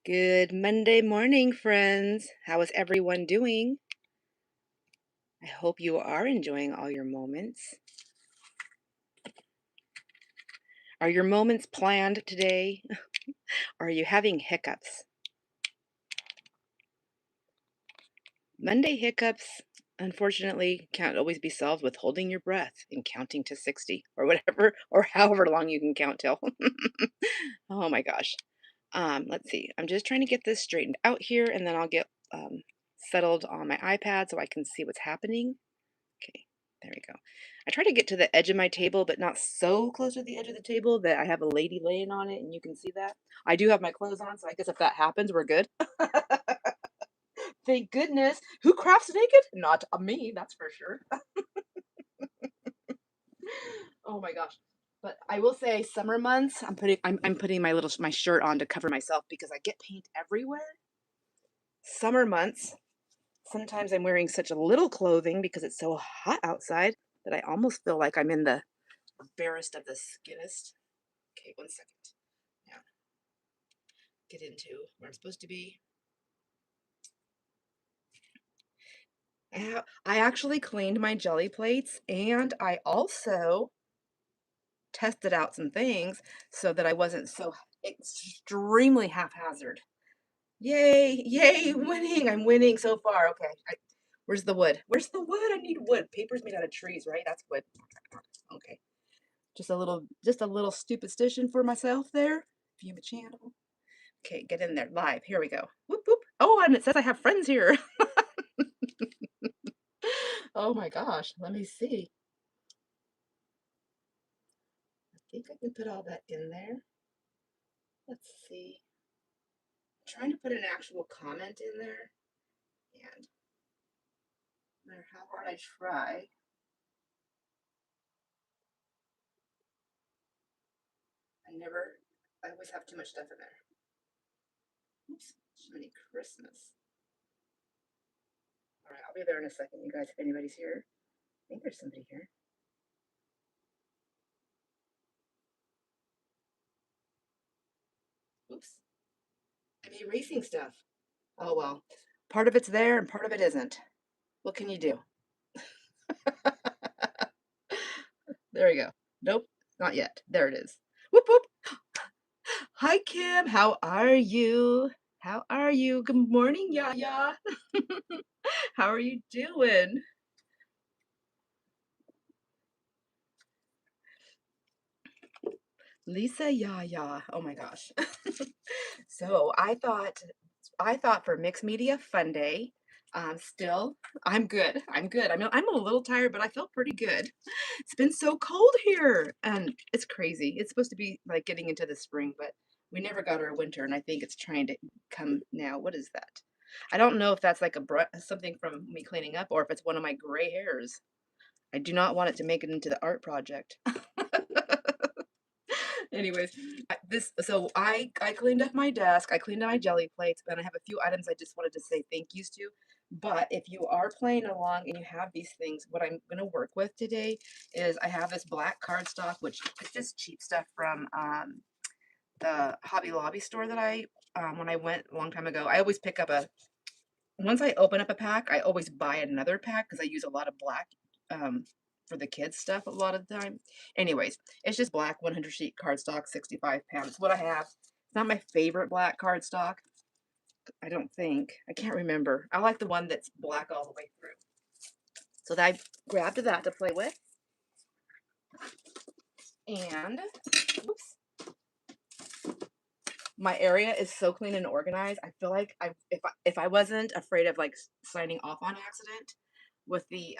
Good Monday morning, friends. How is everyone doing? I hope you are enjoying all your moments. Are your moments planned today? Or are you having hiccups? Monday hiccups, unfortunately, can't always be solved with holding your breath and counting to 60 or whatever, or however long you can count till. Oh my gosh. Let's see. I'm just trying to get this straightened out here and then I'll get settled on my iPad so I can see what's happening. Okay, there we go. I try to get to the edge of my table, but not so close to the edge of the table that I have a lady laying on it and you can see that. I do have my clothes on, so I guess if that happens, we're good. Thank goodness. Who crafts naked? Not me, that's for sure. Oh my gosh. But I will say summer months, I'm putting my shirt on to cover myself because I get paint everywhere. Summer months, sometimes I'm wearing such a little clothing because it's so hot outside that I almost feel like I'm in the barest of the skinnest. Okay, 1 second. Now, get into where I'm supposed to be. I actually cleaned my jelly plates and I also tested out some things so that I wasn't so extremely haphazard. Yay, yay, winning. I'm winning so far. Okay, where's the wood? Where's the wood? I need wood. Paper's made out of trees, right? That's wood. Okay. Just a little superstition for myself there. View the channel. Okay, get in there live. Here we go. Whoop whoop. Oh, and it says I have friends here. Oh my gosh. Let me see. I think I can put all that in there. Let's see. I'm trying to put an actual comment in there, and no matter how hard I try, I always have too much stuff in there. Oops, too many Christmas. All right, I'll be there in a second, you guys, if anybody's here. I think there's somebody here. Oops, I'm erasing stuff. Oh well, part of it's there and part of it isn't. What can you do? There we go. Nope, not yet. There it is. Whoop whoop. Hi Kim, how are you? How are you? Good morning, Yaya. How are you doing? Lisa Yaya. Oh my gosh. So I thought for Mixed Media Fun Day, still, I'm good. I'm good. I mean, I'm a little tired, but I feel pretty good. It's been so cold here, and it's crazy. It's supposed to be like getting into the spring, but we never got our winter, and I think it's trying to come now. What is that? I don't know if that's like something from me cleaning up or if it's one of my gray hairs. I do not want it to make it into the art project. Anyways, I cleaned up my desk, I cleaned up my jelly plates, and I have a few items I just wanted to say thank yous to. But if you are playing along and you have these things, what I'm going to work with today is I have this black cardstock, which is just cheap stuff from the Hobby Lobby store that when I went a long time ago. I always pick up once I open up a pack, I always buy another pack because I use a lot of black um, for the kids stuff a lot of the time. Anyways, it's just black 100 sheet cardstock, 65 pounds. It's what I have. It's not my favorite black cardstock. I don't think. I can't remember. I like the one that's black all the way through. So I grabbed that to play with. And, oops, my area is so clean and organized. I feel like if I wasn't afraid of like signing off on accident with the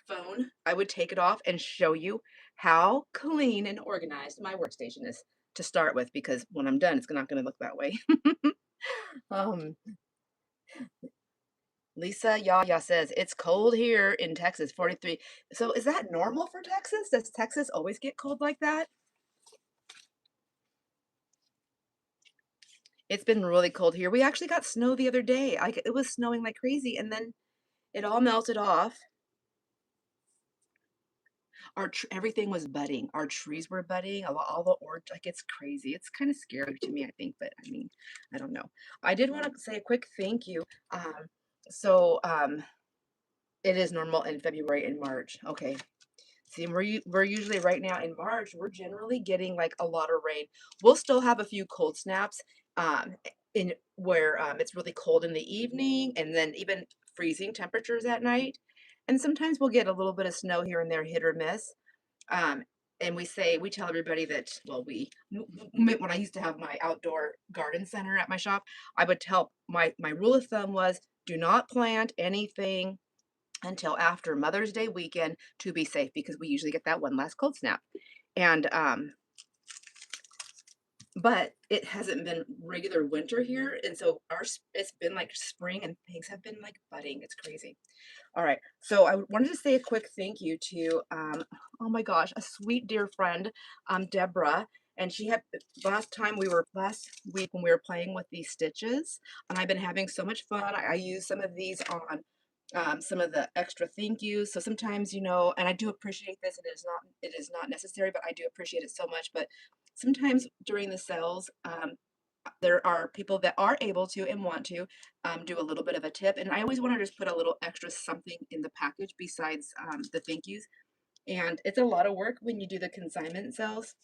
phone, I would take it off and show you how clean and organized my workstation is to start with, because when I'm done, it's not going to look that way. um, Lisa Yaya says, it's cold here in Texas, 43. So is that normal for Texas? Does Texas always get cold like that? It's been really cold here. We actually got snow the other day. It was snowing like crazy, and then it all melted off. everything was budding. Our trees were budding. All the orange, like it's crazy. It's kind of scary to me, I think, but I mean, I don't know. I did want to say a quick thank you. So it is normal in February and March. Okay. See, we're usually right now in March, we're generally getting like a lot of rain. We'll still have a few cold snaps in where it's really cold in the evening and then even freezing temperatures at night. And sometimes we'll get a little bit of snow here and there, hit or miss. Um, and we tell everybody that, well, when I used to have my outdoor garden center at my shop, I would tell my rule of thumb was do not plant anything until after Mother's Day weekend to be safe because we usually get that one last cold snap. And but it hasn't been regular winter here, and so it's been like spring and things have been like budding. It's crazy. All right, so I wanted to say a quick thank you to oh my gosh, a sweet dear friend, Deborah. And she had last week when we were playing with these stitches, and I've been having so much fun. I use some of these on some of the extra thank yous. So sometimes, and I do appreciate this. It is not necessary, but I do appreciate it so much. But sometimes during the sales, there are people that are able to and want to do a little bit of a tip. And I always want to just put a little extra something in the package besides the thank yous. And it's a lot of work when you do the consignment sales.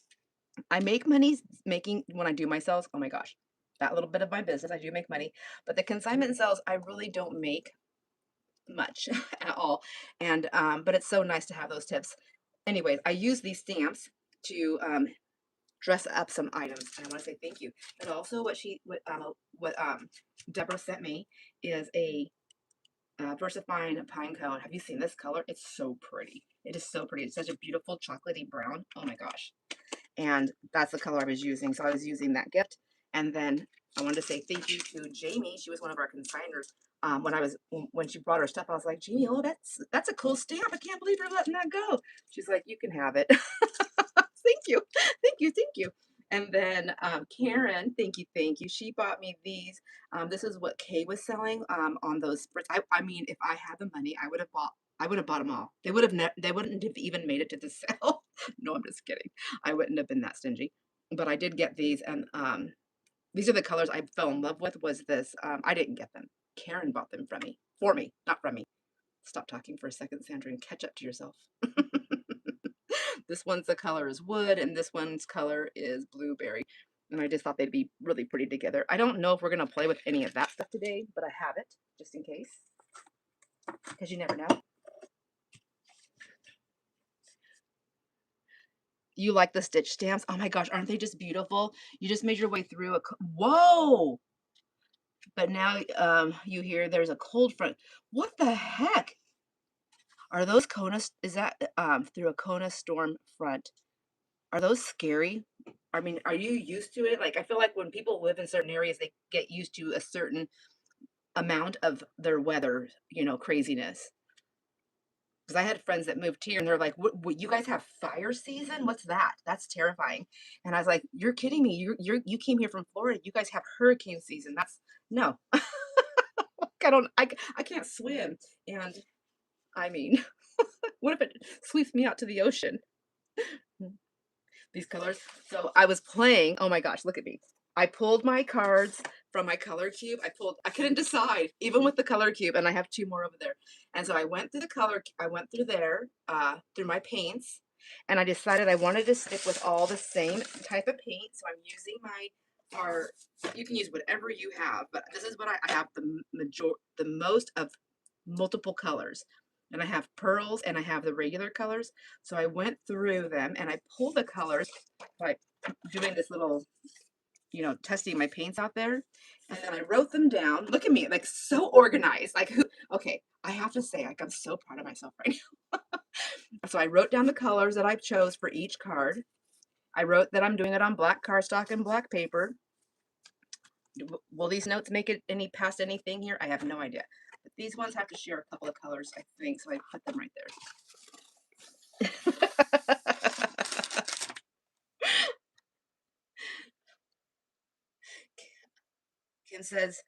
I make money making when I do my sales. Oh my gosh, that little bit of my business, I do make money. But the consignment sales, I really don't make much at all. And but it's so nice to have those tips. Anyways, I use these stamps to dress up some items, and I want to say thank you. And also, what Deborah sent me is a versifying pine cone. Have you seen this color? It's so pretty. It is so pretty. It's such a beautiful chocolatey brown. Oh my gosh. And that's the color I was using. So I was using that gift. And then I wanted to say thank you to Jamie. She was one of our consigners. When she brought her stuff, I was like, Jamie, oh, that's a cool stamp. I can't believe you're letting that go. She's like, you can have it. Thank you, thank you, thank you. And then Karen, thank you. She bought me these. This is what Kay was selling on those spritz. I mean, if I had the money, I would have bought them all. They wouldn't have even made it to the sale. No, I'm just kidding. I wouldn't have been that stingy. But I did get these, and these are the colors I fell in love with. Was this? I didn't get them. Karen bought them for me, not from me. Stop talking for a second, Sandra, and catch up to yourself. This one's the color is wood, and this one's color is blueberry. And I just thought they'd be really pretty together. I don't know if we're gonna play with any of that stuff today, but I have it just in case, because you never know. You like the stitch stamps? Oh my gosh, aren't they just beautiful? You just made your way through whoa! But now you hear there's a cold front. What the heck? Are those Kona? Is that through a Kona storm front? Are those scary? I mean, are you used to it? Like, I feel like when people live in certain areas, they get used to a certain amount of their weather, craziness. Because I had friends that moved here and they're like, what, you guys have fire season? What's that? That's terrifying. And I was like, you're kidding me. You came here from Florida. You guys have hurricane season. That's no. I can't swim. And I mean, what if it sweeps me out to the ocean? These colors. So I was playing. Oh my gosh, look at me. I pulled my cards from my color cube. I couldn't decide, even with the color cube, and I have two more over there. And so I went through I went through there, through my paints, and I decided I wanted to stick with all the same type of paint. So I'm using our, you can use whatever you have, but this is what I have the most of multiple colors. And I have pearls and I have the regular colors. So I went through them and I pulled the colors by doing this little, testing my paints out there. And then I wrote them down. Look at me, like so organized. Like okay, I have to say, like I'm so proud of myself right now. So I wrote down the colors that I chose for each card. I wrote that I'm doing it on black cardstock and black paper. Will these notes make it past anything here? I have no idea. But these ones have to share a couple of colors, I think. So I put them right there. Kim says,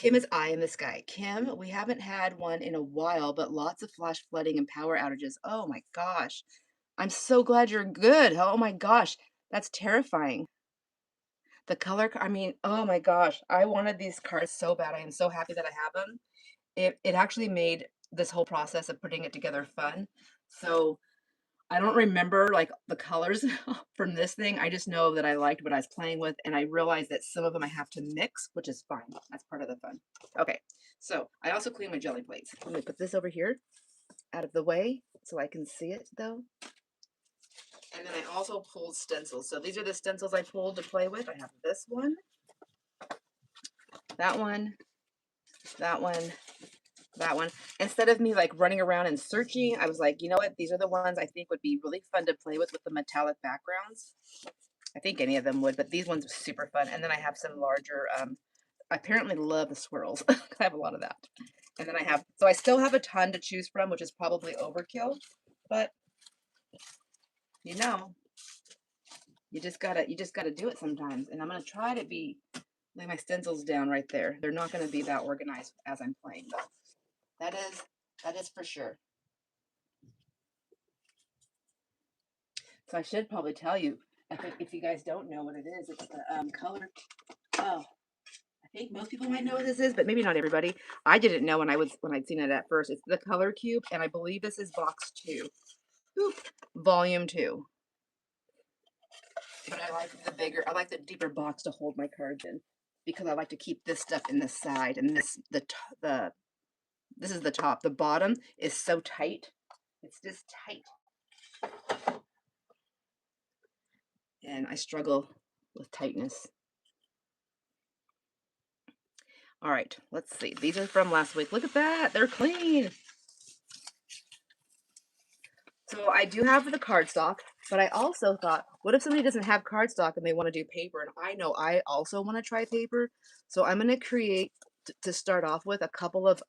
Kim is eye in the sky. Kim, we haven't had one in a while, but lots of flash flooding and power outages. Oh my gosh. I'm so glad you're good. Oh my gosh. That's terrifying. The color, I mean, oh my gosh. I wanted these cards so bad. I am so happy that I have them. It actually made this whole process of putting it together fun. So I don't remember like the colors from this thing. I just know that I liked what I was playing with, and I realized that some of them I have to mix, which is fine. That's part of the fun. Okay, so I also clean my jelly plates. Let me put this over here out of the way so I can see it though. And then I also pulled stencils. So these are the stencils I pulled to play with. I have this one, that one, that one, that one. Instead of me like running around and searching, I was like, you know what? These are the ones I think would be really fun to play with the metallic backgrounds. I think any of them would, but these ones are super fun. And then I have some larger, I apparently love the swirls. I have a lot of that. And then I have, so I still have a ton to choose from, which is probably overkill, but you know, you just gotta do it sometimes. And I'm gonna try to be, lay my stencils down right there. They're not gonna be that organized as I'm playing though. That is for sure. So I should probably tell you, if you guys don't know what it is, it's the color, oh, I think most people might know what this is, but maybe not everybody. I didn't know when I'd seen it at first. It's the Color Cube, and I believe this is box 2. Oop, volume 2. But I like the bigger, I like the deeper box to hold my cards in because I like to keep this stuff in the side, and this is the top. The bottom is so tight. It's just tight. And I struggle with tightness. All right, let's see. These are from last week. Look at that. They're clean. So I do have the cardstock, but I also thought, what if somebody doesn't have cardstock and they want to do paper? And I know I also want to try paper. So I'm going to create, to start off with, a couple of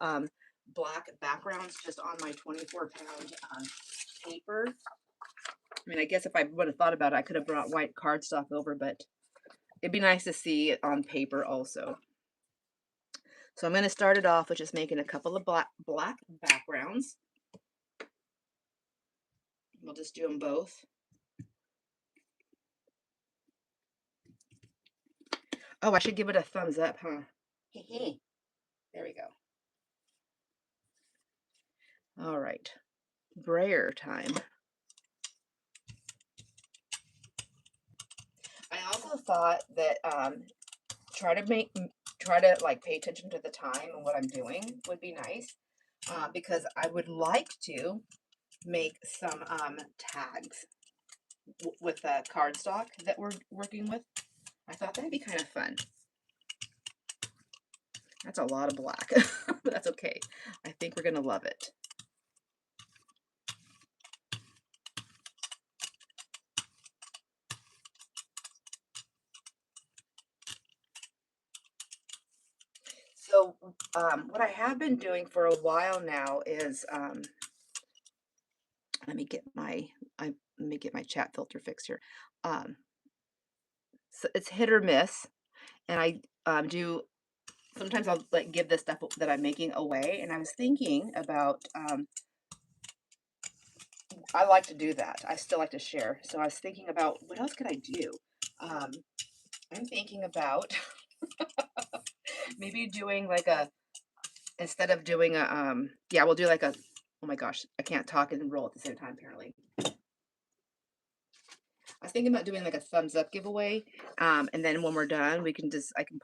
black backgrounds just on my 24-pound paper. I mean, I guess if I would have thought about it, I could have brought white cardstock over, but it'd be nice to see it on paper also. So I'm going to start it off with just making a couple of black backgrounds. We'll just do them both. Oh, I should give it a thumbs up, huh? There we go. All right. Brayer time. I also thought that try to like pay attention to the time and what I'm doing would be nice, because I would like to make some tags with the cardstock that we're working with. I thought that'd be kind of fun. That's a lot of black, but that's okay. I think we're gonna love it. So what I have been doing for a while now is let me get my chat filter fixed here. So it's hit or miss, and I do sometimes I'll like give this stuff that I'm making away, and I was thinking about I like to do that. I still like to share. So I was thinking about what else could I do? I'm thinking about maybe doing like a, instead of doing a yeah, we'll do like a, oh my gosh, I can't talk and roll at the same time apparently. I was thinking about doing like a thumbs up giveaway, and then when we're done, I can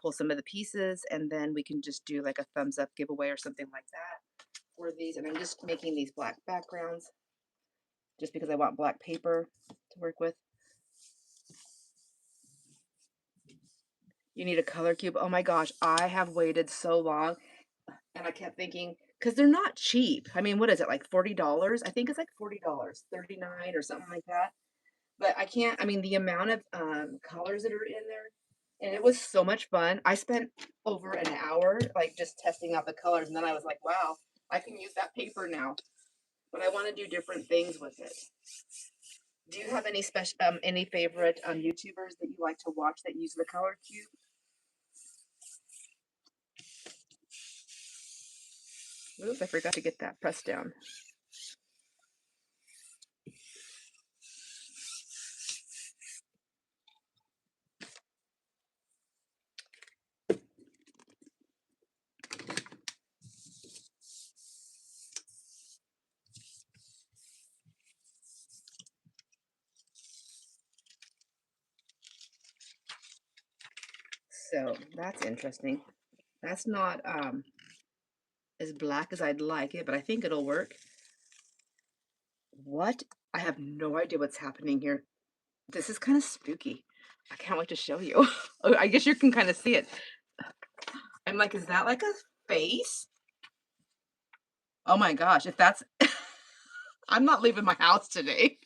pull some of the pieces, and then we can just do like a thumbs up giveaway or something like that for these. And I'm just making these black backgrounds just because I want black paper to work with. You need a color cube. Oh my gosh, I have waited so long, and I kept thinking, because they're not cheap. I mean, what is it, like $40? I think it's like $40, 39 or something like that. But I can't, I mean, the amount of colors that are in there, and it was so much fun. I spent over an hour like just testing out the colors, and then I was like, wow, I can use that paper now. But I want to do different things with it. Do you have any special, any favorite YouTubers that you like to watch that use the color cube? Oops, I forgot to get that pressed down. So that's interesting. That's not as black as I'd like it, but I think it'll work. What? I have no idea what's happening here. This is kind of spooky. I can't wait to show you. Oh, I guess you can kind of see it. I'm like, is that like a face? Oh my gosh, if that's I'm not leaving my house today.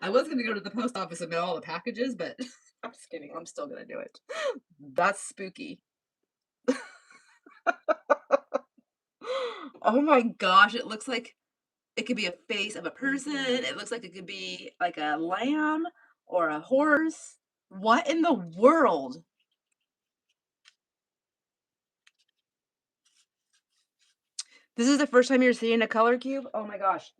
I was gonna go to the post office and mail all the packages, but I'm just kidding. I'm still gonna do it. That's spooky. Oh my gosh, it looks like it could be a face of a person. It looks like it could be like a lamb or a horse. What in the world? This is the first time you're seeing a color cube? Oh my gosh.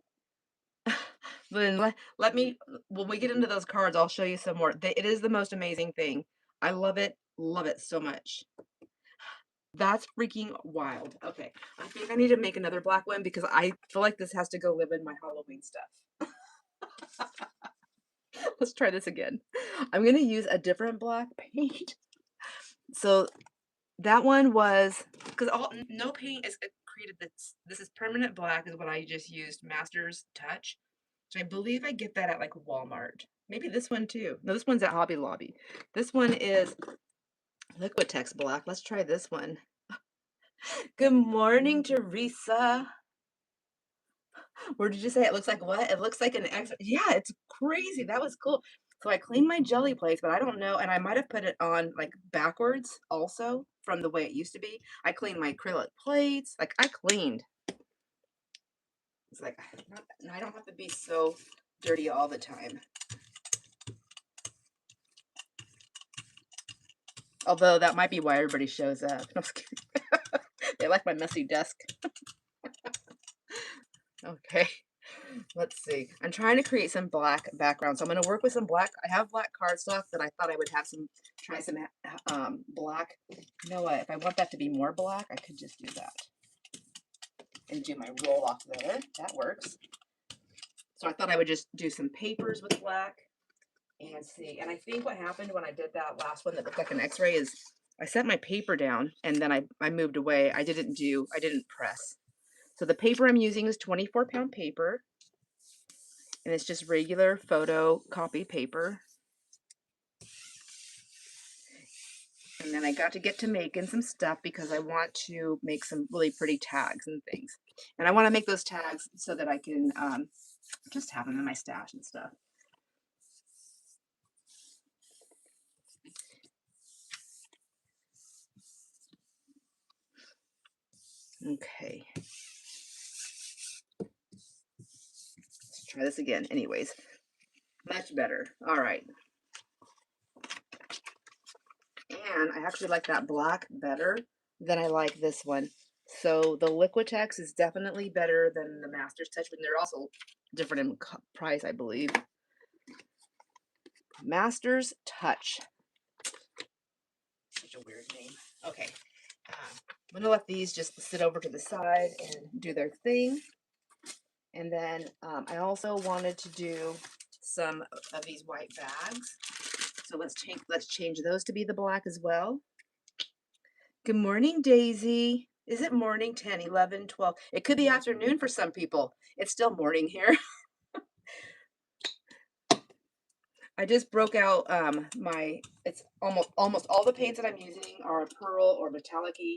Then let me when we get into those cards, I'll show you some more. It is the most amazing thing. I love it so much. That's freaking wild. Okay, I think I need to make another black one because I feel like this has to go live in my Halloween stuff. Let's try this again. I'm gonna use a different black paint. So that one was because all no paint is created. This is permanent black is what I just used. Master's Touch. So I believe I get that at like Walmart. Maybe this one too. No, this one's at Hobby Lobby. This one is Liquitex Black. Let's try this one. Good morning, Teresa. Where did you say it looks like what? It looks like an X. Yeah, it's crazy. That was cool. So I cleaned my jelly plates, but I don't know. And I might have put it on like backwards also from the way it used to be. I cleaned my acrylic plates. Like I cleaned. It's like I don't have to be so dirty all the time. Although that might be why everybody shows up. No, I'm just kidding. They like my messy desk. Okay, let's see. I'm trying to create some black background. So I'm going to work with some black. I have black cardstock, but I thought I would have try some black. You know what? If I want that to be more black, I could just do that and do my roll off there. That works. So I thought I would just do some papers with black and see. And I think what happened when I did that last one that looked like an x-ray is I set my paper down and then I moved away. I didn't press. So the paper I'm using is 24-pound paper and it's just regular photo copy paper. And then I got to get to making some stuff because I want to make some really pretty tags and things. And I want to make those tags so that I can just have them in my stash and stuff. Okay. Let's try this again. Anyways, much better. All right. And I actually like that black better than I like this one. So the Liquitex is definitely better than the Master's Touch, but they're also different in price, I believe. Master's Touch. Such a weird name. Okay. I'm going to let these just sit over to the side and do their thing. And then I also wanted to do some of these white bags. So let's change those to be the black as well. Good morning, Daisy. Is it morning? 10, 11, 12. It could be afternoon for some people. It's still morning here. I just broke out it's almost all the paints that I'm using are pearl or metallic-y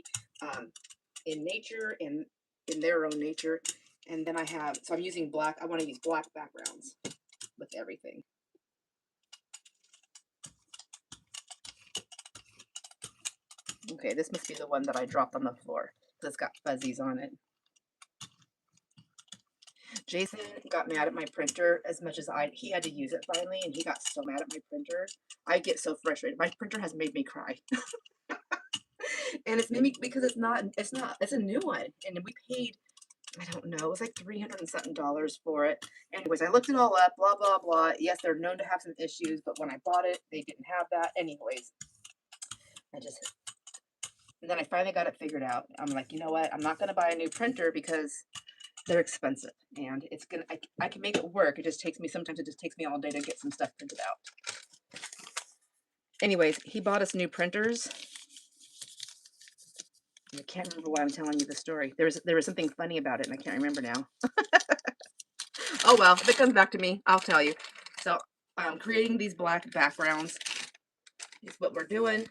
in nature and in their own nature. And then so I'm using black. I want to use black backgrounds with everything. Okay, this must be the one that I dropped on the floor. It's got fuzzies on it. Jason got mad at my printer as much as he had to use it finally, and he got so mad at my printer. I get so frustrated. My printer has made me cry. And it's maybe because it's a new one. And we paid, I don't know, it was like 300 and something dollars for it. Anyways, I looked it all up, blah, blah, blah. Yes, they're known to have some issues, but when I bought it, they didn't have that. Anyways, I just, and then I finally got it figured out. I'm like, you know what? I'm not going to buy a new printer because they're expensive and I can make it work. It just takes me, sometimes it just takes me all day to get some stuff printed out. Anyways, he bought us new printers. I can't remember why I'm telling you the story. There was something funny about it and I can't remember now. Oh well, if it comes back to me, I'll tell you. So creating these black backgrounds is what we're doing.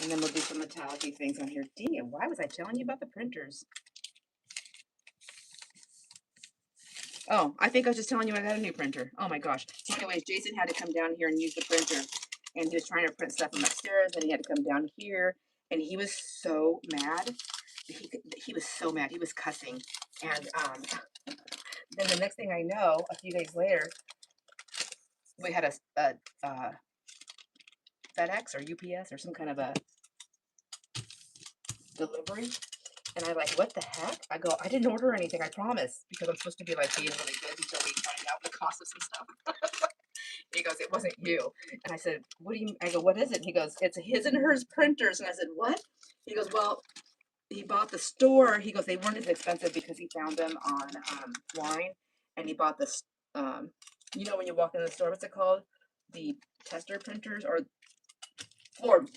And then we'll do some metallic-y things on here. Damn, why was I telling you about the printers? Oh, I think I was just telling you I got a new printer. Oh my gosh. So anyways, Jason had to come down here and use the printer. And he was trying to print stuff from upstairs. And he had to come down here. And he was so mad. He was so mad. He was cussing. And then the next thing I know, a few days later, we had a FedEx or UPS or some kind of a delivery. And I like, what the heck? I go, I didn't order anything, I promise. Because I'm supposed to be like being really good until we find out the cost of some stuff. He goes, it wasn't you. And I said, what do you, I go, what is it? And he goes, it's his and hers printers. And I said, what? He goes, well, he bought the store. He goes, they weren't as expensive because he found them online. And he bought this, you know, when you walk in the store, what's it called? The tester printers or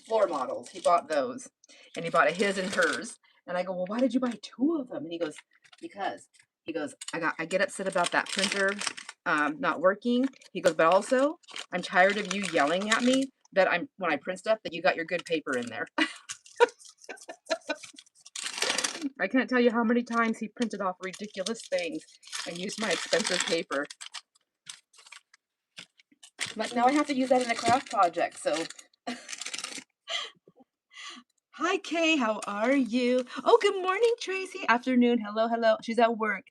floor models. He bought those. And he bought a his and hers. And I go, well, why did you buy two of them? And he goes, because he goes, I get upset about that printer not working. He goes, but also I'm tired of you yelling at me that when I print stuff that you got your good paper in there. I can't tell you how many times he printed off ridiculous things and used my expensive paper. But now I have to use that in a craft project, so. Hi, Kay, how are you? Oh, good morning, Tracy. Afternoon, hello, hello. She's at work.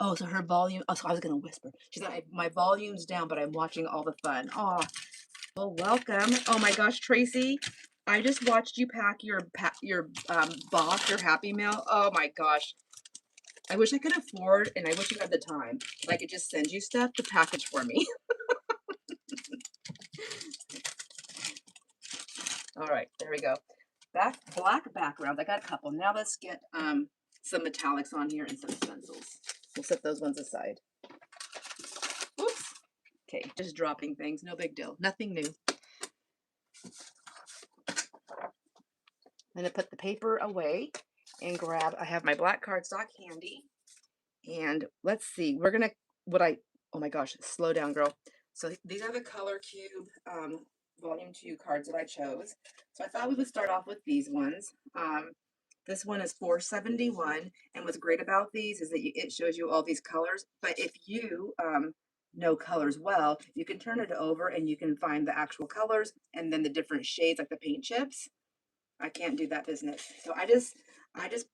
Oh, so her volume, oh, so I was gonna whisper. She's like, my volume's down, but I'm watching all the fun. Oh, well, welcome. Oh my gosh, Tracy, I just watched you pack your box, your Happy Mail. Oh my gosh. I wish I could afford, and I wish you had the time, that I could just send you stuff to package for me. All right, there we go. Black backgrounds. I got a couple. Now let's get some metallics on here and some stencils. We'll set those ones aside. Oops. Okay, just dropping things. No big deal. Nothing new. I'm gonna put the paper away and grab. I have my black cardstock handy, and let's see. We're gonna Oh my gosh, slow down, girl. So these are the Color Cube Volume 2 cards that I chose. So I thought we would start off with these ones. This one is $4.71, and what's great about these is that it shows you all these colors. But if you know colors well, you can turn it over and you can find the actual colors and then the different shades, like the paint chips. I can't do that business. So I just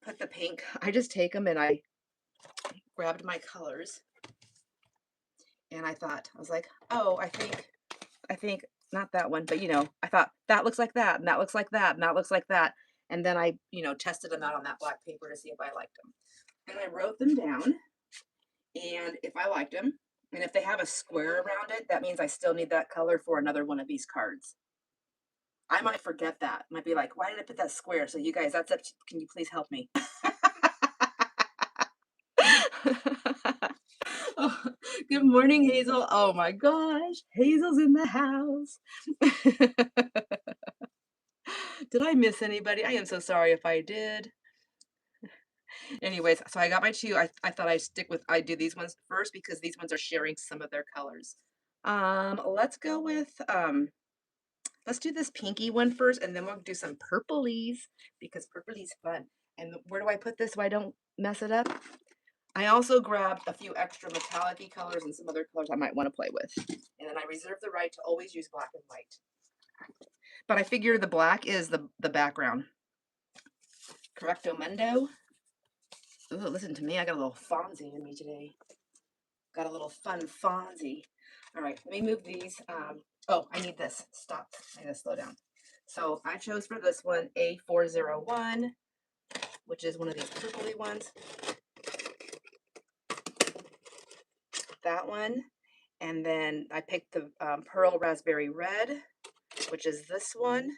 put the paint. I just take them and I grabbed my colors, and I was like, oh, I think not that one, but I thought that looks like that, and that looks like that, and that looks like that. And then I, tested them out on that black paper to see if I liked them. And I wrote them down, and if I liked them, and if they have a square around it, that means I still need that color for another one of these cards. I might forget that. Might be like, why did I put that square? So you guys, that's up. Can you please help me? Oh, good morning, Hazel. Oh my gosh, Hazel's in the house. Did I miss anybody? I am so sorry if I did. Anyways, so I got my two. I thought I'd do these ones first because these ones are sharing some of their colors. Let's go with let's do this pinky one first, and then we'll do some purplies because purpley's fun. And where do I put this so I don't mess it up? I also grabbed a few extra metallic-y colors and some other colors I might want to play with. And then I reserve the right to always use black and white. But I figure the black is the background. Correcto mundo. Ooh, listen to me. I got a little Fonzie in me today. Got a little fun Fonzie. All right, let me move these. Oh, I need this. Stop. I gotta slow down. So I chose for this one A401, which is one of these purpley ones. That one. And then I picked the Pearl Raspberry Red, which is this one.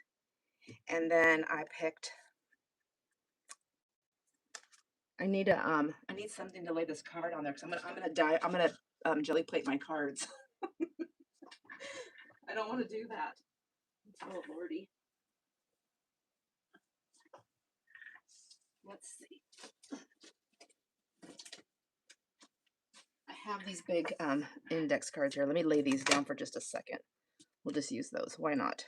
And then I picked, I need something to lay this card on there because I'm gonna jelly plate my cards. I don't want to do that. Oh lordy. Let's see. I have these big index cards here. Let me lay these down for just a second. We'll just use those. Why not?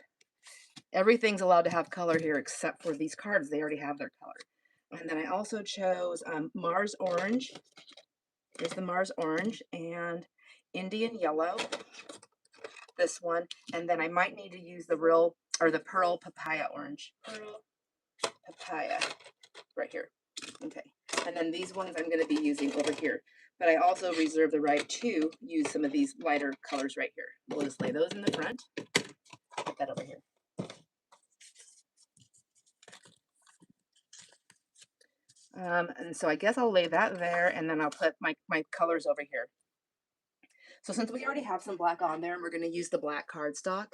Everything's allowed to have color here except for these cards. They already have their color. And then I also chose Mars Orange. Here's the Mars Orange and Indian Yellow. This one. And then I might need to use the Pearl Papaya Orange. Pearl Papaya. Right here. Okay. And then these ones I'm going to be using over here. But I also reserve the right to use some of these lighter colors right here. We'll just lay those in the front. Put that over here. And so I guess I'll lay that there, and then I'll put my colors over here. So since we already have some black on there, and we're going to use the black cardstock,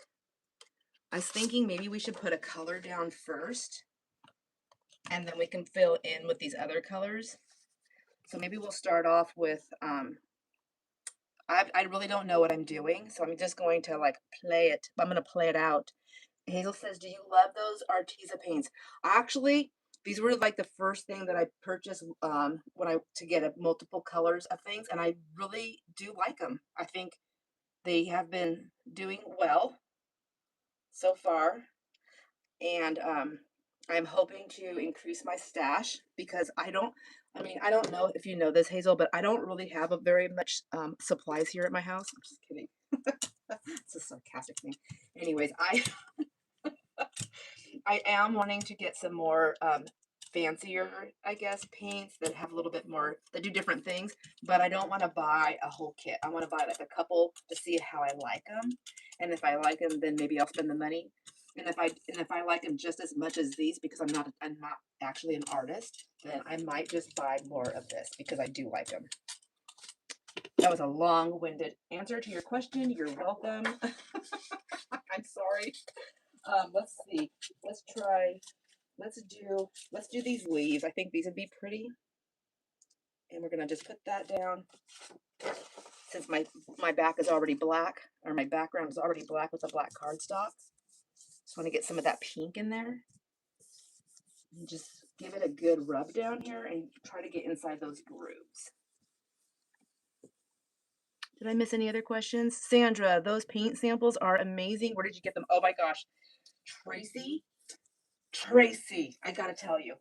I was thinking maybe we should put a color down first, and then we can fill in with these other colors. So maybe we'll start off with, I really don't know what I'm doing, so I'm just going to like play it. I'm going to play it out. Hazel says, do you love those Arteza paints? Actually, these were like the first thing that I purchased to get multiple colors of things, and I really do like them. I think they have been doing well so far, and I'm hoping to increase my stash because I don't know if you know this, Hazel, but I don't really have a very much supplies here at my house. I'm just kidding. It's a sarcastic thing. Anyways, I am wanting to get some more fancier, I guess, paints that have a little bit more, that do different things, but I don't want to buy a whole kit. I want to buy like a couple to see how I like them. And if I like them, then maybe I'll spend the money. And if I like them just as much as these, because I'm not actually an artist, then I might just buy more of this because I do like them. That was a long-winded answer to your question. You're welcome. I'm sorry. Let's see. Let's do these leaves. I think these would be pretty. And we're gonna just put that down. Since my back is already black, or my background is already black with a black cardstock. Just want to get some of that pink in there. And just give it a good rub down here and try to get inside those grooves. Did I miss any other questions? Sandra, those paint samples are amazing. Where did you get them? Oh my gosh. Tracy, I gotta tell you.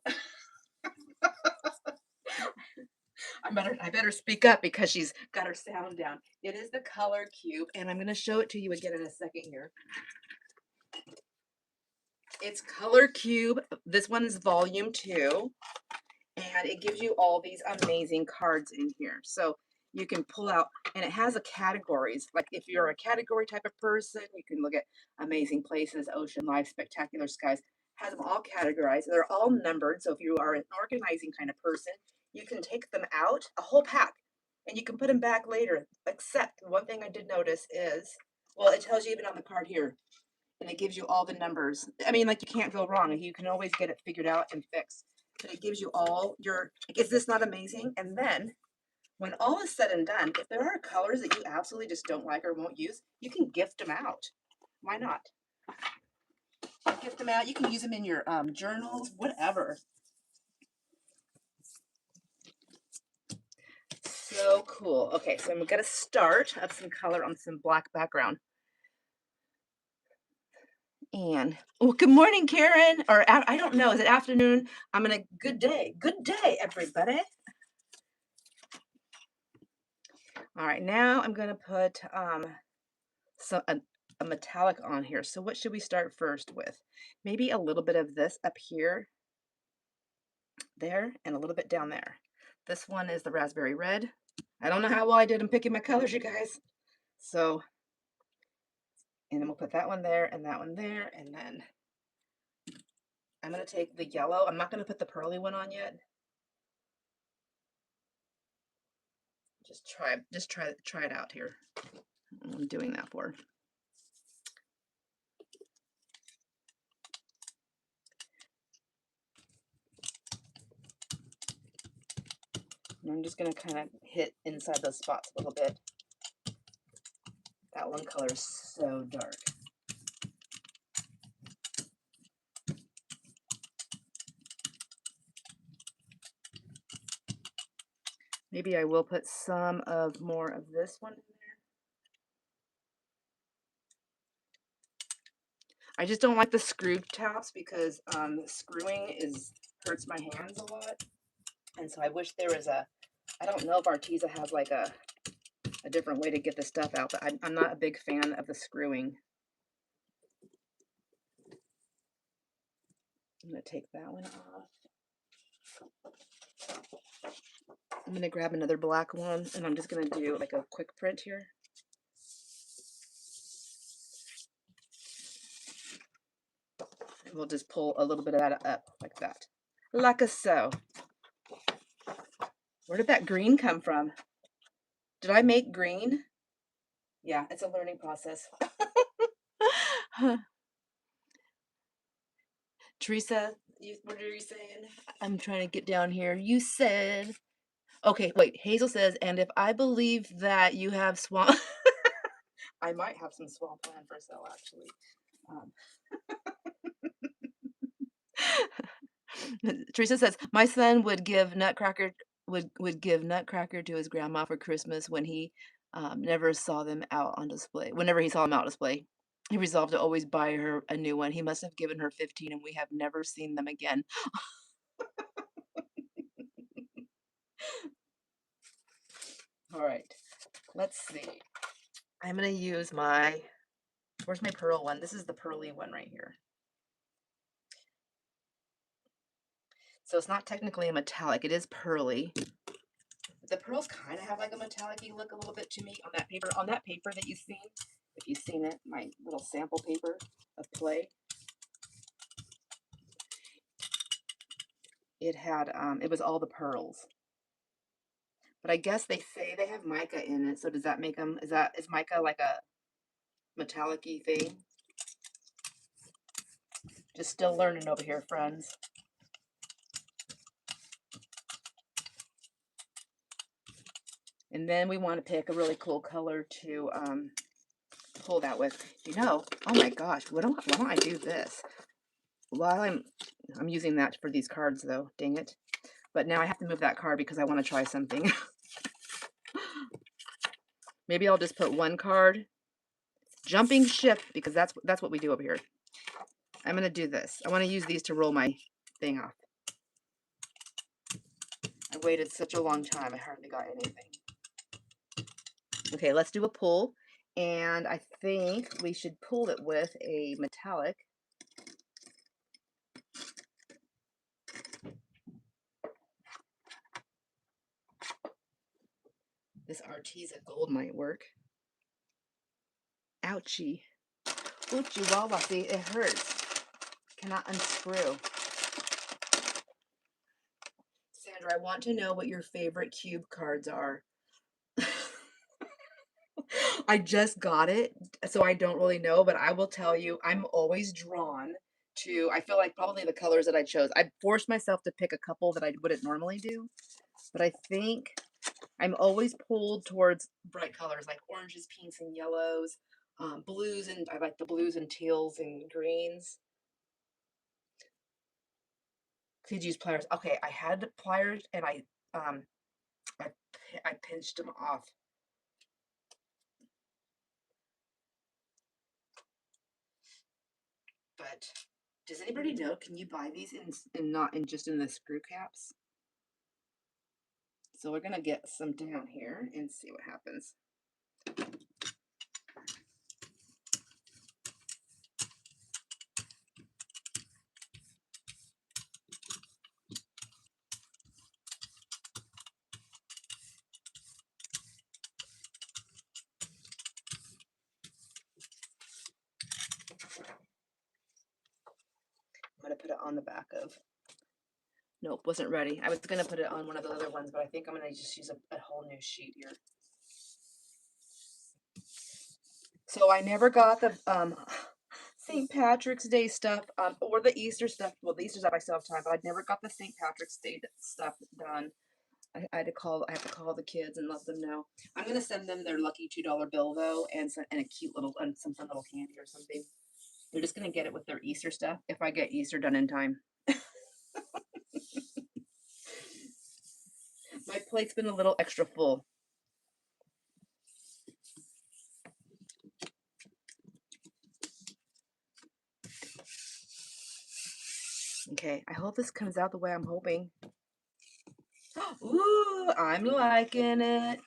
I better speak up because she's got her sound down. It is the Color Cube, and I'm gonna show it to you again in a second here. It's Color Cube. This one is volume 2, and it gives you all these amazing cards in here. So you can pull out, and it has a categories. Like if you're a category type of person, you can look at amazing places, ocean life, spectacular skies. Has them all categorized. They're all numbered. So if you are an organizing kind of person, you can take them out, a whole pack, and you can put them back later. Except one thing I did notice is, well, it tells you even on the card here, and it gives you all the numbers. I mean, like you can't go wrong. You can always get it figured out and fixed. But it gives you all your, like, is this not amazing? And then when all is said and done, if there are colors that you absolutely just don't like or won't use, you can gift them out. Why not? Gift them out. You can use them in your journals, whatever. So cool. Okay, so I'm gonna start up some color on some black background. And well, good morning, Karen. Or I don't know. Is it afternoon? I'm in a good day. Good day, everybody. All right, now I'm gonna put a metallic on here. So what should we start first with? Maybe a little bit of this up here, there, and a little bit down there. This one is the raspberry red. I don't know how well I did in picking my colors, you guys. So, and then we'll put that one there and that one there, and then I'm gonna take the yellow. I'm not gonna put the pearly one on yet. Try it out here. I'm doing that for. And I'm just gonna kind of hit inside those spots a little bit. That one color is so dark. Maybe I will put some of more of this one in there. I just don't like the screw tops because screwing hurts my hands a lot. And so I wish there was I don't know if Arteza has like a different way to get the stuff out, but I'm not a big fan of the screwing. I'm going to take that one off. I'm going to grab another black one, and I'm just going to do like a quick print here. And we'll just pull a little bit of that up like that. Like a so. Where did that green come from? Did I make green? Yeah, it's a learning process. Teresa, what are you saying? I'm trying to get down here. You said, okay, wait, Hazel says, and if I believe that you have swamp, I might have some swampland for sale, actually. Teresa says, my son would give Nutcracker to his grandma for Christmas when he never saw them out on display. Whenever he saw them out on display, he resolved to always buy her a new one. He must have given her 15, and we have never seen them again. All right, let's see. I'm gonna use where's my pearl one? This is the pearly one right here. So it's not technically a metallic, it is pearly. The pearls kind of have like a metallic-y look a little bit to me on that paper. On that paper that you've seen, if you've seen it, my little sample paper of play, it had, it was all the pearls. But I guess they say they have mica in it, so does that make them, is mica like a metallic-y thing? Just still learning over here, friends. And then we want to pick a really cool color to pull that with. You know, oh my gosh, why don't I do this? While I'm using that for these cards though, dang it. But now I have to move that card because I want to try something. Maybe I'll just put one card. Jumping ship, because that's what we do over here. I'm going to do this. I want to use these to roll my thing off. I waited such a long time. I hardly got anything. Okay, let's do a pull. And I think we should pull it with a metallic. This Arteza gold might work. Ouchie. Oochie wawa, see, it hurts. Cannot unscrew. Sandra, I want to know what your favorite cube cards are. I just got it, so I don't really know, but I will tell you, I'm always drawn to, I feel like probably the colors that I chose. I forced myself to pick a couple that I wouldn't normally do, but I think I'm always pulled towards bright colors like oranges, pinks, and yellows, blues, and I like the blues and teals and greens. Could use pliers. Okay, I had pliers and um I pinched them off. But does anybody know? Can you buy these in not in just in the screw caps? So we're gonna get some down here and see what happens. on the back of. Nope, wasn't ready. I was gonna put it on one of the other ones, but I think I'm gonna just use a whole new sheet here. So I never got the St. Patrick's Day stuff, or the Easter stuff. Well, the Easter stuff I still have time, but I never got the St. Patrick's Day stuff done. I had to call. I have to call the kids and let them know. I'm gonna send them their lucky $2 bill though, and a cute little and some fun little candy or something. They're just gonna get it with their Easter stuff if I get Easter done in time. My plate's been a little extra full. Okay, I hope this comes out the way I'm hoping. Ooh, I'm liking it.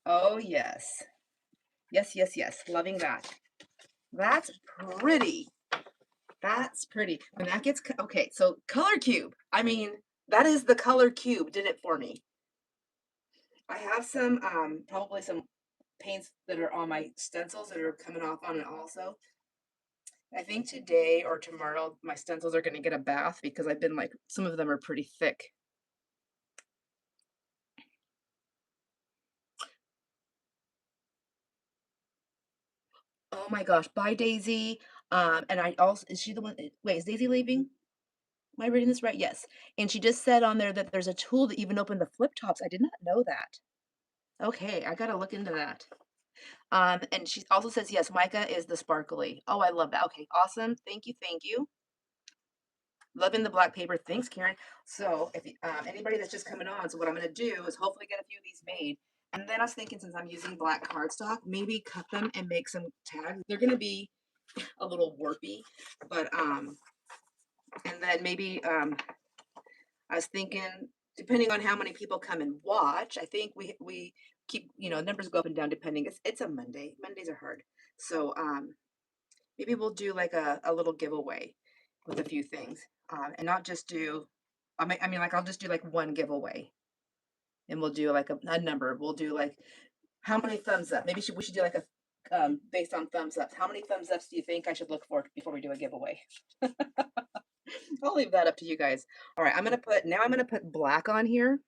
Oh, yes. Yes, yes, yes. Loving that. That's pretty. That's pretty. When that gets, okay, so color cube. I mean, that is the color cube did it for me. I have some, probably some paints that are on my stencils that are coming off on it also. I think today or tomorrow, my stencils are going to get a bath because I've been like, some of them are pretty thick. Oh my gosh, bye Daisy. And I also, is she the one, wait, is Daisy leaving? Am I reading this right? Yes. And she just said on there that there's a tool that even open the flip tops. I did not know that. Okay, I gotta look into that. And she also says, yes, Micah is the sparkly. Oh, I love that. Okay, awesome. Thank you, thank you. Loving the black paper. Thanks, Karen. So if anybody that's just coming on, so what I'm gonna do is hopefully get a few of these made. And then I was thinking, since I'm using black cardstock, maybe cut them and make some tags. They're gonna be a little warpy, but and then maybe I was thinking, depending on how many people come and watch, I think we keep, numbers go up and down depending. It's a Monday. Mondays are hard. So maybe we'll do like a little giveaway with a few things. And not just do I mean like I'll just do like one giveaway. And we'll do like a number. We'll do like how many thumbs up? Maybe we should do like a based on thumbs ups. How many thumbs ups do you think I should look for before we do a giveaway? I'll leave that up to you guys. All right, I'm gonna put black on here,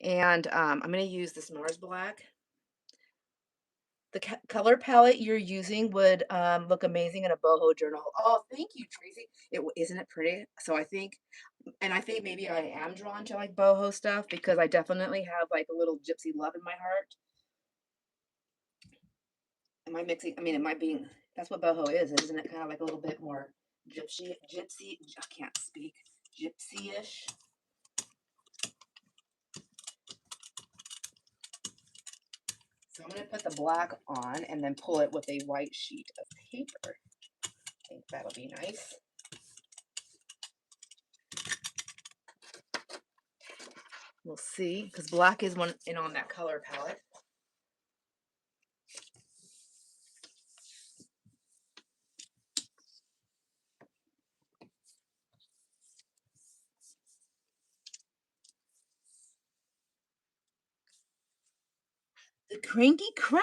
and I'm gonna use this Mars black. The color palette you're using would look amazing in a boho journal. Oh, thank you, Tracy. Isn't it pretty? So I think maybe I am drawn to like boho stuff because I definitely have like a little gypsy love in my heart. Am I mixing? I mean, am I being? That's what boho is, isn't it? Kind of like a little bit more gypsy. I can't speak. Gypsy-ish. So I'm going to put the black on and then pull it with a white sheet of paper. I think that'll be nice. We'll see, because black is one in on that color palette. The Cranky Crafter.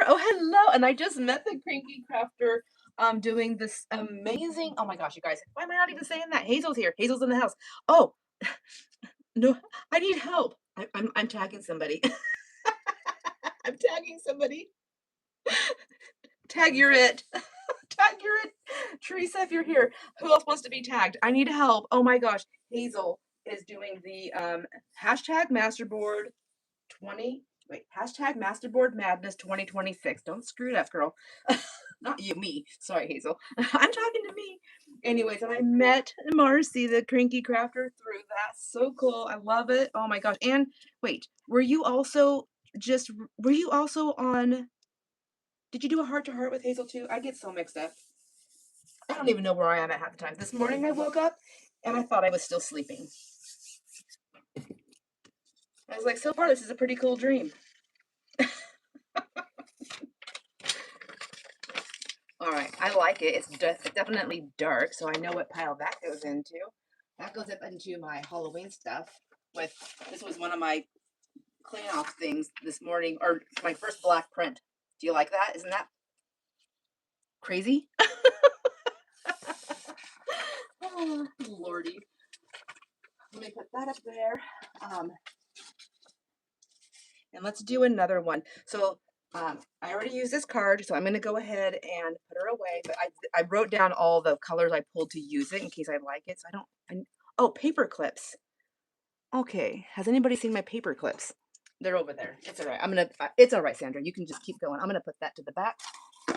Oh, hello. And I just met the Cranky Crafter doing this amazing. Oh my gosh, you guys. Why am I not even saying that? Hazel's here. Hazel's in the house. Oh, no, I need help. I'm tagging somebody. I'm tagging somebody. Tag you're it. Tag you're it. Teresa, if you're here, who else wants to be tagged? I need help. Oh my gosh. Hazel is doing the hashtag masterboard 20. Wait, hashtag masterboard madness 2026. Don't screw it up, girl. Not you, me. Sorry, Hazel. I'm talking to me. Anyways, and I met Marcy, the cranky crafter, through that. So cool. I love it. Oh my gosh. And wait, were you also on, did you do a heart to heart with Hazel too? I get so mixed up. I don't even know where I am at half the time. This morning I woke up and I thought I was still sleeping. I was like, so far this is a pretty cool dream. All right, I like it. It's definitely dark, so I know what pile that goes into. That goes up into my Halloween stuff. This was one of my clean off things this morning, or my first black print. Do you like that? Isn't that crazy? Oh, Lordy. Let me put that up there. And let's do another one. So I already used this card, so I'm going to go ahead and put her away. But I wrote down all the colors I pulled to use it in case I like it. So oh, paper clips. Okay, has anybody seen my paper clips? They're over there. It's all right. It's all right, Sandra. You can just keep going. I'm gonna put that to the back,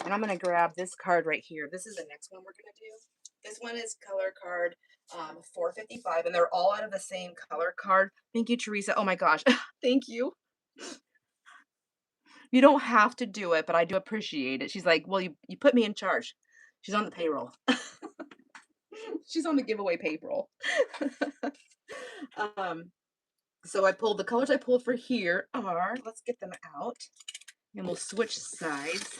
and I'm gonna grab this card right here. This is the next one we're gonna do. This one is color card 455, and they're all out of the same color card. Thank you, Teresa. Oh my gosh, thank you. You don't have to do it, but I do appreciate it. She's like, well, you put me in charge. She's on the payroll. She's on the giveaway payroll. So I pulled the colors I pulled for here are, let's get them out and we'll switch sides,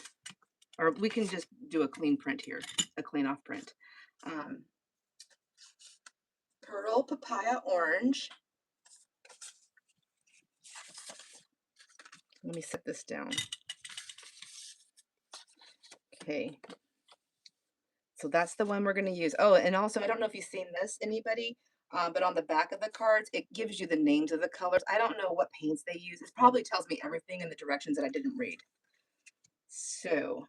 or we can just do a clean print here, a clean off print. Pearl Papaya Orange. Let me set this down. Okay. So that's the one we're going to use. Oh, and also, I don't know if you've seen this, anybody, but on the back of the cards, it gives you the names of the colors. I don't know what paints they use. It probably tells me everything in the directions that I didn't read. So,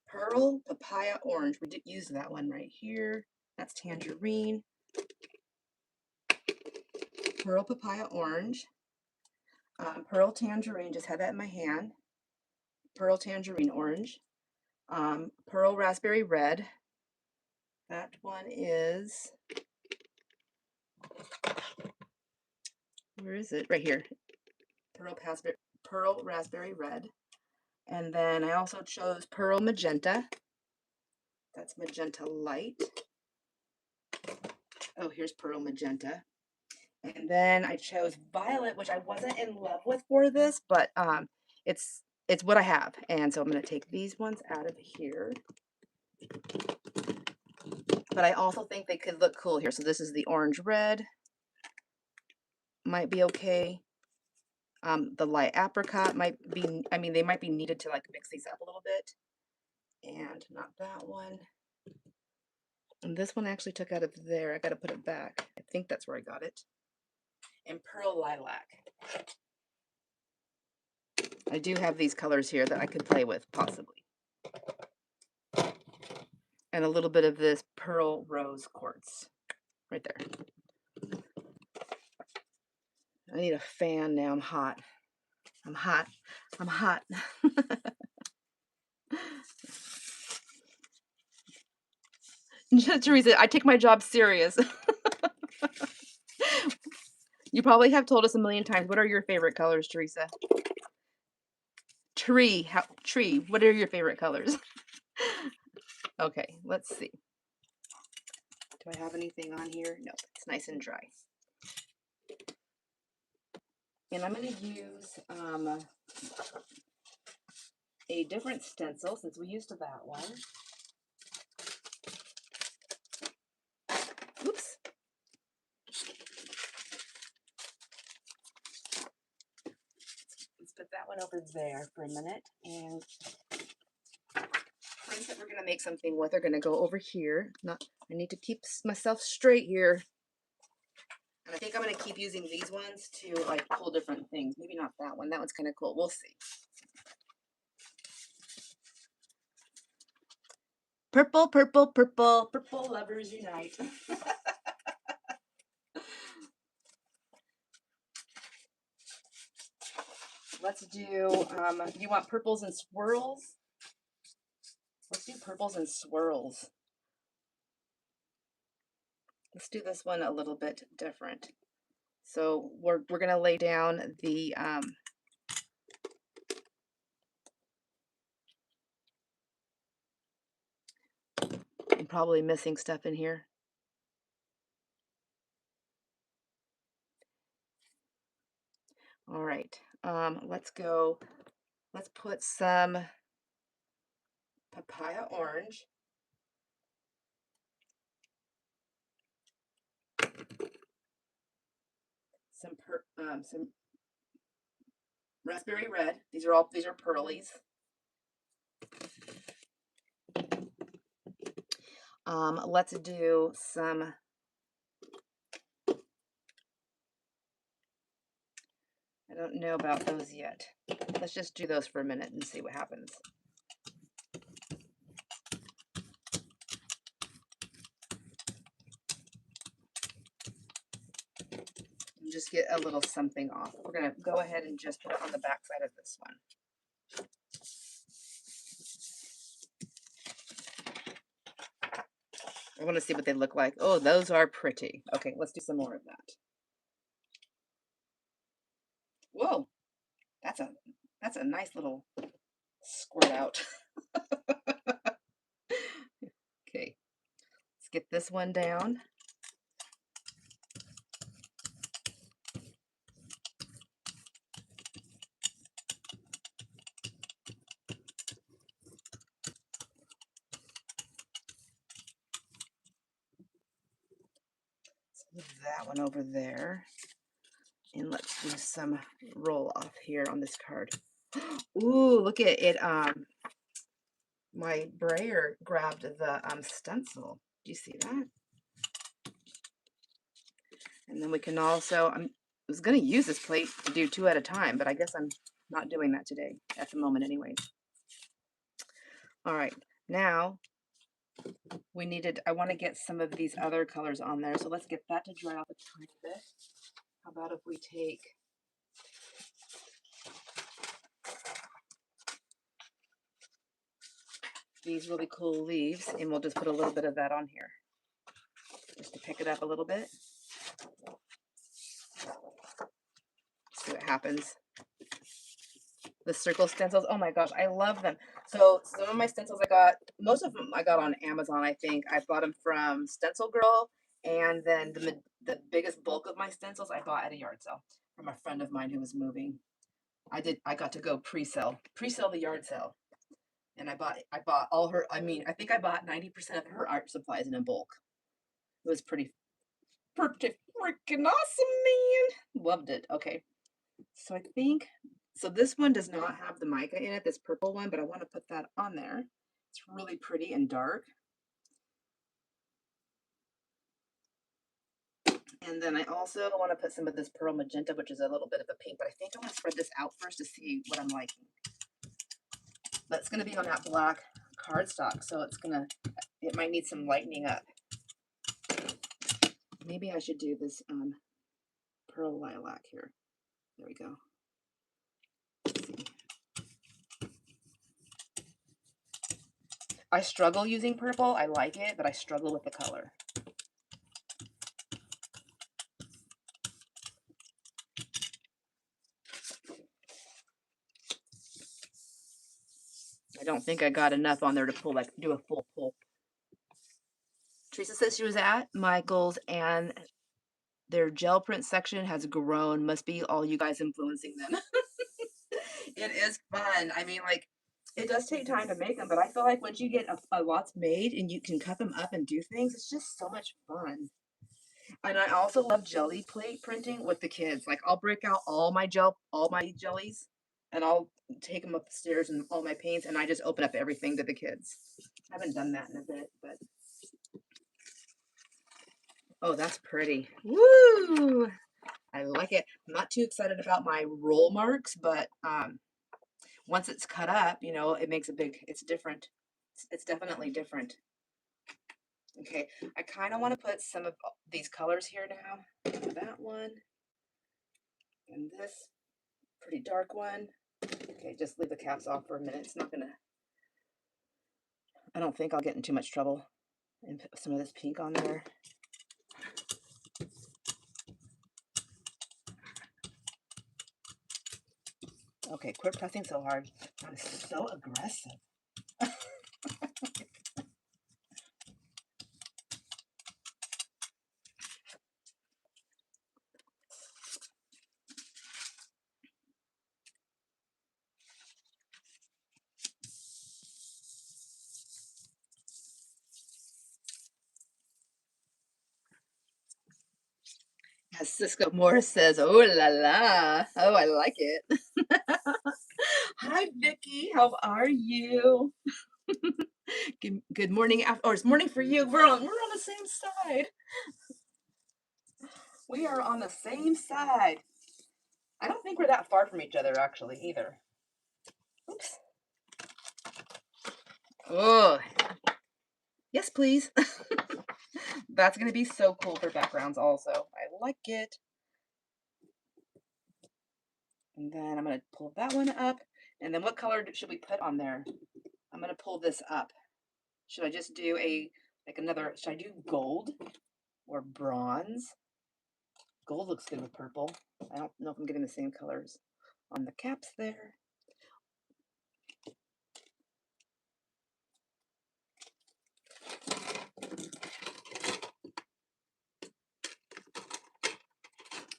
Pearl Papaya Orange. We did use that one right here. That's Tangerine. Pearl Papaya Orange. Pearl Tangerine, just had that in my hand. Pearl Tangerine Orange. Pearl Raspberry Red. That one is, where is it? Right here. Pearl Raspberry Red. And then I also chose Pearl Magenta. That's Magenta Light. Oh, here's Pearl Magenta. And then I chose Violet, which I wasn't in love with for this, but it's what I have. And so I'm going to take these ones out of here. But I also think they could look cool here. So this is the orange red. Might be okay. The light apricot might be, I mean, they might be needed to like mix these up a little bit. And not that one. And this one I actually took out of there. I got to put it back. I think that's where I got it. And Pearl Lilac. I do have these colors here that I could play with, possibly. And a little bit of this Pearl Rose Quartz. Right there. I need a fan now. I'm hot. I'm hot. I'm hot. Teresa, I take my job serious. You probably have told us a million times. What are your favorite colors, Teresa? Tree. What are your favorite colors? Okay, let's see. Do I have anything on here? No, it's nice and dry. And I'm going to use a different stencil since we used that one. Oops. Let's put that one over there for a minute. And things that we're going to make something with are going to go over here. I need to keep myself straight here. And I think I'm going to keep using these ones to like pull different things. Maybe not that one. That one's kind of cool. We'll see. Purple, purple, purple, purple lovers unite. Let's do, you want purples and swirls? Let's do purples and swirls. Let's do this one a little bit different. So we're going to lay down the, I'm probably missing stuff in here. All right, let's put some papaya orange. Some raspberry red. These are pearlies. Let's do some, I don't know about those yet. Let's just do those for a minute and see what happens. And just get a little something off. We're gonna go ahead and just put it on the back side of this one. I want to see what they look like. Oh, those are pretty. Okay, let's do some more of that. Whoa, that's a nice little squirt out. Okay, let's get this one down. Move that one over there. And let's do some roll off here on this card. Ooh, look at it. My brayer grabbed the stencil. Do you see that? And then we can also, I was going to use this plate to do 2 at a time, but I guess I'm not doing that today at the moment anyways. All right, now I want to get some of these other colors on there. So let's get that to dry off a tiny bit. How about if we take these really cool leaves and we'll just put a little bit of that on here just to pick it up a little bit. See what happens. The circle stencils, oh my gosh, I love them. So some of my stencils most of them I got on Amazon, I think. I bought them from Stencil Girl, and then the biggest bulk of my stencils I bought at a yard sale from a friend of mine who was moving. I got to go pre-sell the yard sale. And I bought all her, I think I bought 90% of her art supplies in a bulk. It was pretty freaking awesome, man. Loved it. Okay. So I think, so this one does not have the mica in it, this purple one, but I want to put that on there. It's really pretty and dark. And then I also want to put some of this pearl magenta, which is a little bit of a pink, but I think I want to spread this out first to see what I'm liking. That's going to be on that black cardstock, so it might need some lightening up. Maybe I should do this pearl lilac here. There we go. Let's see. I struggle using purple. I like it, but I struggle with the color. I don't think I got enough on there to do a full pull. Teresa says she was at Michael's and their gel print section has grown. Must be all you guys influencing them. It is fun. It does take time to make them, but I feel like once you get a lot's made and you can cut them up and do things, it's just so much fun. And I also love jelly plate printing with the kids. Like I'll break out all my jellies, and I'll take them upstairs and all my paints, and I just open up everything to the kids. I haven't done that in a bit, but oh, that's pretty. Woo! I like it. I'm not too excited about my roll marks, but once it's cut up, it makes it's different. It's definitely different. Okay, I kind of want to put some of these colors here now. That one and this pretty dark one. Okay, just leave the caps off for a minute. It's not gonna, I don't think I'll get in too much trouble. And put some of this pink on there. Okay, quit pressing so hard. That is so aggressive. As Cisco Morris says, oh la la. Oh, I like it. Hi, Vicky. How are you? Good morning, or it's morning for you. We're on the same side. We are on the same side. I don't think we're that far from each other actually either. Oops. Oh, yes, please. That's gonna be so cool for backgrounds also. I like it. And then I'm gonna pull that one up. And then what color should we put on there? I'm gonna pull this up. Should I just do should I do gold or bronze? Gold looks good with purple. I don't know if I'm getting the same colors on the caps there.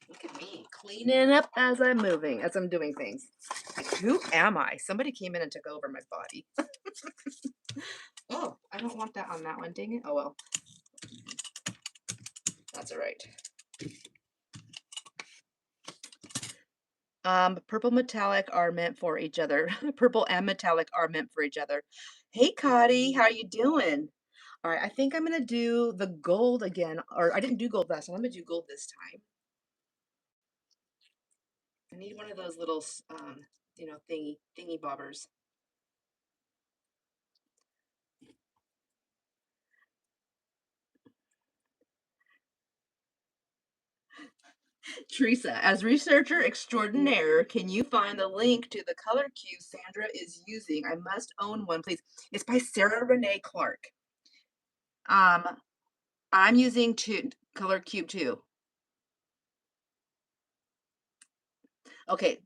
Look at me cleaning up as I'm moving, as I'm doing things. Like, who am I? Somebody came in and took over my body. Oh, I don't want that on that one. Dang it. Oh well. That's all right. Purple metallic are meant for each other. Purple and metallic are meant for each other. Hey, Cotty, how you doing? All right, I think I'm gonna do the gold again, or I didn't do gold last time. I'm gonna do gold this time. I need one of those little, thingy bobbers. Teresa, as researcher extraordinaire, can you find the link to the color cube Sandra is using? I must own one, please. It's by Sarah Renee Clark. I'm using color cube too. Okay,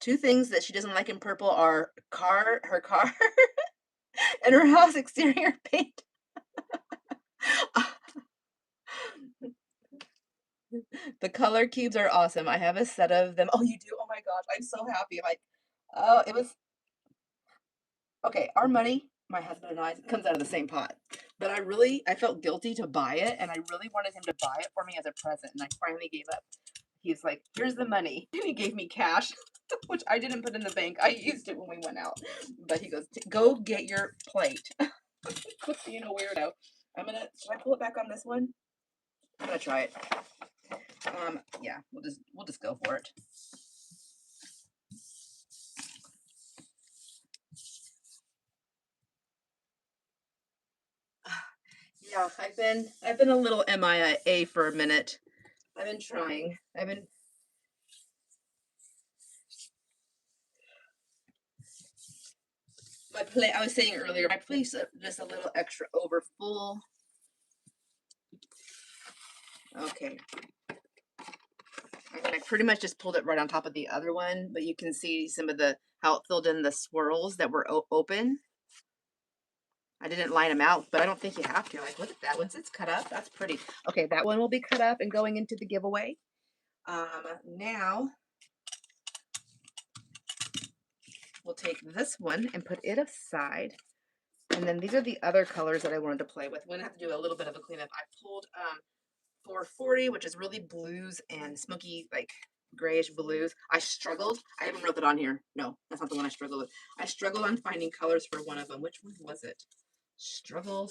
two things that she doesn't like in purple are her car, and her house exterior paint. The color cubes are awesome. I have a set of them. Oh, you do? Oh my gosh, I'm so happy. Like, oh, it was okay. Our money, my husband and I, comes out of the same pot. But I felt guilty to buy it, and I really wanted him to buy it for me as a present, and I finally gave up. He's like, "Here's the money," and he gave me cash, which I didn't put in the bank. I used it when we went out. But he goes, "Go get your plate." Quit being a weirdo. Should I pull it back on this one? I'm gonna try it. Yeah, we'll just go for it. Yeah, I've been a little MIA for a minute. I've been trying. My plate. I was saying earlier, my plate's just a little extra over full. Okay. I pretty much just pulled it right on top of the other one, but you can see some of how it filled in the swirls that were open. I didn't line them out, but I don't think you have to. Like, look at that. Once it's cut up, that's pretty. Okay, that one will be cut up and going into the giveaway. Now we'll take this one and put it aside. And then these are the other colors that I wanted to play with. We're gonna have to do a little bit of a cleanup. I pulled 440, which is really blues and smoky, like grayish blues. I struggled. I haven't wrote that on here. No, that's not the one I struggled with. I struggled on finding colors for one of them. Which one was it? Struggle.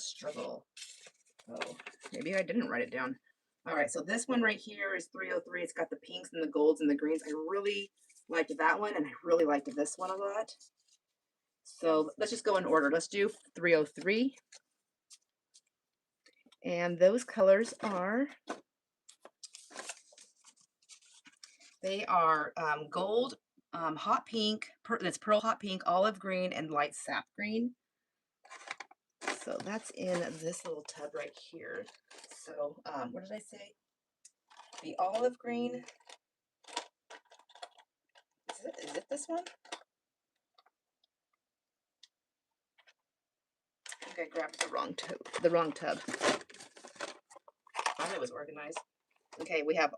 Oh, maybe I didn't write it down. All right, so this one right here is 303. It's got the pinks and the golds and the greens. I really liked that one, and I really liked this one a lot. So let's just go in order. Let's do 303. And those colors are, they are gold, hot pink, that's pearl hot pink, olive green, and light sap green. So that's in this little tub right here. So what did I say? The olive green. Is it this one? I think I grabbed the wrong tub. I thought it was organized. Okay, we have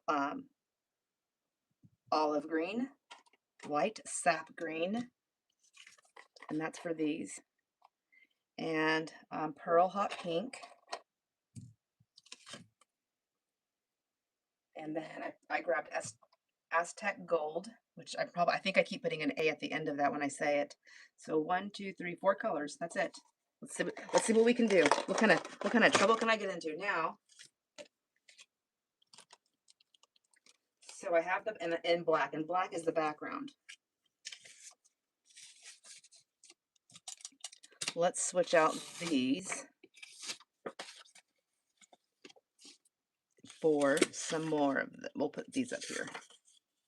olive green, light sap green, and that's for these. And pearl hot pink. And then I grabbed Aztec gold, which I think I keep putting an A at the end of that when I say it. So 1, 2, 3, 4 colors. That's it. Let's see what we can do. What kind of trouble can I get into now? So I have them in black, and black is the background. Let's switch out these for some more of them. We'll put these up here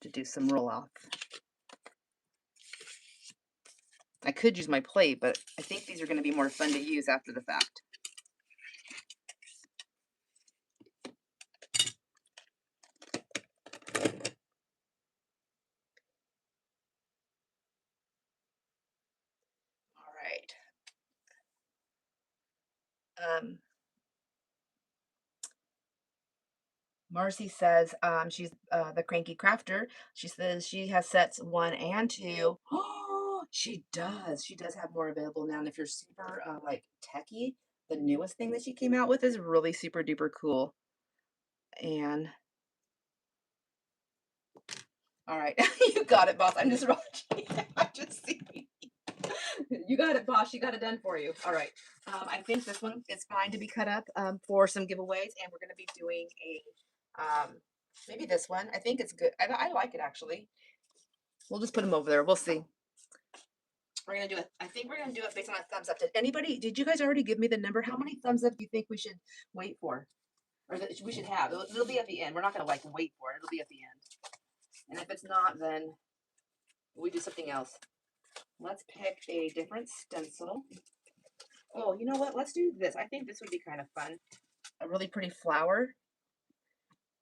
to do some roll off. I could use my plate, but I think these are going to be more fun to use after the fact. All right. Marcy says she's the cranky crafter. She says she has sets 1 and 2. Oh, she does. She does have more available now. And if you're super like techie, the newest thing that she came out with is really super duper cool. And all right, you got it, boss. I'm just watching. I'm just seeing. You got it, boss. She got it done for you. All right. I think this one is fine to be cut up for some giveaways, and we're going to be doing a maybe this one. I think it's good. I like it actually. We'll just put them over there. We'll see. We're gonna do it. I think we're gonna do it based on a thumbs up. Did you guys already give me the number? How many thumbs up do you think we should wait for, or that we should have? It'll be at the end. We're not gonna like wait for it. It'll be at the end. And if it's not, then we do something else. Let's pick a different stencil. Oh, you know what? Let's do this. I think this would be kind of fun. A really pretty flower.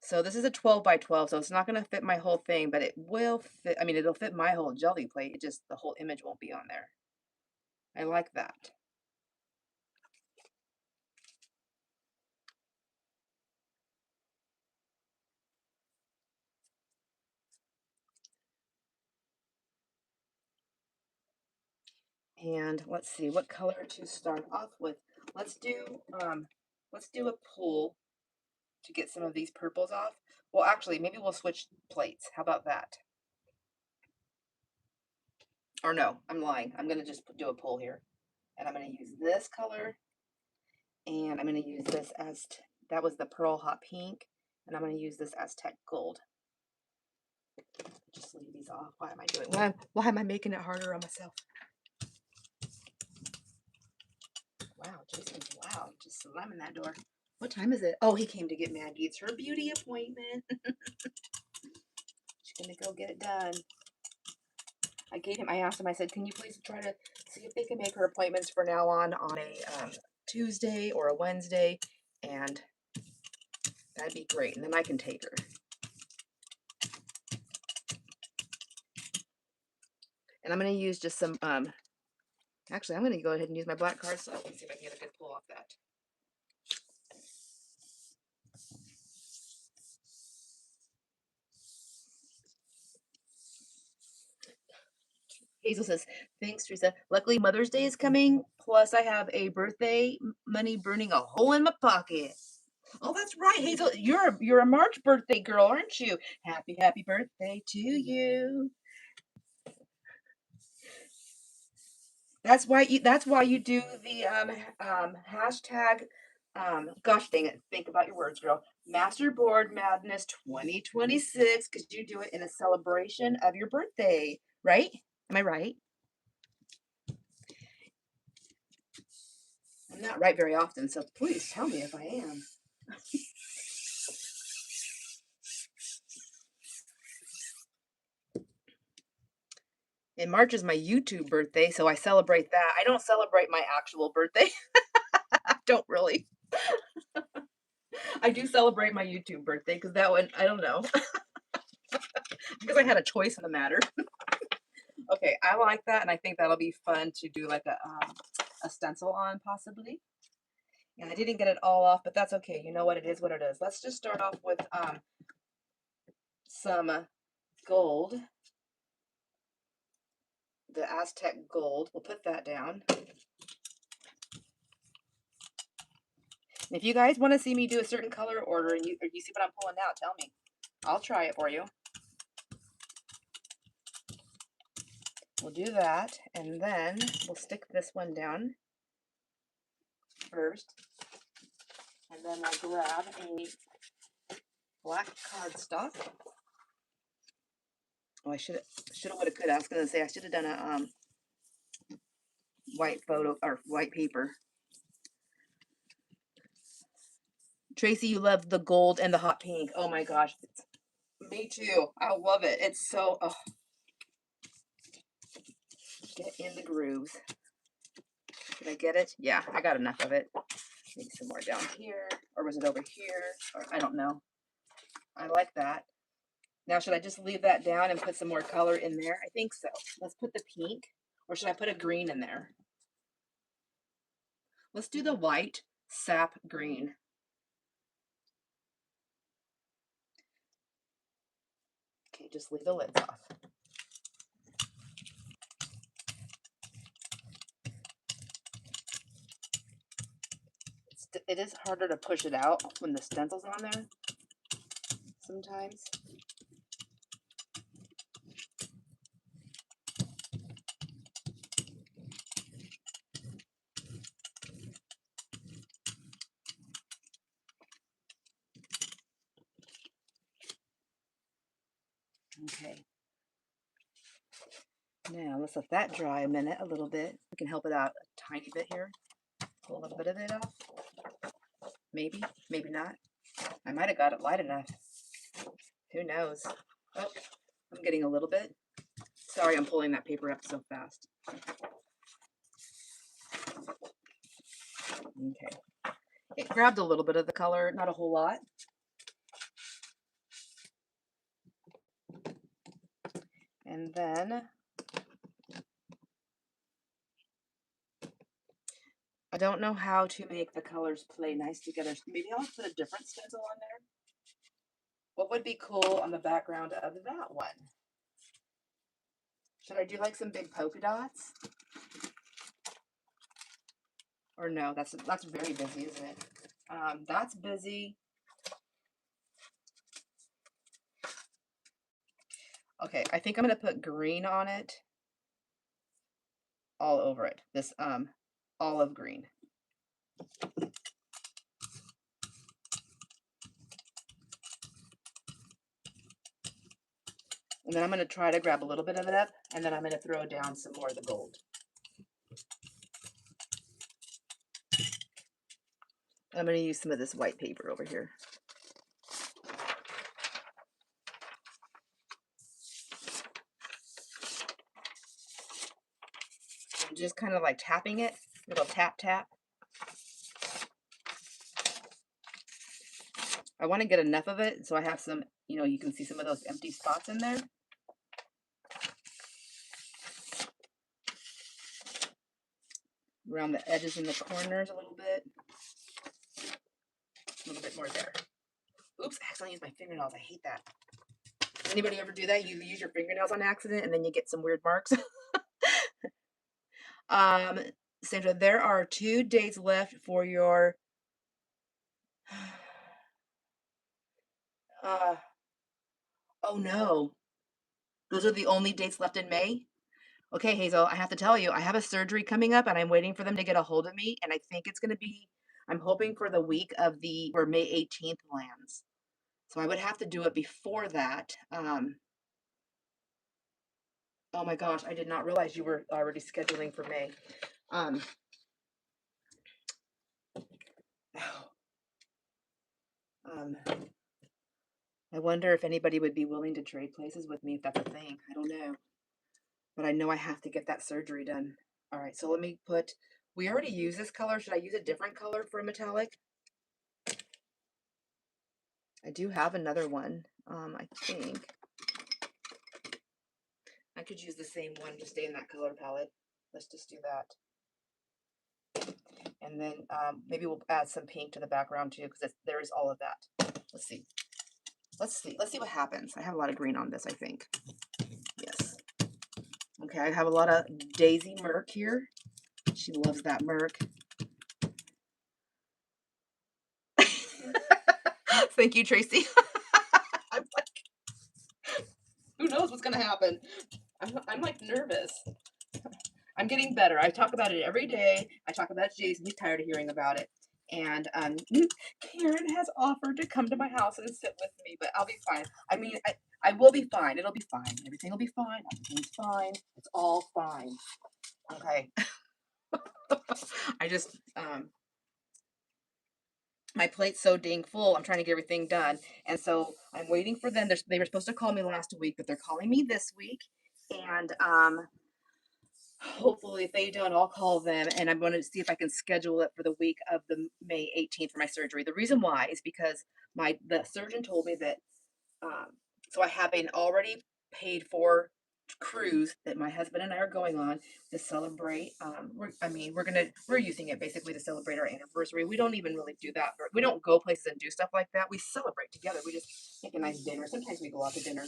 So this is a 12 by 12, so it's not going to fit my whole thing, but it will fit. I mean, it'll fit my whole jelly plate. It just, the whole image won't be on there. I like that. And let's see what color to start off with. Let's do a pull to get some of these purples off. Well, actually, maybe we'll switch plates. How about that? Or no, I'm lying. I'm gonna just do a pull here, and I'm gonna use this color, and I'm gonna use this as that was the pearl hot pink, and I'm gonna use this Aztec gold. Just leave these off. Why am I doing? Why am I making it harder on myself? Wow, Jason's wow, just slamming that door. What time is it? Oh, he came to get Maggie. It's her beauty appointment. She's gonna go get it done. I asked him, I said, can you please try to see if they can make her appointments for now on a Tuesday or a Wednesday? And that'd be great. And then I can take her. And I'm gonna use just some, actually, I'm gonna go ahead and use my black cardstock and see if I can get a good pull off that. Hazel says, thanks, Teresa. Luckily, Mother's Day is coming. Plus, I have a birthday money burning a hole in my pocket. Oh, that's right, Hazel. You're a March birthday girl, aren't you? Happy birthday to you. That's why you do the hashtag gosh dang it, think about your words, girl. Masterboard Madness 2026, because you do it in a celebration of your birthday, right? Am I right? I'm not right very often, so please tell me if I am. And March is my YouTube birthday, so I celebrate that. I don't celebrate my actual birthday. I don't really. I do celebrate my YouTube birthday because that one, I don't know, because I had a choice in the matter. Okay, I like that, and I think that'll be fun to do like a stencil on possibly. And I didn't get it all off, but that's okay. You know what? It is what it is. Let's just start off with some gold, the Aztec gold. We'll put that down. And if you guys want to see me do a certain color order and you see what I'm pulling out, tell me. I'll try it for you. We'll do that, and then we'll stick this one down. first. And then I'll grab a black cardstock. Oh, I should have, would have, could. I was gonna say I should have done a white photo or white paper. Tracy, you love the gold and the hot pink. Oh my gosh, me too. I love it. It's so. Oh. Get in the grooves. Did I get it? Yeah, I got enough of it. Maybe some more down here, or was it over here? Or, I don't know. I like that. Now, should I just leave that down and put some more color in there? I think so. Let's put the pink, or should I put a green in there? Let's do the white sap green. Okay, just leave the lids off. It is harder to push it out when the stencil's on there sometimes. Okay. Now let's let that dry a minute, a little bit. We can help it out a tiny bit here. Pull a little bit of it off. Maybe, maybe not. I might have got it light enough. Who knows? Oh, I'm getting a little bit. Sorry, I'm pulling that paper up so fast. Okay. It grabbed a little bit of the color, not a whole lot. And then I don't know how to make the colors play nice together. Maybe I'll put a different stencil on there. What would be cool on the background of that one? Should I do like some big polka dots? Or no, that's very busy, isn't it? That's busy. Okay, I think I'm gonna put green on it. All over it. This olive green. And then I'm going to try to grab a little bit of it up, and then I'm going to throw down some more of the gold. I'm going to use some of this white paper over here. I'm just kind of like tapping it, little tap tap. I want to get enough of it so I have some, you can see some of those empty spots in there. Around the edges and the corners a little bit. A little bit more there. Oops, I accidentally used my fingernails. I hate that. Anybody ever do that? You use your fingernails on accident and then you get some weird marks. Sandra, there are 2 days left for your oh no. Those are the only dates left in May? Okay, Hazel, I have to tell you, I have a surgery coming up and I'm waiting for them to get a hold of me. And I think it's going to be, I'm hoping for the week of where May 18th lands. So I would have to do it before that. Oh my gosh, I did not realize you were already scheduling for May. I wonder if anybody would be willing to trade places with me if that's a thing. I don't know. But I know I have to get that surgery done. All right, so let me put, we already use this color. Should I use a different color for a metallic? I do have another one. I think I could use the same one to stay in that color palette. Let's just do that. And then maybe we'll add some pink to the background too, because there is all of that. Let's see. Let's see what happens. I have a lot of green on this, I think. Yes. Okay, I have a lot of Daisy Merc here. She loves that Merc. Thank you, Tracy. I'm like, who knows what's gonna happen? I'm like nervous. I'm getting better. I talk about it every day. I talk about it to Jason. He's tired of hearing about it. And Karen has offered to come to my house and sit with me, but I'll be fine. I mean, I will be fine. It'll be fine. Everything will be fine. Everything's fine. It's all fine. Okay. I just my plate's so dang full. I'm trying to get everything done. And so I'm waiting for them. They were supposed to call me last week, but they're calling me this week. And hopefully if they don't, I'll call them and I'm going to see if I can schedule it for the week of the May 18th for my surgery. The reason why is because the surgeon told me that so I have an already paid for cruise that my husband and I are going on to celebrate. We're using it basically to celebrate our anniversary. We don't even really do that. We don't go places and do stuff like that. We celebrate together. We just make a nice dinner. Sometimes we go out to dinner,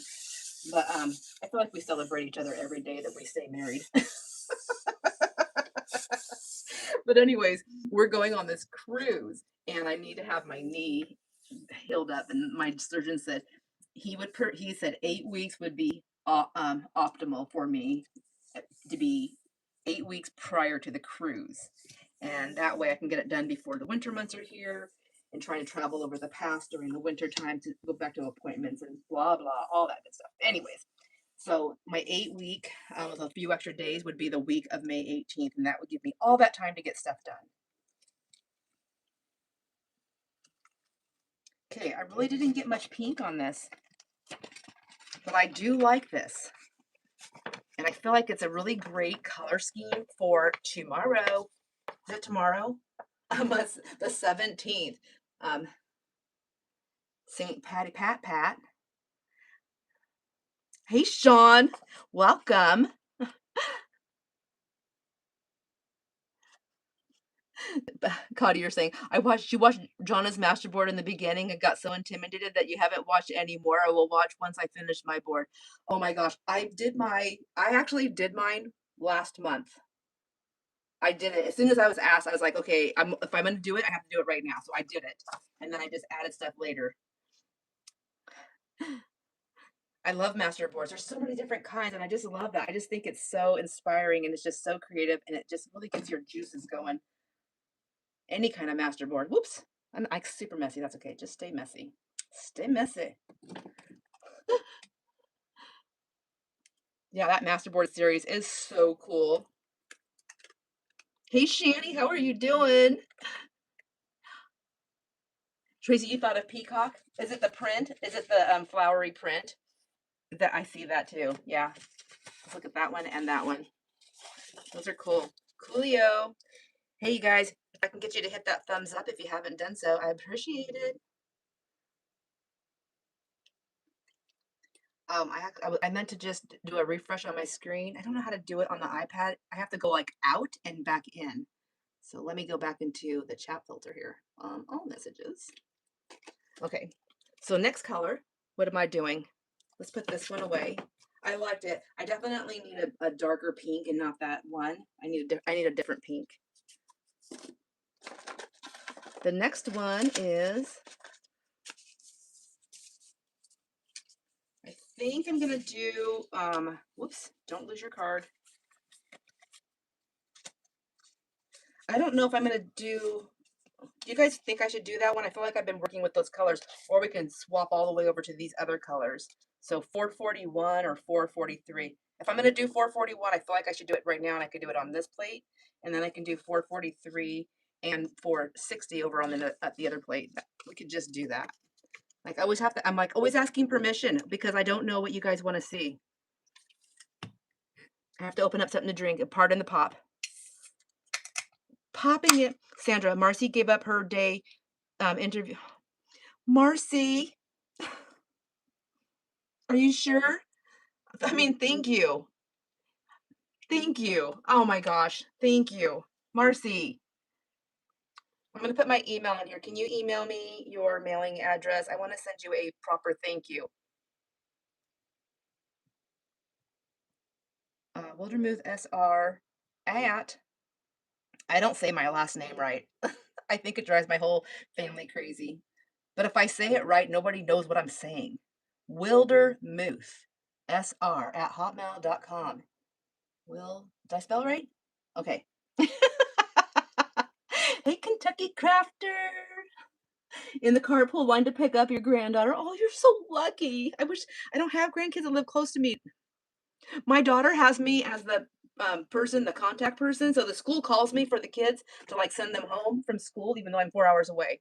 but I feel like we celebrate each other every day that we stay married. But anyways, we're going on this cruise, and I need to have my knee healed up. And my surgeon said he said 8 weeks would be optimal for me to be 8 weeks prior to the cruise, and that way I can get it done before the winter months are here. And trying to travel over the pass during the winter time to go back to appointments and blah blah, all that good stuff. Anyways, so my 8 week with a few extra days would be the week of May 18th, and that would give me all that time to get stuff done. Okay, I really didn't get much pink on this, but I do like this. And I feel like it's a really great color scheme for tomorrow. Is it tomorrow? The 17th. St. Patty Pat. Hey, Sean. Welcome. Cody, you're saying you watched Jonna's masterboard in the beginning and got so intimidated that you haven't watched any more. I will watch once I finish my board. Oh my gosh, I actually did mine last month. I did it as soon as I was asked. I was like, okay, if I'm gonna do it, I have to do it right now. So I did it, and then I just added stuff later. I love masterboards. There's so many different kinds, and I just love that. I just think it's so inspiring, and it's just so creative, and it just really gets your juices going. Any kind of masterboard. Whoops. I'm like super messy. That's okay. Just stay messy. Stay messy. Yeah, that masterboard series is so cool. Hey, Shani, how are you doing? Tracy, you thought of peacock? Is it the print? Is it the flowery print? That I see that too. Yeah. Let's look at that one and that one. Those are cool. Coolio. Hey, you guys, if I can get you to hit that thumbs up if you haven't done so, I appreciate it. I meant to just do a refresh on my screen. I don't know how to do it on the iPad. I have to go like out and back in. So let me go back into the chat filter here. All messages. Okay. So next color, what am I doing? Let's put this one away. I liked it. I definitely need a darker pink and not that one. I need a different pink. The next one is, I think I'm gonna do, whoops, don't lose your card. I don't know if I'm gonna do you guys think I should do that one? I feel like I've been working with those colors, or we can swap all the way over to these other colors. So 441 or 443. If I'm gonna do 441, I feel like I should do it right now, and I could do it on this plate, and then I can do 443 and 460 over on the other plate. We could just do that. Like I always have to, I'm like always asking permission because I don't know what you guys want to see. I have to open up something to drink. Pardon the pop. Popping it. Sandra, Marcy gave up her day interview. Marcy, are you sure? I mean, thank you. Thank you. Oh my gosh. Thank you. Marcy, I'm going to put my email in here. Can you email me your mailing address? I want to send you a proper thank you. wildermuthsr at, I don't say my last name right. I think it drives my whole family crazy. But if I say it right, nobody knows what I'm saying. wildermuthsr at hotmail.com. Did I spell right? Okay. Hey, Kentucky Crafter. In the carpool line to pick up your granddaughter. Oh, you're so lucky. I wish I don't have grandkids that live close to me. My daughter has me as the person, the contact person. So the school calls me for the kids to like send them home from school, even though I'm 4 hours away.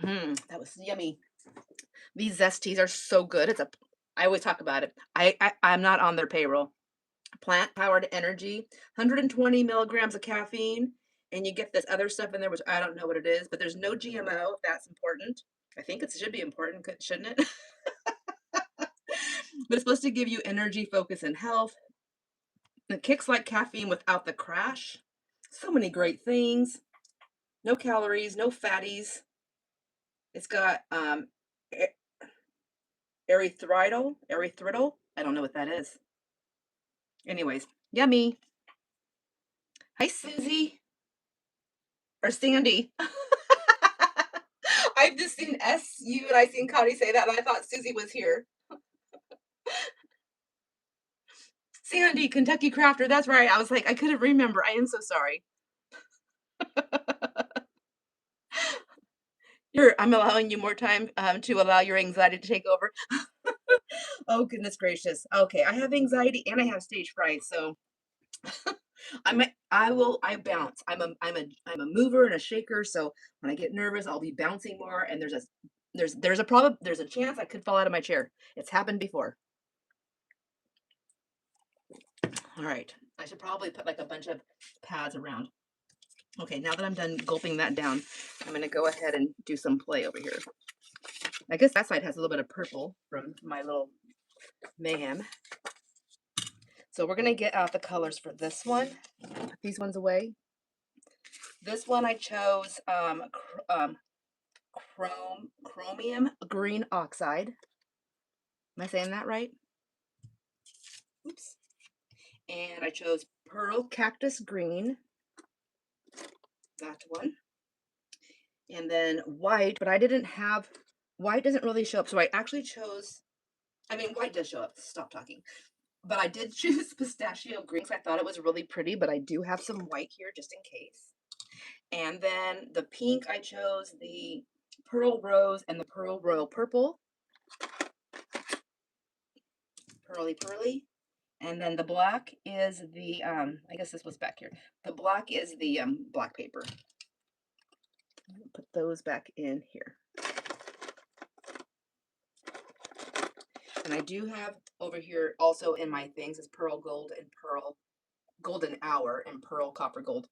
That was yummy. These zesties are so good. I always talk about it. I'm not on their payroll. Plant powered energy, 120 milligrams of caffeine, and you get this other stuff in there, which I don't know what it is, but there's no GMO, if that's important. I think it should be important, shouldn't it? But it's supposed to give you energy, focus, and health. It kicks like caffeine without the crash. So many great things. No calories, no fatties. It's got erythritol. I don't know what that is. Anyways, yummy. Hi, Susie. Or Sandy. I've just seen SU and I seen Connie say that, and I thought Susie was here. Sandy, Kentucky Crafter. That's right. I was like, I couldn't remember. I am so sorry. I'm allowing you more time to allow your anxiety to take over. Oh, goodness gracious. Okay, I have anxiety and I have stage fright, so I bounce. I'm a mover and a shaker, so when I get nervous, I'll be bouncing more, and there's a chance I could fall out of my chair. It's happened before. All right. I should probably put like a bunch of pads around. Okay, now that I'm done gulping that down, I'm going to go ahead and do some play over here. I guess that side has a little bit of purple from my little mayhem. So we're going to get out the colors for this one. Put these ones away. This one I chose chromium green oxide. Am I saying that right? Oops. And I chose pearl cactus green. That one. And then white, but I didn't have, white doesn't really show up. So I actually chose, white does show up. Stop talking. But I did choose pistachio green because I thought it was really pretty, but I do have some white here just in case. And then the pink, I chose the pearl rose and the pearl royal purple. Pearly pearly. And then the black is the, I guess this was back here. The black is the black paper. Put those back in here. And I do have over here also in my things is pearl gold and pearl golden hour and pearl copper gold.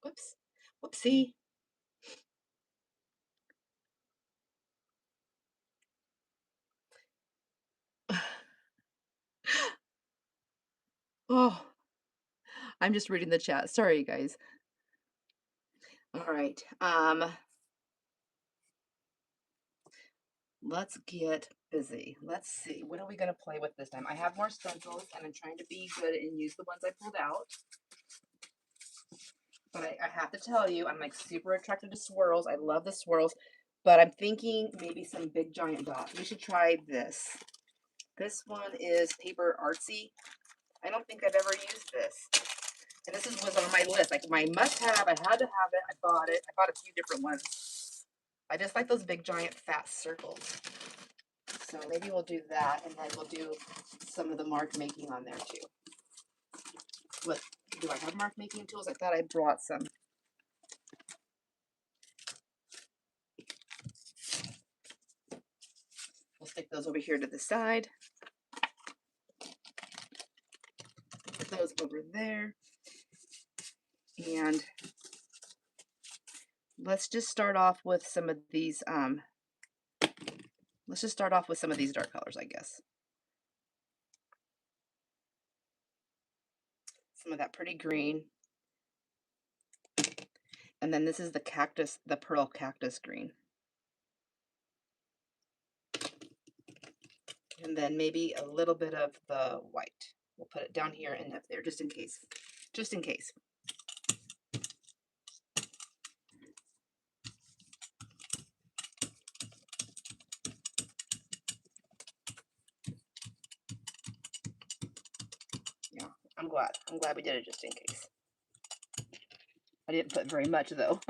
Whoops. Whoopsie. Oh, I'm just reading the chat. Sorry, guys. All right. Let's get busy. Let's see. What are we going to play with this time? I have more stencils, and I'm trying to be good and use the ones I pulled out. But I have to tell you, I'm like super attracted to swirls. I love the swirls, but I'm thinking maybe some big giant dots. We should try this. This one is Paper Artsy. I don't think I've ever used this. And this was on my list. Like my must have. I had to have it. I bought it. I bought a few different ones. I just like those big giant fat circles. So maybe we'll do that, and then we'll do some of the mark making on there too. What do I have mark making tools? I thought I brought some. We'll stick those over here to the side. Put those over there. And let's just start off with some of these dark colors, I guess. Some of that pretty green. And then this is the cactus, the pearl cactus green. And then maybe a little bit of the white. We'll put it down here and up there just in case. Just in case. I'm glad. I'm glad we did it just in case. I didn't put very much though.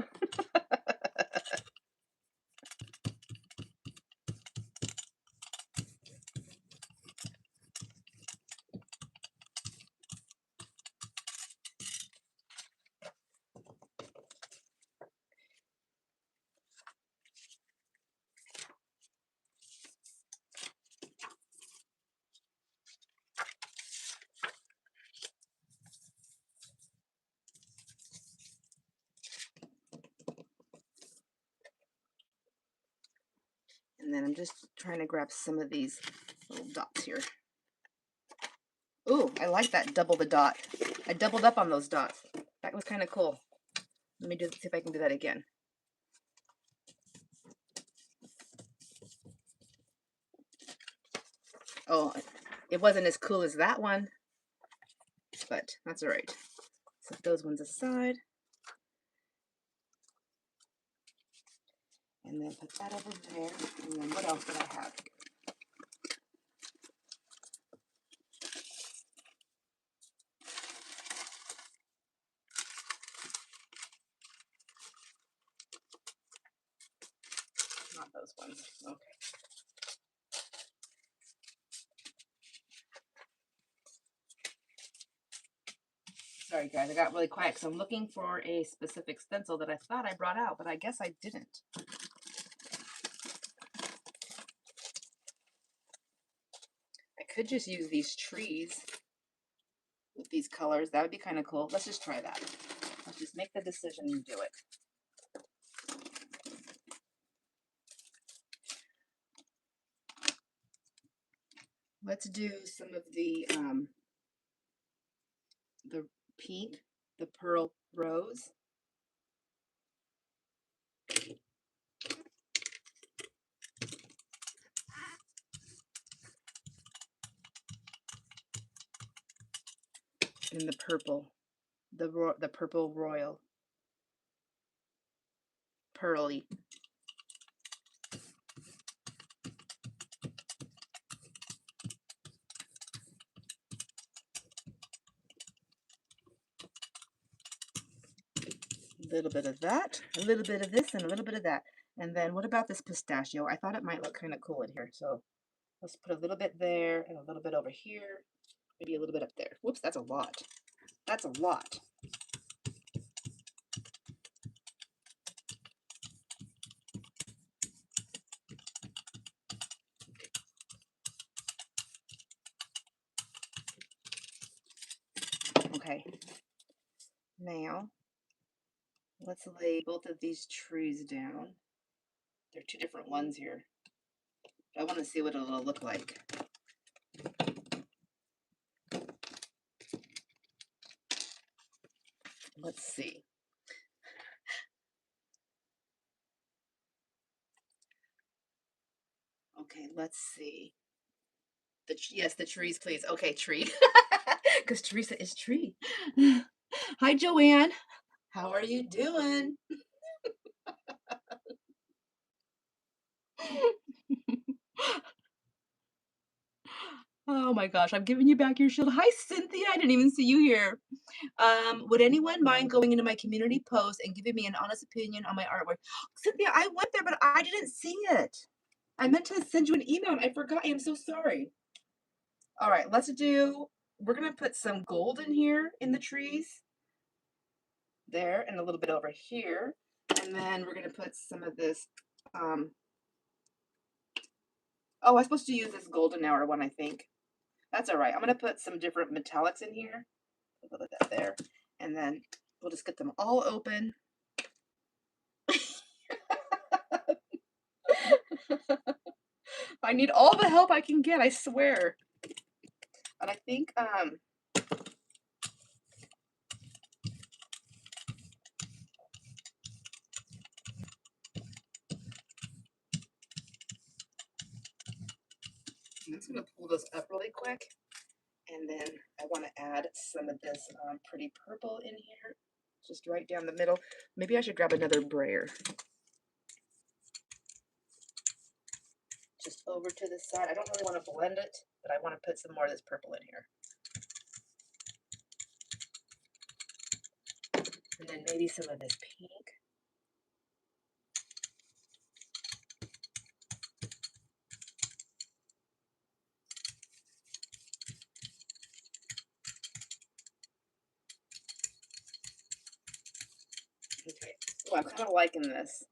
And then I'm just trying to grab some of these little dots here. Ooh, I like that double the dot. I doubled up on those dots. That was kind of cool. Let me see if I can do that again. Oh, it wasn't as cool as that one, but that's all right. Set those ones aside. And then put that over there. And then what else did I have? Not those ones. Okay. Sorry guys, I got really quiet because I'm looking for a specific stencil that I thought I brought out, but I guess I didn't. I could just use these trees with these colors. That would be kind of cool. Let's just try that. Let's just make the decision and do it. Let's do some of the pink, the pearl rose. And the purple, the purple royal, pearly. A little bit of that, a little bit of this, and a little bit of that. And then what about this pistachio? I thought it might look kind of cool in here. So let's put a little bit there and a little bit over here. Maybe a little bit up there. Whoops, that's a lot. That's a lot. Okay. Now, let's lay both of these trees down. There are two different ones here. I want to see what it'll look like. Let's see. Okay, let's see. Yes, the trees, please. Okay, tree. Because Teresa is tree. Hi, Joanne. How are you doing? Oh my gosh, I'm giving you back your shield. Hi, Cynthia. I didn't even see you here. Would anyone mind going into my community post and giving me an honest opinion on my artwork? Cynthia, I went there, but I didn't see it. I meant to send you an email and I forgot. I am so sorry. All right, we're going to put some gold in here in the trees. There, and a little bit over here. And then we're going to put some of this. Oh, I'm supposed to use this golden hour one, I think. That's all right. I'm going to put some different metallics in here. A little bit of that there. And then we'll just get them all open. I need all the help I can get, I swear. And I think I'm just going to pull this up really quick. And then I want to add some of this pretty purple in here. Just right down the middle. Maybe I should grab another brayer. Just over to the side. I don't really want to blend it, but I want to put some more of this purple in here. And then maybe some of this pink. Okay, oh, I'm kind of liking this.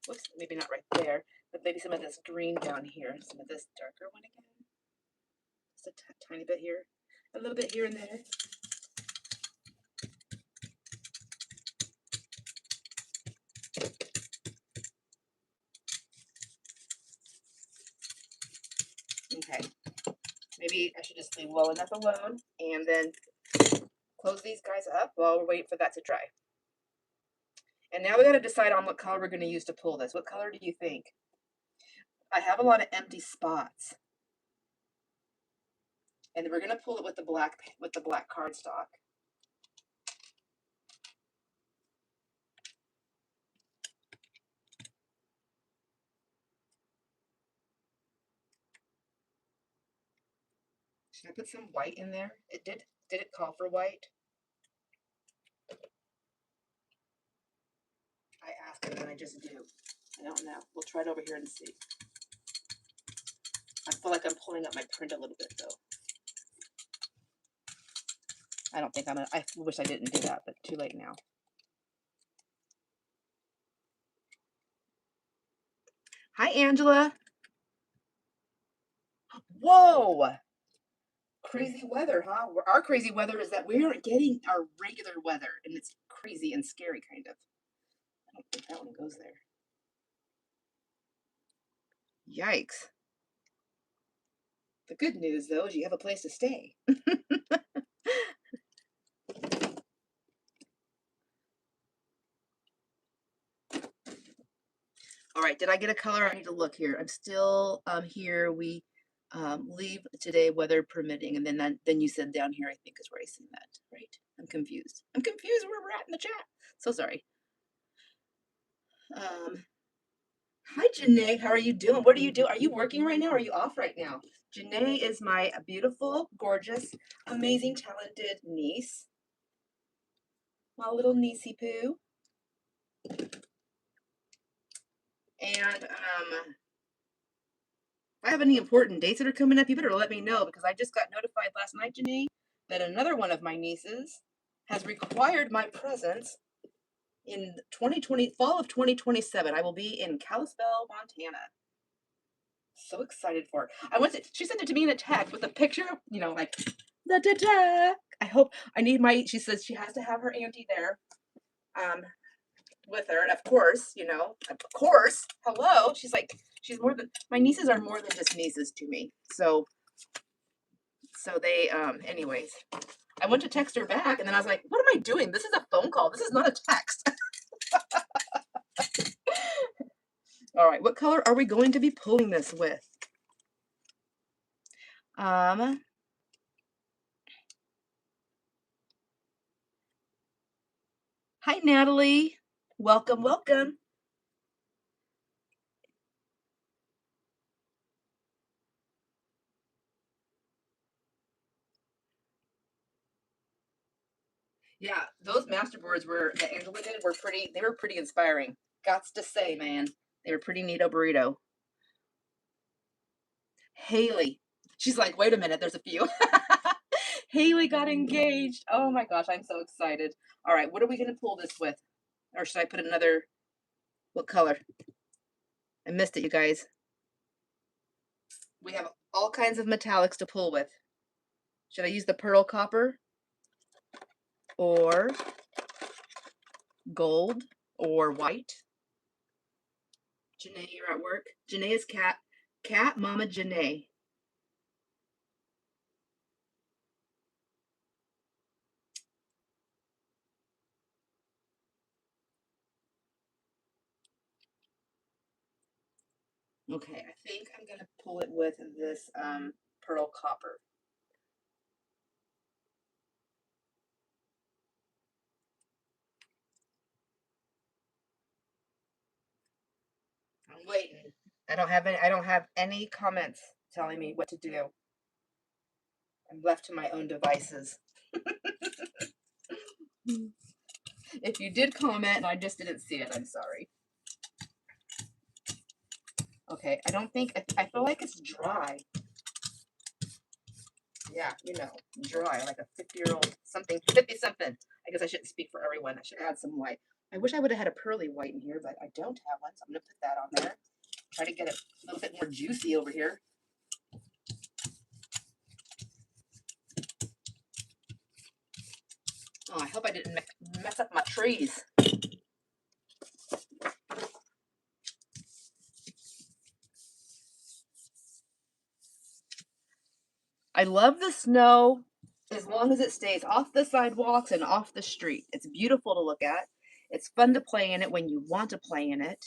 Whoops, maybe not right there, but maybe some of this green down here, some of this darker one again. Just a tiny bit here, a little bit here and there. Okay, maybe I should just leave well enough alone and then close these guys up while we're waiting for that to dry. And now we got to decide on what color we're going to use to pull this. What color do you think? I have a lot of empty spots. And we're going to pull it with the black cardstock. Should I put some white in there? Did it call for white? I ask and then I just do. I don't know. We'll try it over here and see. I feel like I'm pulling up my print a little bit though. I don't think I wish I didn't do that, but too late now. Hi, Angela. Whoa! Crazy weather, huh? Our crazy weather is that we aren't getting our regular weather, and it's crazy and scary, kind of. I don't think that one goes there. Yikes. The good news, though, is you have a place to stay. All right, did I get a color? I need to look here. I'm still here. We leave today, weather permitting, and then you said down here, I think is where I seen that, right? I'm confused. I'm confused where we're at in the chat. So sorry. Hi, Janae. How are you doing? What are you doing? Are you working right now or are you off right now? Janae is my beautiful, gorgeous, amazing, talented niece. My little niecey poo. And if I have any important dates that are coming up, you better let me know because I just got notified last night, Janae, that another one of my nieces has required my presence in fall of 2027. I will be in Kalispell, Montana. So excited for it. She sent it to me in a text with a picture, like da da da. She says she has to have her auntie there with her. And of course, hello. My nieces are more than just nieces to me. So they, anyways, I went to text her back and then I was like, what am I doing? This is a phone call. This is not a text. All right, what color are we going to be pulling this with? Hi, Natalie. Welcome, welcome. Yeah, those masterboards that Angela did they were pretty inspiring. Gots to say, man. They were pretty neato burrito. Haley. She's like, wait a minute, there's a few. Haley got engaged. Oh my gosh, I'm so excited. All right, what are we gonna pull this with? Or should I put what color? I missed it, you guys. We have all kinds of metallics to pull with. Should I use the pearl copper? Or gold? Or white? Janae, you're at work. Janae is Cat Mama Janae. Okay, I think I'm gonna pull it with this pearl copper. I'm waiting. I don't have any comments telling me what to do. I'm left to my own devices. If you did comment and I just didn't see it, I'm sorry. Okay, I don't think, I feel like it's dry. Yeah, you know, dry, like a 50-year-old something, 50 something. I guess I shouldn't speak for everyone. I should add some white. I wish I would have had a pearly white in here, but I don't have one, so I'm going to put that on there. Try to get it a little bit more juicy over here. Oh, I hope I didn't mess up my trees. I love the snow as long as it stays off the sidewalks and off the street. It's beautiful to look at. It's fun to play in it when you want to play in it.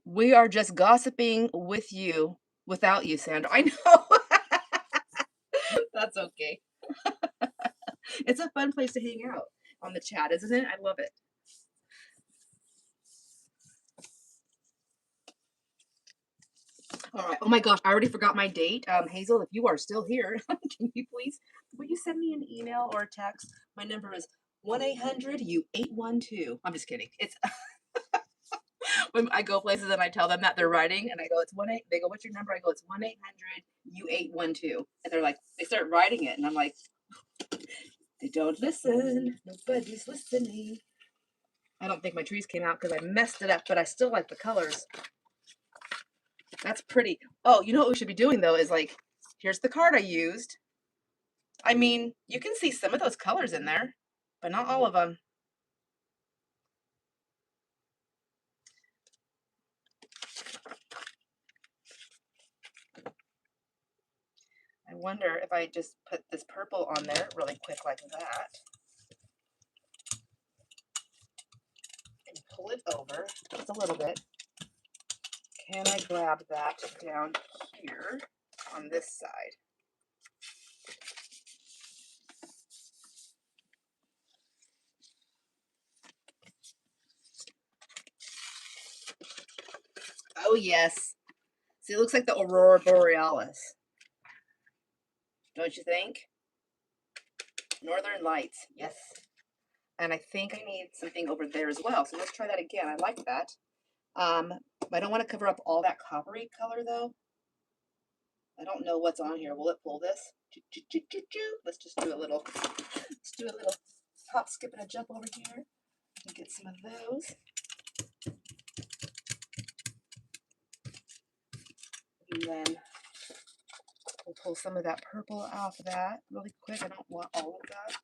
We are just gossiping with you without you, Sandra. I know. That's okay. It's a fun place to hang out on the chat, isn't it? I love it. All right. Oh my gosh, I already forgot my date. Hazel, if you are still here, can you please, will you send me an email or a text? My number is 1-800-you-812. I'm just kidding. It's when I go places and I tell them that they're writing and I go, it's 1-8, they go, what's your number? I go, it's 1-800-you-812. And they're like, they start writing it. And I'm like, they don't listen. Nobody's listening. I don't think my trees came out because I messed it up, but I still like the colors. That's pretty. Oh, you know what we should be doing though is like, here's the card I used. I mean, you can see some of those colors in there, but not all of them. I wonder if I just put this purple on there really quick like that and pull it over just a little bit. Can I grab that down here on this side? Oh, yes. See, it looks like the Aurora Borealis. Don't you think? Northern Lights, yes. And I think I need something over there as well. So let's try that again. I like that. I don't want to cover up all that coppery color though. I don't know what's on here. Will it pull this? Let's just do a little, let's do a little hop, skip, and a jump over here and get some of those. And then we'll pull some of that purple off of that really quick. I don't want all of that.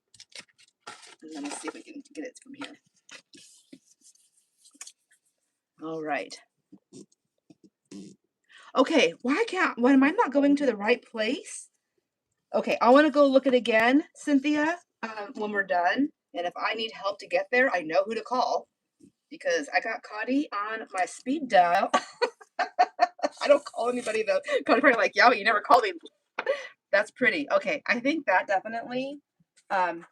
And then let's see if we can get it from here. All right. Okay, why am I not going to the right place? Okay, I want to go look at it again, Cynthia, when we're done. And if I need help to get there, I know who to call because I got Connie on my speed dial. I don't call anybody though. Connie's probably like, yeah, but you never called me. That's pretty. Okay, I think that definitely, that's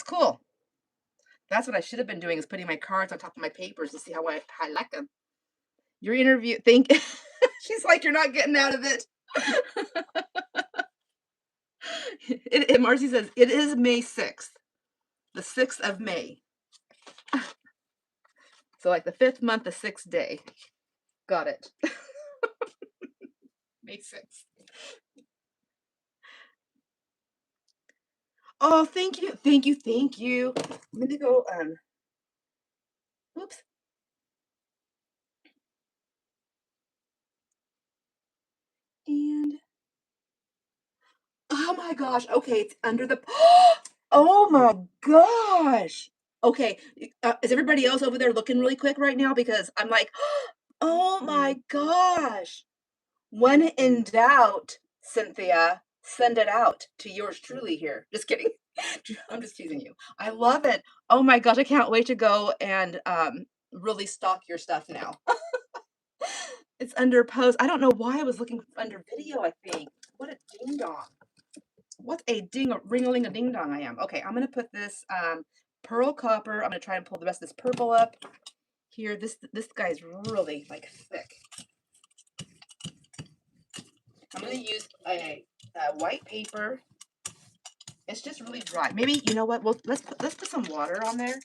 cool. That's what I should have been doing is putting my cards on top of my papers to see how I like them. Your interview, she's like, you're not getting out of it. Marcy says, it is May 6th, the 6th of May. So like the 5th month, the 6th day. Got it. May 6th. Oh, thank you. Thank you. Thank you. I'm going to go, oops. And, oh my gosh. Okay, it's under the, oh my gosh. Okay, is everybody else over there looking really quick right now? Because I'm like, oh my gosh. When in doubt, Cynthia, send it out to yours truly here. Just kidding. I'm just teasing you. I love it. Oh my gosh, I can't wait to go and really stock your stuff now. It's under post. I don't know why I was looking under video, I think. What a ding dong. What a ring-a-ling a ding dong I am. Okay, I'm gonna put this pearl copper. I'm gonna try and pull the rest of this purple up Here, this guy's really like thick. I'm gonna use a white paper. It's just really dry. Maybe you know what? Well, let's put some water on there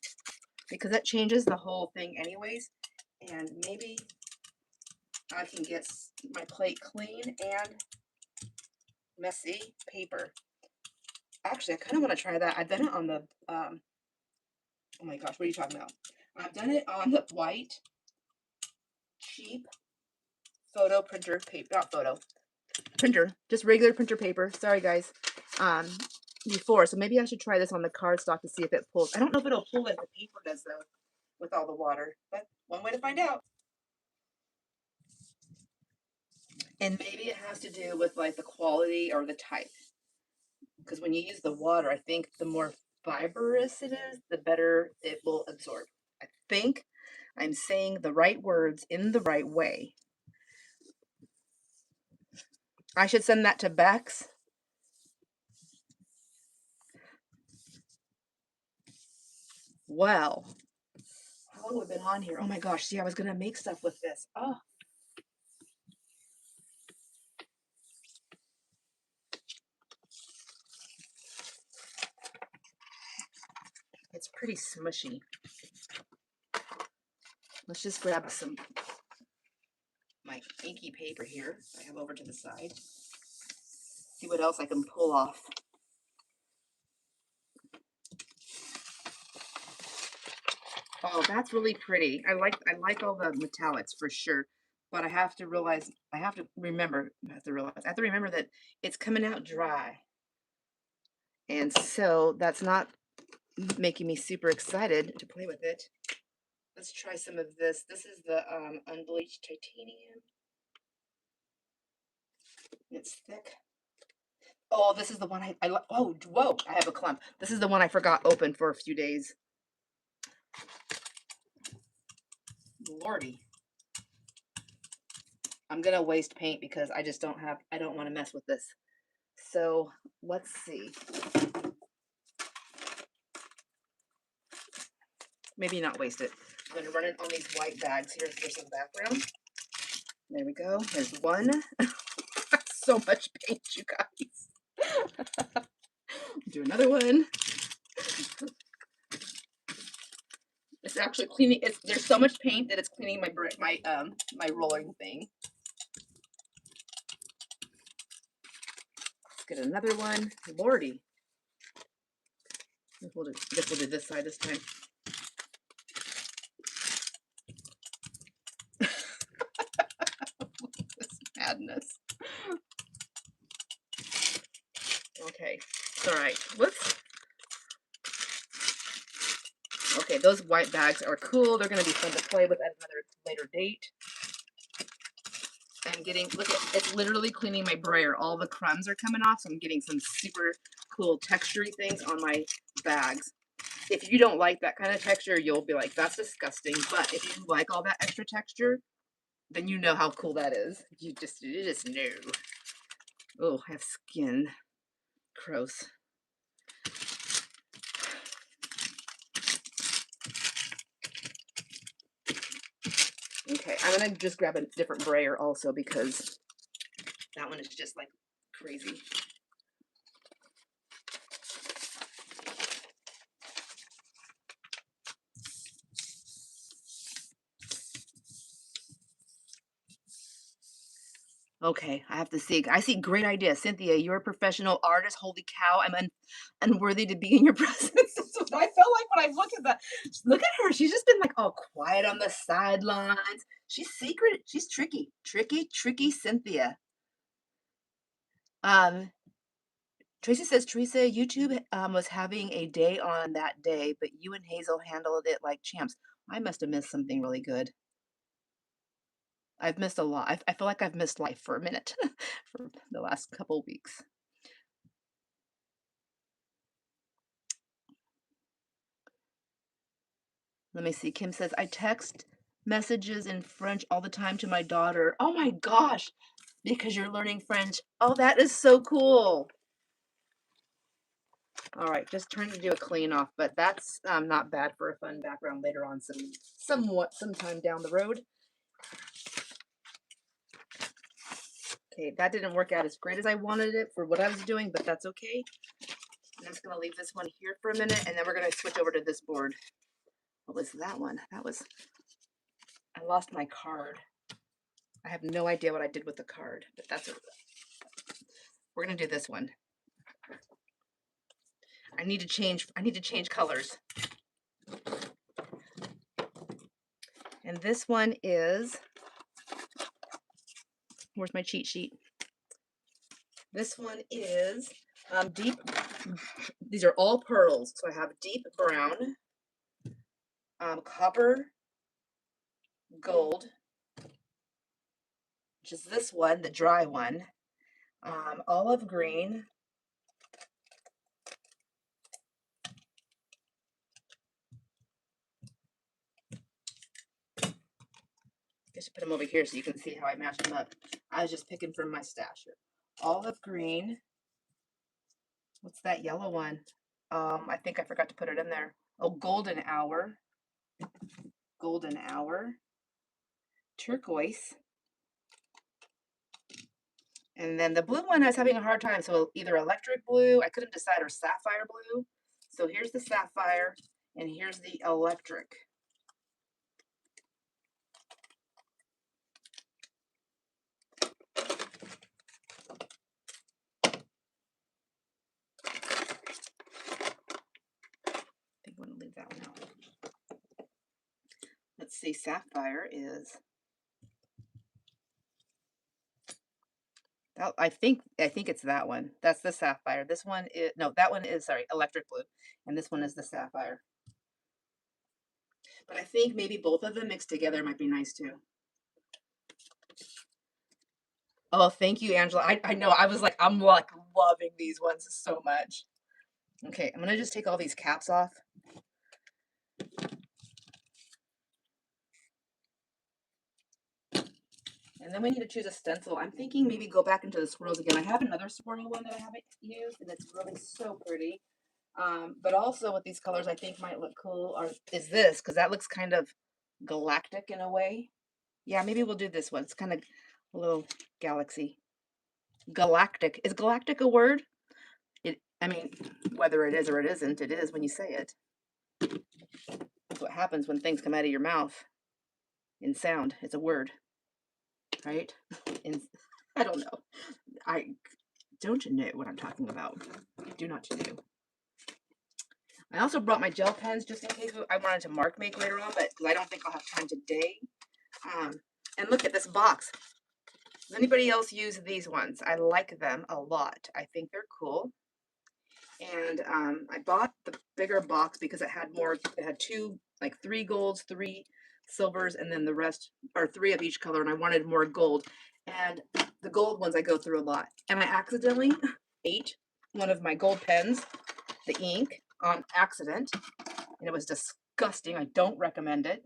because that changes the whole thing, anyways. And maybe I can get my plate clean and messy paper. Actually, I kind of want to try that. I've done it on the oh my gosh, what are you talking about? I've done it on the white cheap photo printer paper, not photo printer, just regular printer paper. Sorry guys. Um, Before, so maybe I should try this on the cardstock to see if it pulls. I don't know if it'll pull like the paper does though, with all the water. But one way to find out. And maybe it has to do with like the quality or the type. Because when you use the water, I think the more fibrous it is, the better it will absorb. I think I'm saying the right words in the right way. I should send that to Bex. Well, how long have we been on here? Oh my gosh, see, I was gonna make stuff with this. Oh. It's pretty smushy. Let's just grab some my inky paper here I have over to the side. See what else I can pull off. Oh, that's really pretty. I like all the metallics for sure. But I have to realize, I have to remember that it's coming out dry. And so that's not making me super excited to play with it. Let's try some of this. This is the unbleached titanium. It's thick. Oh, this is the one I like. Oh, whoa, I have a clump. This is the one I forgot open for a few days. Lordy. I'm gonna waste paint because I just don't want to mess with this. So let's see. Maybe not waste it. I'm gonna run it on these white bags here for some background. There we go. There's one. So much paint, you guys. Do another one. It's actually cleaning. There's so much paint that it's cleaning my rolling thing. Let's get another one. Lordy. I guess we'll do this side this time. This madness. Okay. All right. Okay, those white bags are cool. They're going to be fun to play with at another later date. I'm getting, look at, it's literally cleaning my brayer. All the crumbs are coming off, so I'm getting some super cool textury things on my bags. If you don't like that kind of texture, you'll be like, that's disgusting. But if you like all that extra texture, then you know how cool that is. You just know. Oh, I have skin. Gross. Okay, I'm gonna just grab a different brayer also because that one is just like crazy. Okay, I have to see. I see great idea. Cynthia, you're a professional artist. Holy cow, I'm unworthy to be in your presence. That's what I felt like when I looked at that. Look at her. She's just been like all quiet on the sidelines. She's secret. She's tricky. Tricky Cynthia. Um, Tracy says, Teresa, YouTube was having a day on that day, but you and Hazel handled it like champs. I must have missed something really good. I've missed a lot. I feel like I've missed life for a minute for the last couple weeks. Let me see. Kim says, I text messages in French all the time to my daughter. Oh my gosh, because you're learning French. Oh, that is so cool. All right, just trying to do a clean off, but that's not bad for a fun background later on, sometime down the road. Okay, that didn't work out as great as I wanted it for what I was doing, but that's okay. And I'm just gonna leave this one here for a minute, and then we're gonna switch over to this board. What was that one? I lost my card. I have no idea what I did with the card, but we're gonna do this one. I need to change colors. And this one is, where's my cheat sheet? This one is deep, these are all pearls. So I have deep brown, copper, gold, which is this one, the dry one, olive green, just put them over here so you can see how I matched them up. I was just picking from my stash here. Olive green. What's that yellow one? I think I forgot to put it in there. Oh, golden hour. Golden hour. Turquoise. And then the blue one I was having a hard time. So either electric blue, I couldn't decide, or sapphire blue. So here's the sapphire and here's the electric. I want to leave that one out. Let's see, sapphire is, I think it's that one. That's the sapphire. This one is, no, that one is, sorry, electric blue. And this one is the sapphire. But I think maybe both of them mixed together might be nice too. Oh, thank you, Angela. I know, I'm like loving these ones so much. Okay, I'm gonna just take all these caps off. And then we need to choose a stencil. I'm thinking maybe go back into the swirls again. I have another swirl one that I haven't used, and it's really so pretty. But also with these colors I think might look cool is this, because that looks kind of galactic in a way. Yeah, maybe we'll do this one. It's kind of a little galaxy. Galactic. Is galactic a word? I mean, whether it is or it isn't, it is when you say it. That's what happens when things come out of your mouth in sound. It's a word, right? And I don't know. Don't you know what I'm talking about? Do not you know? I also brought my gel pens just in case I wanted to mark make later on, but because I don't think I'll have time today. And look at this box. Does anybody else use these ones? I like them a lot. I think they're cool. And I bought the bigger box because it had more. It had three golds, three silvers, and then the rest are three of each color. And I wanted more gold. And the gold ones I go through a lot. And I accidentally ate one of my gold pens, the ink, on accident. And it was disgusting. I don't recommend it.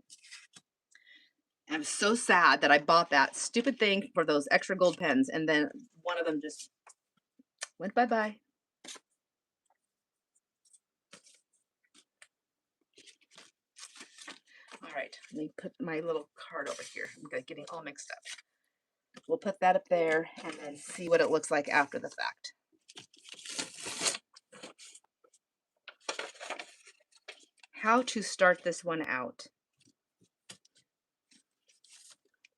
And I'm so sad that I bought that stupid thing for those extra gold pens. And then one of them just went bye-bye. All right, let me put my little card over here. I'm getting all mixed up. We'll put that up there and then see what it looks like after the fact. How to start this one out.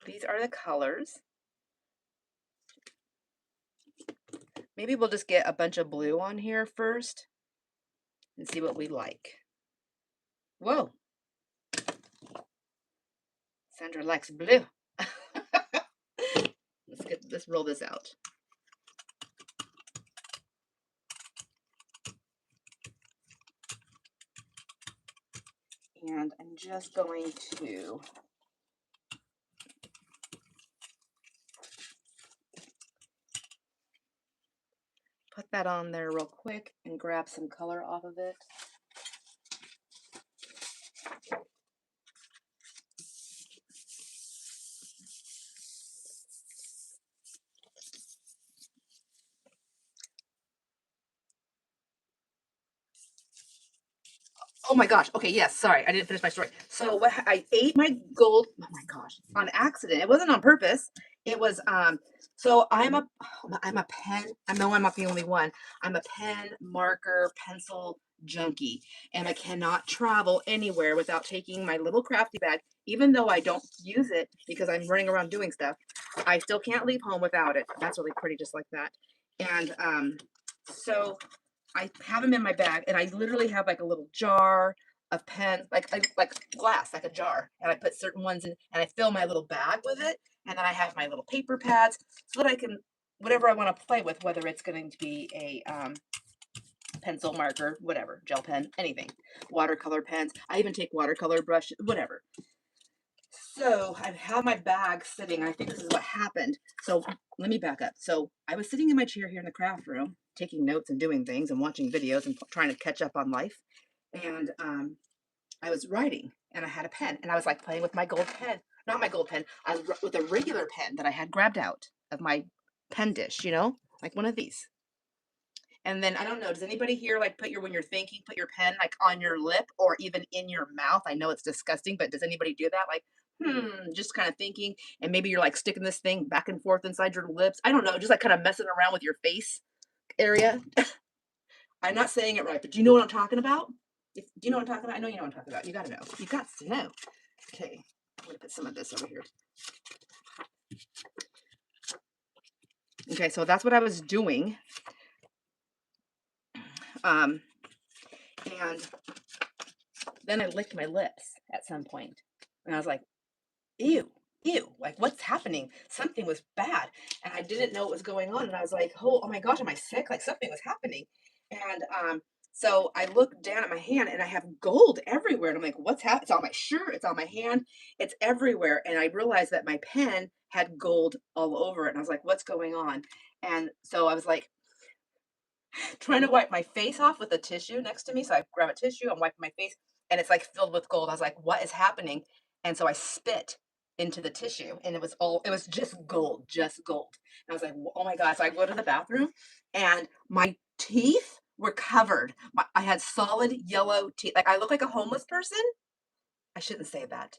These are the colors. Maybe we'll just get a bunch of blue on here first and see what we like. Whoa. Sandra likes blue. Let's roll this out. And I'm just going to put that on there real quick and grab some color off of it. Oh my gosh. Okay, yes. Sorry, I didn't finish my story. So what I ate my gold. Oh my gosh, on accident. It wasn't on purpose. It was So I'm a pen. I know I'm not the only one. I'm a pen, marker, pencil junkie, and I cannot travel anywhere without taking my little crafty bag. Even though I don't use it because I'm running around doing stuff, I still can't leave home without it. That's really pretty, just like that. And so I have them in my bag, and I literally have like a little jar of pens, like glass, like a jar, and I put certain ones in, and I fill my little bag with it, and then I have my little paper pads so that I can whatever I want to play with, whether it's going to be a pencil, marker, whatever, gel pen, anything, watercolor pens. I even take watercolor brushes, whatever. So I have my bag sitting. I think this is what happened. So let me back up. So I was sitting in my chair here in the craft room, taking notes and doing things and watching videos and trying to catch up on life. And I was writing, and I had a pen, and I was like playing with my gold pen. Not my gold pen. I was with a regular pen that I had grabbed out of my pen dish, like one of these. And then I don't know, does anybody here like when you're thinking, put your pen like on your lip or even in your mouth? I know it's disgusting, but does anybody do that? Like, just kind of thinking, and maybe you're like sticking this thing back and forth inside your lips. I don't know, just like kind of messing around with your face area. I'm not saying it right, but do you know what I'm talking about? Do you know what I'm talking about? I know you know what I'm talking about. You gotta know. You got to know. Okay, I'm gonna put some of this over here. Okay, so that's what I was doing. And then I licked my lips at some point, and I was like, ew, ew, like what's happening? Something was bad. And I didn't know what was going on. And I was like, oh my gosh, am I sick? Like something was happening. And so I looked down at my hand, and I have gold everywhere. And I'm like, what's happening? It's on my shirt, it's on my hand, it's everywhere. And I realized that my pen had gold all over it. And I was like, what's going on? And so I was like, trying to wipe my face off with a tissue next to me. So I grab a tissue, I'm wiping my face, and it's like filled with gold. I was like, what is happening? And so I spit into the tissue, and it was just gold, just gold. And I was like, oh my God. So I go to the bathroom, and my teeth were covered. I had solid yellow teeth. Like I look like a homeless person. I shouldn't say that.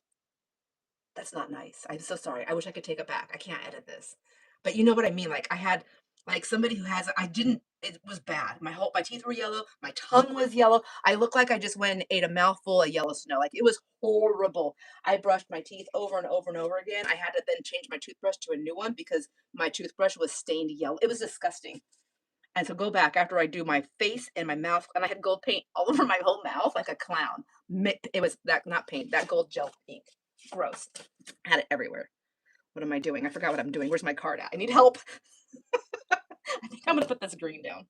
That's not nice. I'm so sorry. I wish I could take it back. I can't edit this. But you know what I mean? Like I had like somebody who has I didn't it was bad. My teeth were yellow, my tongue was yellow. I looked like I just went and ate a mouthful of yellow snow. Like it was horrible. I brushed my teeth over and over and over again. I had to then change my toothbrush to a new one because my toothbrush was stained yellow. It was disgusting. And so go back after I do my face and my mouth, and I had gold paint all over my whole mouth like a clown. It was that not paint, that gold gel ink. Gross. I had it everywhere. What am I doing? I forgot what I'm doing. Where's my card at? I need help. I think I'm gonna put this green down.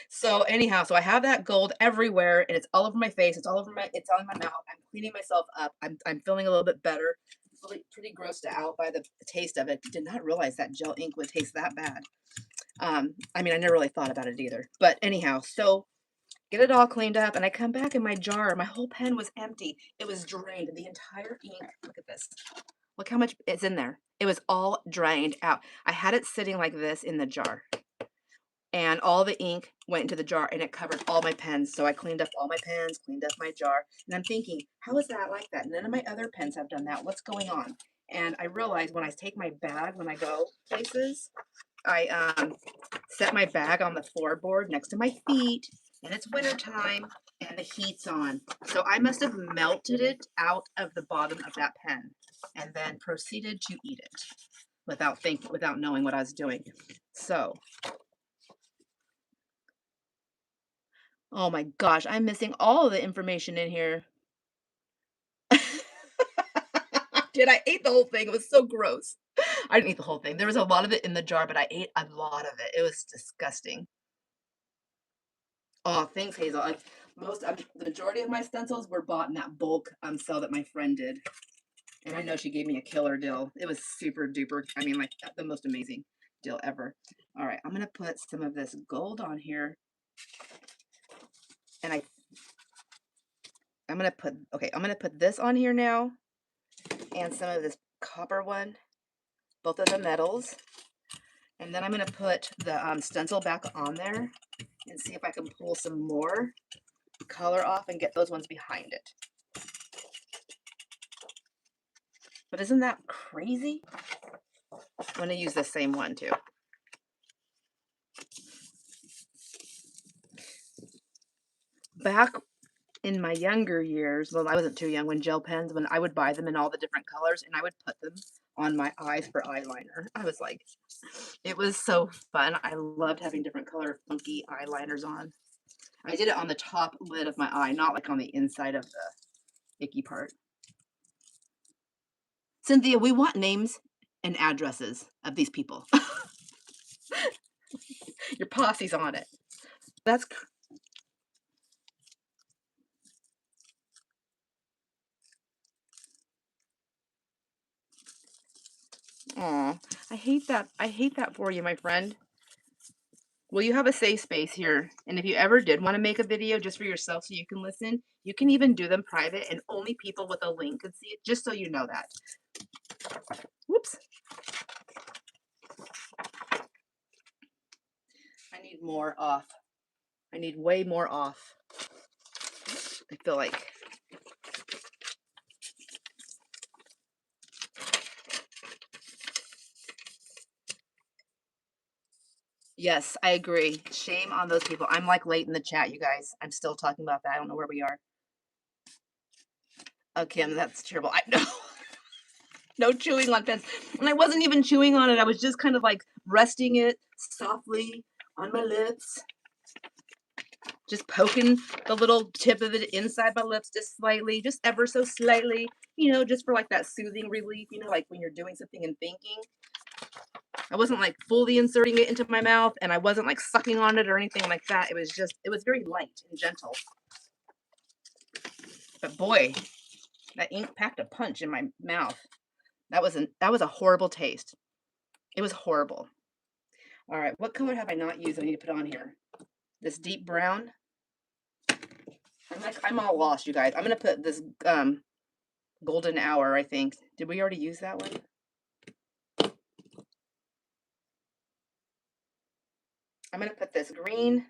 So anyhow, so I have that gold everywhere, and it's all over my face. It's on my mouth. I'm cleaning myself up. I'm feeling a little bit better. Really pretty grossed out by the taste of it. Did not realize that gel ink would taste that bad. I mean, I never really thought about it either. But anyhow, so get it all cleaned up, and I come back in my jar. My whole pen was empty. It was drained. The entire ink. Look at this. Look how much is in there. It was all drained out. I had it sitting like this in the jar, and all the ink went into the jar, and it covered all my pens. So I cleaned up all my pens, cleaned up my jar, and I'm thinking, how is that like that? None of my other pens have done that. What's going on? And I realized when I take my bag, when I go places, I set my bag on the floorboard next to my feet, and it's wintertime, and the heat's on. So I must have melted it out of the bottom of that pen and then proceeded to eat it without knowing what I was doing. So, oh my gosh, I'm missing all of the information in here. Did I ate the whole thing? It was so gross. I didn't eat the whole thing. There was a lot of it in the jar, but I ate a lot of it. It was disgusting. Oh, thanks, Hazel. The majority of my stencils were bought in that bulk sale that my friend did, and I know she gave me a killer deal. It was super duper. I mean, like the most amazing deal ever. All right, I'm gonna put some of this gold on here, and I'm gonna put this on here now, and some of this copper one, both of the metals, and then I'm gonna put the stencil back on there and see if I can pull some more. color off and get those ones behind it. But isn't that crazy? I'm going to use the same one too. Back in my younger years, well, I wasn't too young when gel pens, when I would buy them in all the different colors and I would put them on my eyes for eyeliner. I was like, it was so fun. I loved having different color funky eyeliners on. I did it on the top lid of my eye, not like on the inside of the icky part. Cynthia, we want names and addresses of these people. Your posse's on it. That's aw, I hate that. I hate that for you, my friend. Well, you have a safe space here. And if you ever did want to make a video just for yourself so you can listen, you can even do them private and only people with a link can see it, just so you know that. Whoops. I need more off. I need way more off. I feel like. Yes, I agree. Shame on those people. I'm like late in the chat, you guys. I'm still talking about that. I don't know where we are. Oh, Kim, that's terrible. I know. No chewing on pens. And I wasn't even chewing on it. I was just kind of like resting it softly on my lips. Just poking the little tip of it inside my lips just slightly, just ever so slightly, you know, just for like that soothing relief, you know, like when you're doing something and thinking. I wasn't like fully inserting it into my mouth and I wasn't like sucking on it or anything like that. It was just, it was very light and gentle. But boy, that ink packed a punch in my mouth. That was a horrible taste. It was horrible. All right, what color have I not used I need to put on here? This deep brown. I'm all lost, you guys. I'm gonna put this golden hour, I think. Did we already use that one? I'm gonna put this green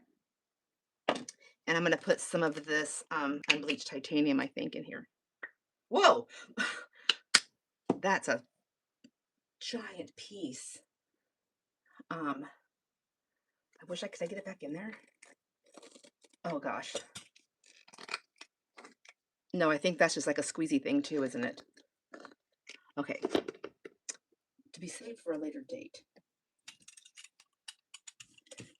and I'm gonna put some of this unbleached titanium, I think, in here. Whoa! That's a giant piece. I wish could I get it back in there? Oh gosh. No, I think that's just like a squeezy thing too, isn't it? Okay. To be saved for a later date.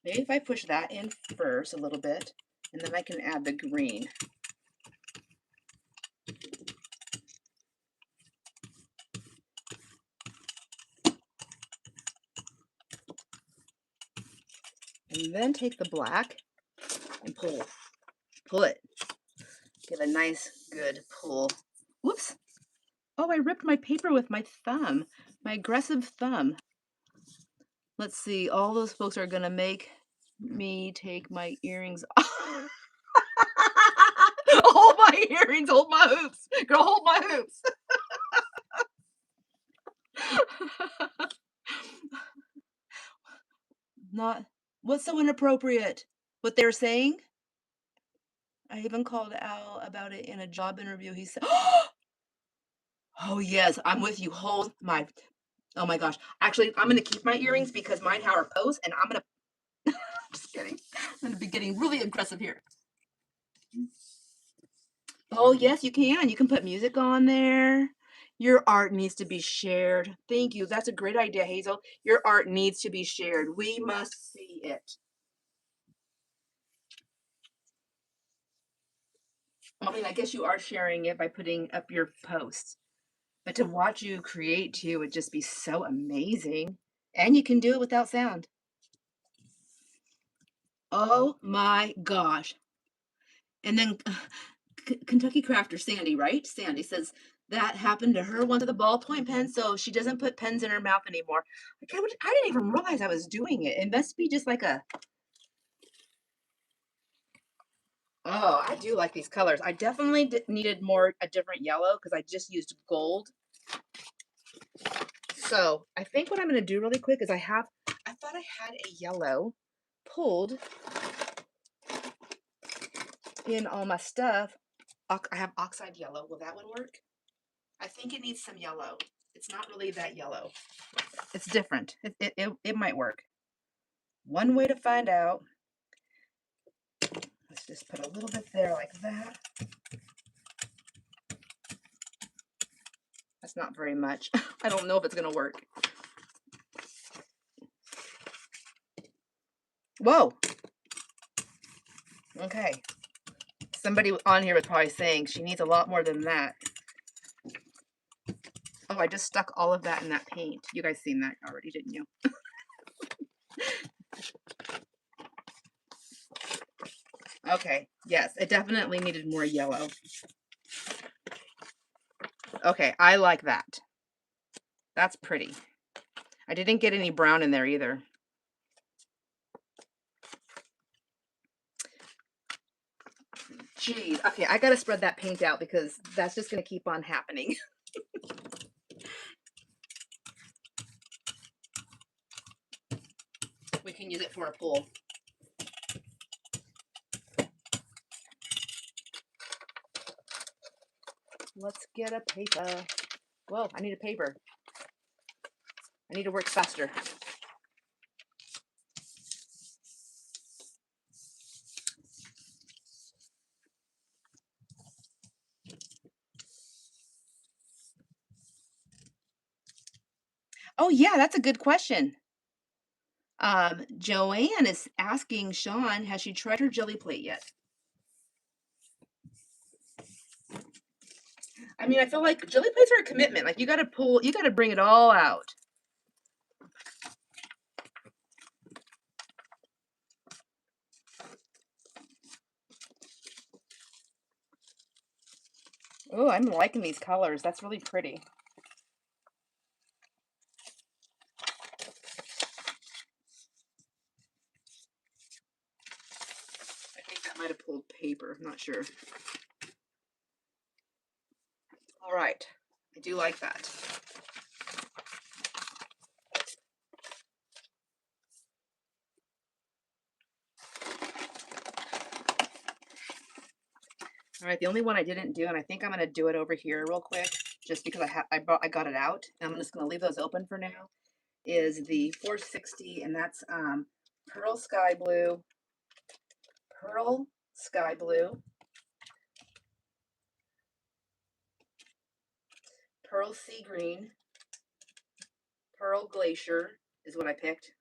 Maybe if I push that in first a little bit, and then I can add the green. And then take the black and pull it. Give a nice, good pull. Whoops. Oh, I ripped my paper with my thumb, my aggressive thumb. Let's see, all those folks are gonna make me take my earrings off. Hold my earrings, hold my hoops. Girl, hold my hoops. Not, what's so inappropriate? What they're saying? I even called Al about it in a job interview. He said, oh yes, I'm with you. Hold my, oh my gosh. Actually, I'm gonna keep my earrings because mine are posed and I'm gonna, just kidding. I'm gonna be getting really aggressive here. Oh yes, you can. You can put music on there. Your art needs to be shared. Thank you. That's a great idea, Hazel. Your art needs to be shared. We must see it. I mean, I guess you are sharing it by putting up your posts. But to watch you create too would just be so amazing. And you can do it without sound. Oh my gosh. And then Kentucky Crafter Sandy, right? Sandy says that happened to her once with a ballpoint pen, so she doesn't put pens in her mouth anymore. I didn't even realize I was doing it. It must be just like a. Oh, I do like these colors. I definitely needed a different yellow because I just used gold. So I think what I'm going to do really quick is I thought I had a yellow pulled in all my stuff. I have oxide yellow. Will that one work? I think it needs some yellow. It's not really that yellow. It's different. It might work. One way to find out. Let's just put a little bit there like that. That's not very much. I don't know if it's going to work. Whoa. Okay. Somebody on here was probably saying she needs a lot more than that. Oh, I just stuck all of that in that paint. You guys seen that already, didn't you? Okay. Yes, it definitely needed more yellow. Okay, I like that. That's pretty. I didn't get any brown in there either. Geez. Okay, I gotta spread that paint out because that's just gonna keep on happening. We can use it for a pool. Let's get a paper. Whoa, I need a paper. I need to work faster. Oh yeah, that's a good question. Joanne is asking Sean, has she tried her jelly plate yet? I mean, I feel like jelly plates are a commitment. Like you gotta bring it all out. Oh, I'm liking these colors. That's really pretty. I think that might have pulled paper. I'm not sure. All right. I do like that. All right, the only one I didn't do, and I think I'm gonna do it over here real quick, just because I got it out, and I'm just gonna leave those open for now, is the 460, and that's pearl sky blue, pearl sky blue, pearl sea green, pearl glacier is what I picked.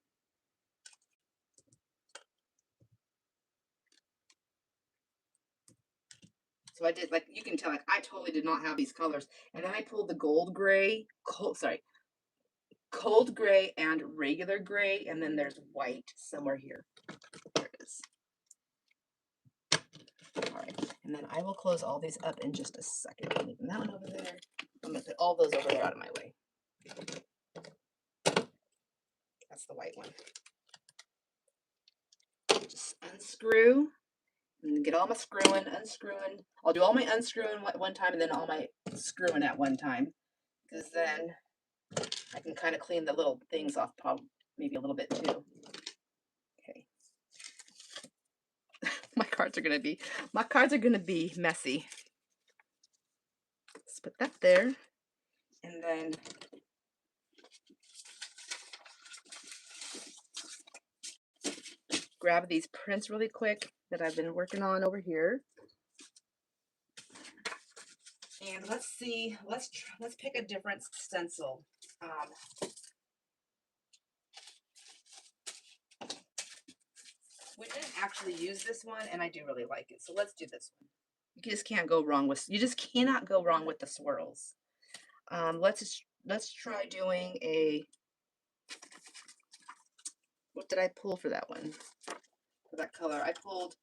So I did, like, you can tell, like, I totally did not have these colors. And then I pulled the gold gray, cold gray and regular gray. And then there's white somewhere here. There it is. All right. And then I will close all these up in just a second. I'm leaving that one over there. I'm going to put all those over there out of my way. That's the white one. Just unscrew. And get all my unscrewing. I'll do all my unscrewing at one time and then all my screwing at one time. Because then I can kind of clean the little things off, probably maybe a little bit too. Okay. My cards are gonna be messy. Let's put that there. And then grab these prints really quick that I've been working on over here. And let's see, let's pick a different stencil. We didn't actually use this one, and I do really like it. So let's do this one. You just can't go wrong with, you just cannot go wrong with the swirls. Let's try doing a, what did I pull for that one? For that color, I pulled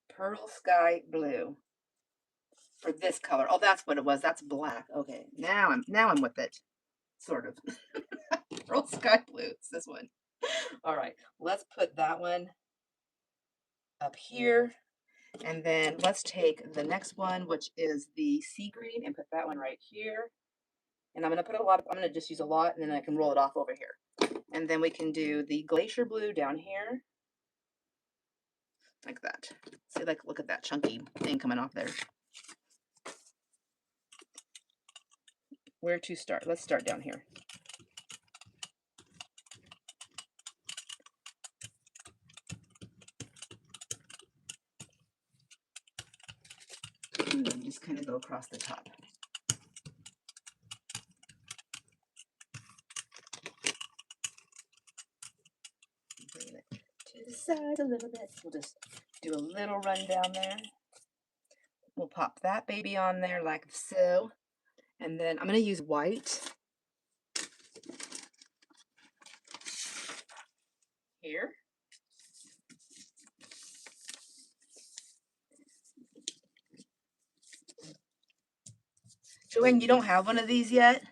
pearl sky blue. For this color. Oh, that's what it was. That's black. Okay, now I'm with it. Sort of. Pearl sky blue. It's this one. All right, let's put that one up here. And then let's take the next one, which is the sea green, and put that one right here. And I'm gonna just use a lot, and then I can roll it off over here. And then we can do the glacier blue down here. like that. See, like, look at that chunky thing coming off there. Where to start? Let's start down here. And then just kind of go across the top. Bring it to the side a little bit. We'll just do a little run down there. We'll pop that baby on there like so. And then I'm going to use white here. Joanne, you don't have one of these yet?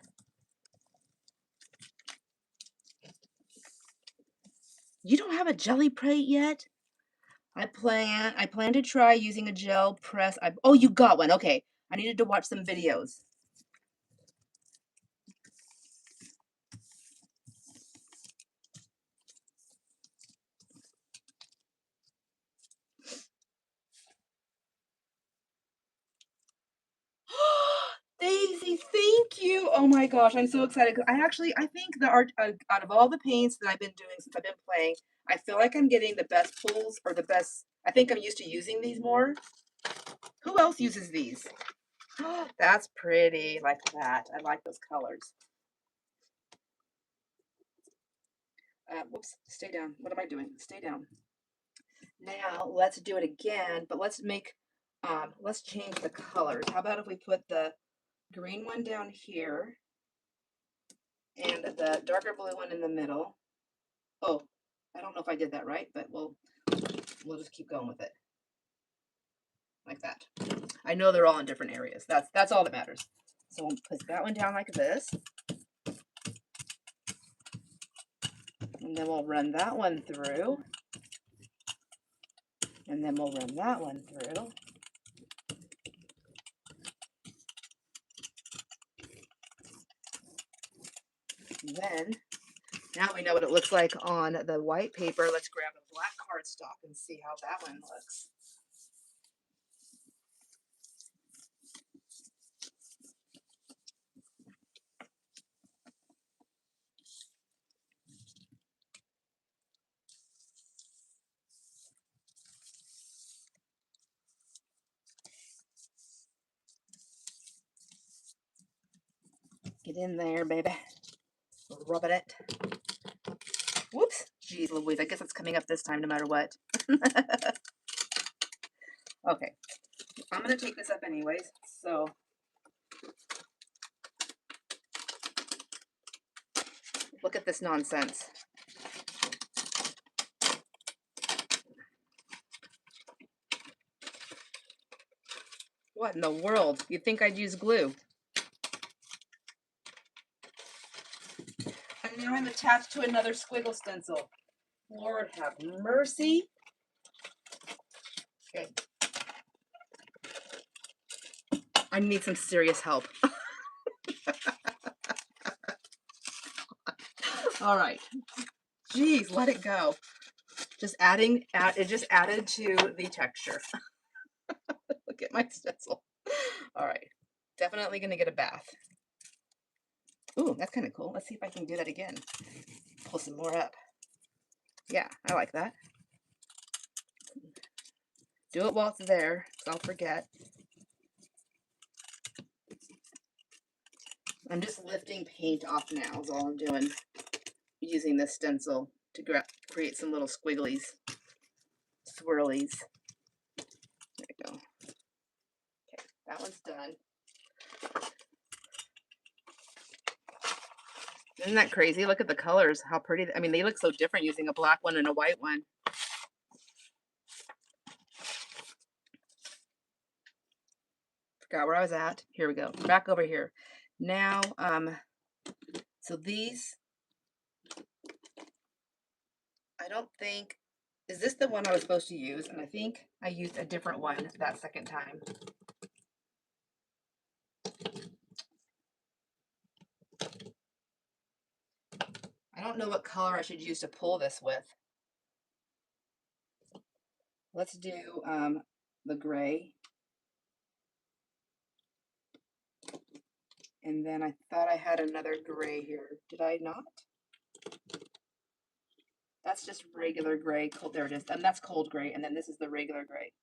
You don't have a jelly plate yet? I plan to try using a gel press. Oh, you got one. Okay. I needed to watch some videos. Daisy, thank you. Oh my gosh, I'm so excited. 'Cause I think the art out of all the paints that I've been doing since I've been playing, I feel like I'm getting the best pulls or the best. I think I'm used to using these more. Who else uses these? That's pretty, like that. I like those colors. Whoops, stay down. What am I doing? Stay down. Now let's do it again, but let's change the colors. How about if we put the green one down here and the darker blue one in the middle? Oh, I don't know if I did that right, but we'll just keep going with it. Like that. I know they're all in different areas. That's all that matters. So we'll put that one down like this. And then we'll run that one through. And then we'll run that one through. And then, now we know what it looks like on the white paper. Let's grab a black cardstock and see how that one looks. Get in there, baby. Rub it. Whoops. Geez Louise, I guess it's coming up this time no matter what. Okay. I'm going to take this up anyways, so look at this nonsense. What in the world? You'd think I'd use glue. And now I'm attached to another squiggle stencil. Lord have mercy. Okay. I need some serious help. All right. Geez, let it go. It just added to the texture. Look at my stencil. All right. Definitely going to get a bath. Ooh, that's kind of cool. Let's see if I can do that again. Pull some more up. Yeah, I like that. Do it while it's there, so I'll forget. I'm just lifting paint off now is all I'm doing. Using this stencil to create some little squigglies, swirlies. There we go. Okay, that one's done. Isn't that crazy? Look at the colors, how pretty. I mean, they look so different using a black one and a white one. Forgot where I was at. Here we go. Back over here. Now, so these, I don't think, is this the one I was supposed to use? And I think I used a different one that second time. I don't know what color I should use to pull this with. Let's do the gray. And then I thought I had another gray here. Did I not? That's just regular gray. Cold, there it is. And that's cold gray. And then this is the regular gray.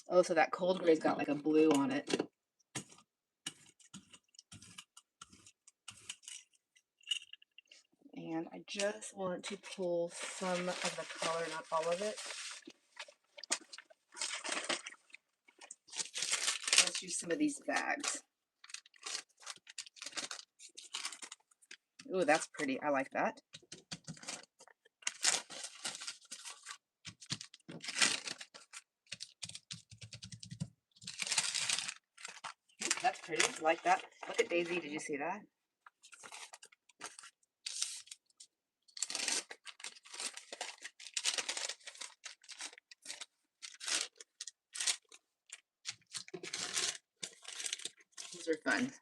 Oh, so that cold gray's got like a blue on it. And I just want to pull some of the color, not all of it. Let's use some of these bags. Ooh, that's pretty. I like that. That's pretty. I like that. Look at Daisy. Did you see that? These are fun.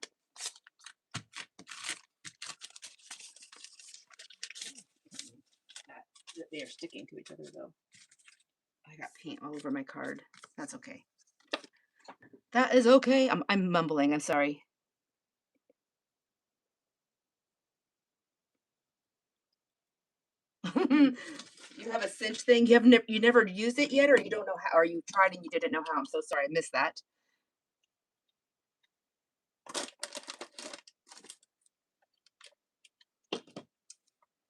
They are sticking to each other though. I got paint all over my card. That's okay. That is okay. I'm mumbling. I'm sorry. You have a cinch thing. You never used it yet, or you don't know how, or you tried and you didn't know how. I'm so sorry. I missed that.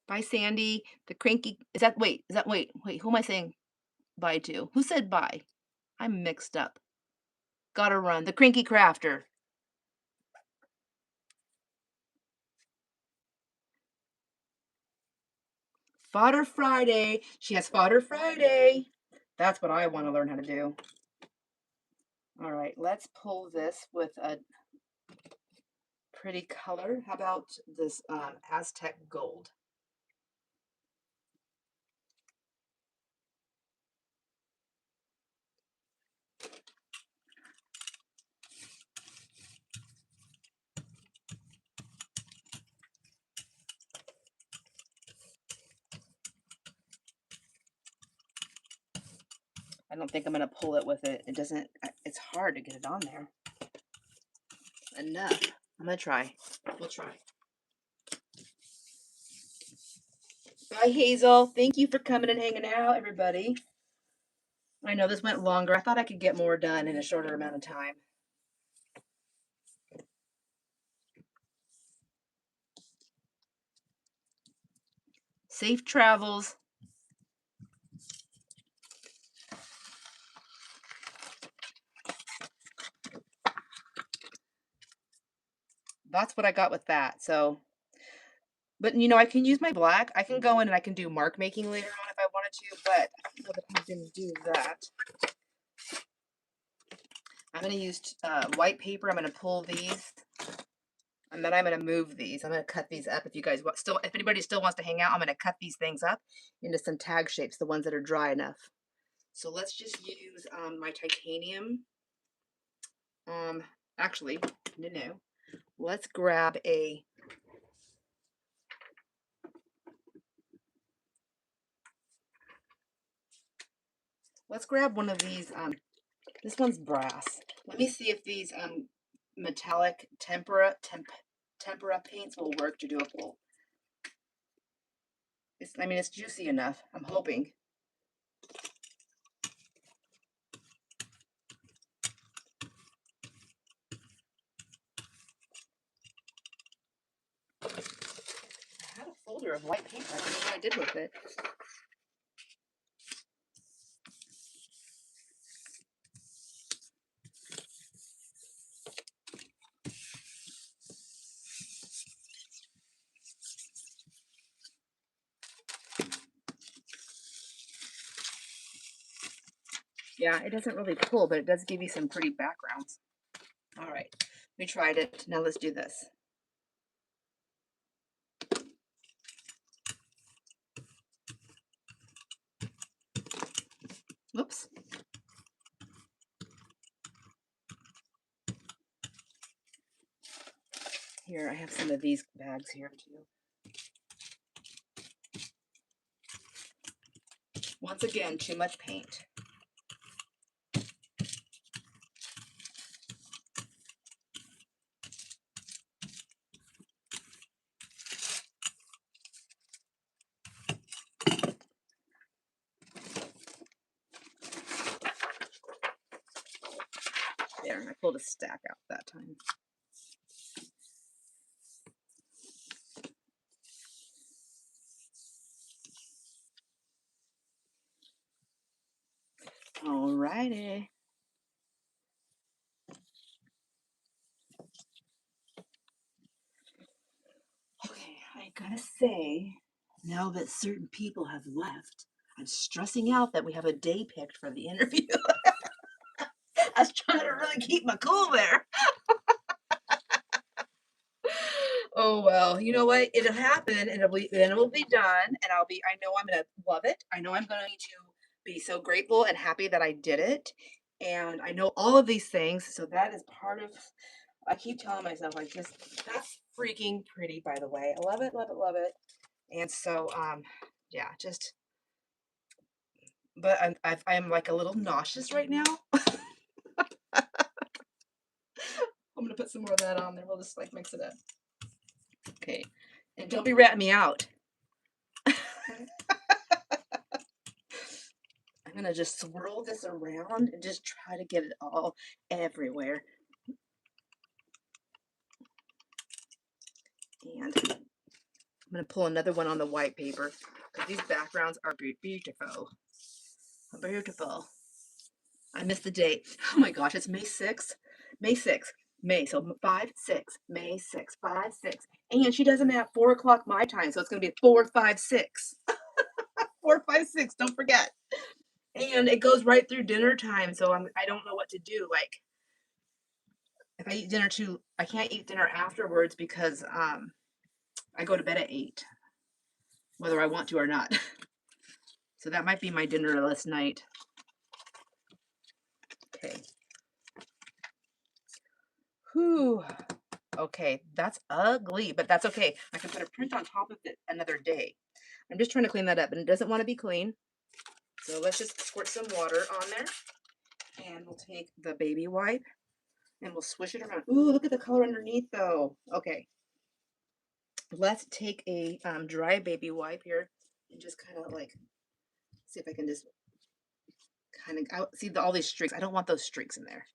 Bye, Sandy. The cranky. Wait, who am I saying bye to? Who said bye? I'm mixed up. Gotta run. The cranky crafter. Fodder Friday. She has Fodder Friday. That's what I want to learn how to do. All right, let's pull this with a pretty color. How about this Aztec gold? I don't think I'm going to pull it with it. It's hard to get it on there. Enough. I'm going to try. We'll try. Bye, Hazel. Thank you for coming and hanging out, everybody. I know this went longer. I thought I could get more done in a shorter amount of time. Safe travels. That's what I got with that. So, but I can use my black. I can go in and I can do mark making later on if I wanted to, but I don't know that I'm going to do that. I'm going to use white paper. I'm going to pull these, and then I'm going to move these. I'm going to cut these up. If you guys if anybody still wants to hang out, I'm going to cut these things up into some tag shapes, the ones that are dry enough. So let's just use my titanium. Actually, no. Let's grab a. Let's grab one of these. This one's brass. Let me see if these metallic tempera paints will work to do a pull. It's juicy enough. I'm hoping. I had a folder of white paint. I don't know what I did with it. Yeah, it doesn't really pull, but it does give you some pretty backgrounds. All right, we tried it. Now let's do this. Whoops. Here, I have some of these bags here too. Once again, too much paint. There, I pulled a stack out that time. Alrighty. Okay, I gotta say, now that certain people have left, I'm stressing out that we have a day picked for the interview. I was trying to really keep my cool there. Oh well, you know what? It'll happen, and then it will be done, and I know I'm gonna love it. I know I'm going to be so grateful and happy that I did it. And I know all of these things, so that is part of, I keep telling myself, like, just, that's freaking pretty, by the way. I love it, love it, love it. And so, yeah, just, but I'm like a little nauseous right now. I'm gonna put some more of that on there. We'll just like mix it up. Okay, and don't be ratting me out. I'm gonna just swirl this around and just try to get it all everywhere. And I'm gonna pull another one on the white paper because these backgrounds are beautiful. Beautiful. I missed the date. Oh my gosh, it's May 6th. May 6th. May. So 5, 6. May 6. 5, 6. And she doesn't have 4 o'clock my time, so it's gonna be 4, 5, 6. 4, 5, 6. Don't forget. And it goes right through dinner time, so I don't know what to do. Like, if I eat dinner too, I can't eat dinner afterwards because I go to bed at 8, whether I want to or not. So that might be my dinnerless night. Okay. Whew. Okay, that's ugly, but that's okay. I can put a print on top of it another day. I'm just trying to clean that up, and it doesn't want to be clean. So let's just squirt some water on there, and we'll take the baby wipe, and we'll swish it around. Ooh, look at the color underneath, though. Okay, let's take a dry baby wipe here, and just kind of like see if I can just kind of see all these streaks. I don't want those streaks in there.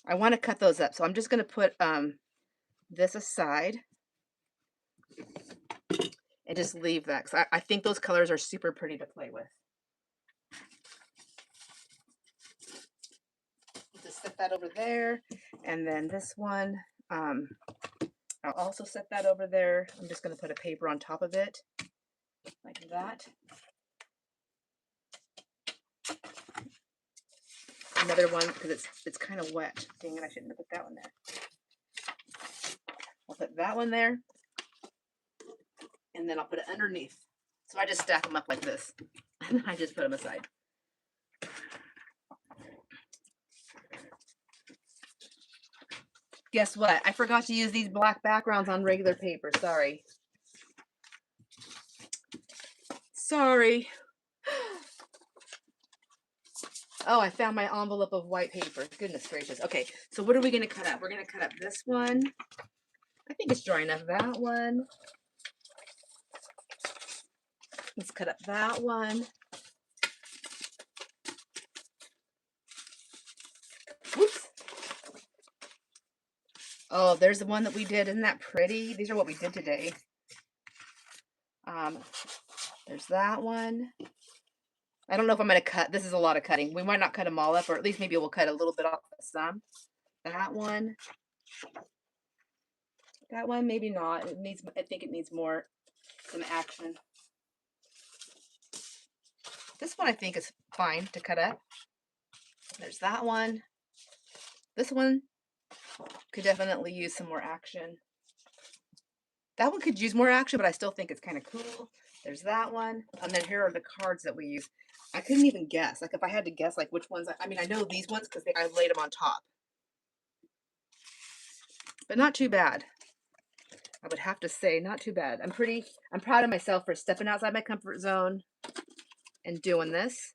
I want to cut those up, so I'm just going to put this aside and just leave that because I think those colors are super pretty to play with. Just set that over there, and then this one, I'll also set that over there. I'm just going to put a paper on top of it, like that. Another one because it's kind of wet. Dang it, I shouldn't have put that one there. I'll put that one there, and then I'll put it underneath. So I just stack them up like this, and then I just put them aside. Guess what? I forgot to use these black backgrounds on regular paper. Sorry. Sorry. Oh, I found my envelope of white paper. Goodness gracious. Okay, so what are we going to cut up? We're going to cut up this one. I think it's dry enough. That one. Let's cut up that one. Whoops. Oh, there's the one that we did. Isn't that pretty? These are what we did today. There's that one. I don't know if I'm going to cut. This is a lot of cutting. We might not cut them all up, or at least maybe we'll cut a little bit off of some. That one. That one, maybe not. It needs. I think it needs some action. This one I think is fine to cut up. There's that one. This one could definitely use some more action. That one could use more action, but I still think it's kind of cool. There's that one. And then here are the cards that we use. I couldn't even guess. Like if I had to guess like which ones, I mean, I know these ones because I laid them on top. but not too bad. I would have to say not too bad. I'm proud of myself for stepping outside my comfort zone and doing this.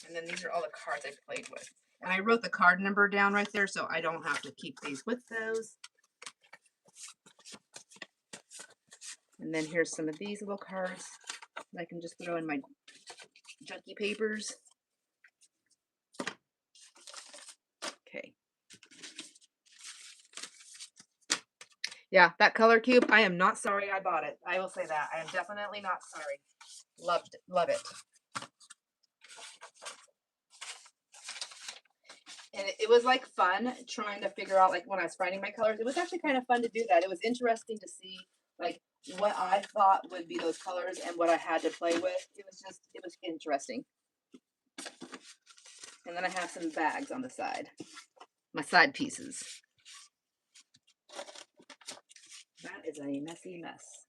And then these are all the cards I played with. And I wrote the card number down right there so I don't have to keep these with those. And then here's some of these little cards that I can just throw in my junky papers. Okay. Yeah, that color cube, I am not sorry I bought it. I will say that. I am definitely not sorry. Loved it. Love it. And it was like fun trying to figure out, like when I was finding my colors, it was actually kind of fun to do that. It was interesting to see like what I thought would be those colors and what I had to play with. It was interesting. And then I have some bags on the side, my side pieces. That is a messy mess.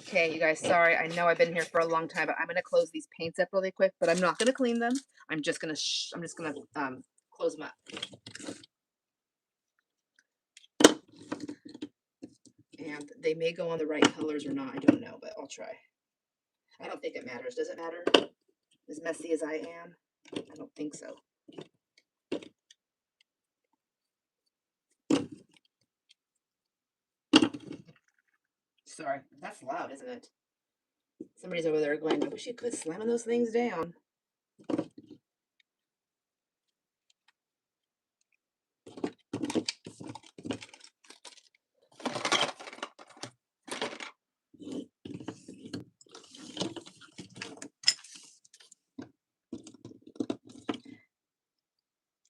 Okay, you guys, sorry. I know I've been here for a long time, but I'm going to close these paints up really quick, but I'm not going to clean them. I'm just going to close them up. And they may go on the right colors or not. I don't know, but I'll try. I don't think it matters. Does it matter? As messy as I am? I don't think so. Sorry, that's loud, isn't it? Somebody's over there going, I wish you could slamming those things down.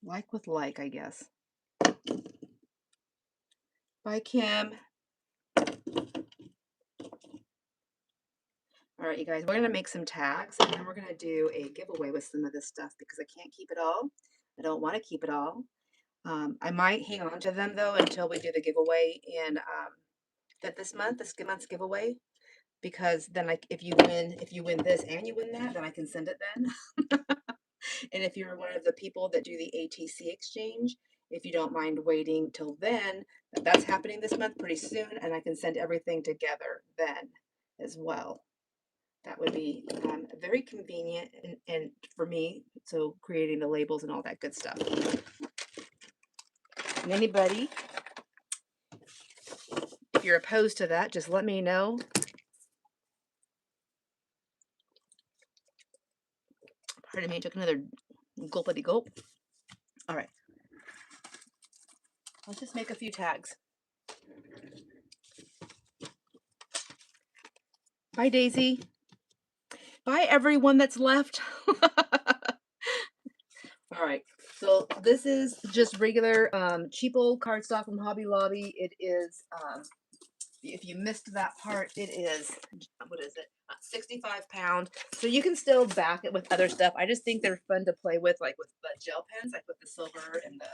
Like with like, I guess. Bye, Kim. All right, you guys, we're going to make some tags, and then we're going to do a giveaway with some of this stuff because I can't keep it all. I don't want to keep it all. I might hang on to them, though, until we do the giveaway in this month's giveaway, because then like if you win this and you win that, then I can send it then. And if you're one of the people that do the ATC exchange, if you don't mind waiting till then, that's happening this month pretty soon, and I can send everything together then as well. That would be very convenient and for me, so creating the labels and all that good stuff. And anybody, if you're opposed to that, just let me know. Pardon me, I took another gulpity gulp. All right. Let's just make a few tags. Bye, Daisy. Bye, everyone that's left. All right. So this is just regular cheap old cardstock from Hobby Lobby. It is, if you missed that part, it is, what is it? 65 pound. So you can still back it with other stuff. I just think they're fun to play with, like with the gel pens, like with the silver and the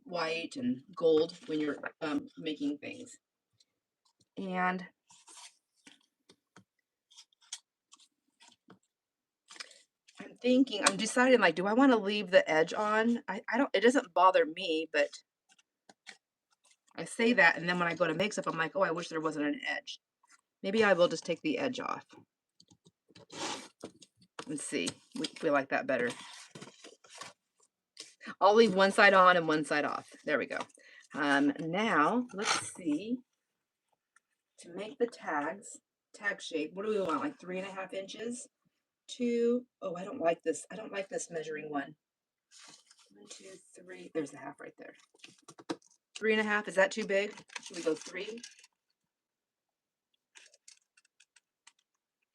white and gold when you're making things. And I'm deciding, like, do I want to leave the edge on? I don't, it doesn't bother me, but I say that, and then when I go to make stuff, I'm like, oh, I wish there wasn't an edge. Maybe I will just take the edge off. Let's see. We like that better. I'll leave one side on and one side off. There we go. Now, let's see. To make the tags, tag shape, what do we want? Like 3.5 inches? Oh, I don't like this. I don't like this measuring one. 1, 2, 3. There's the half right there. 3.5. Is that too big? Should we go 3?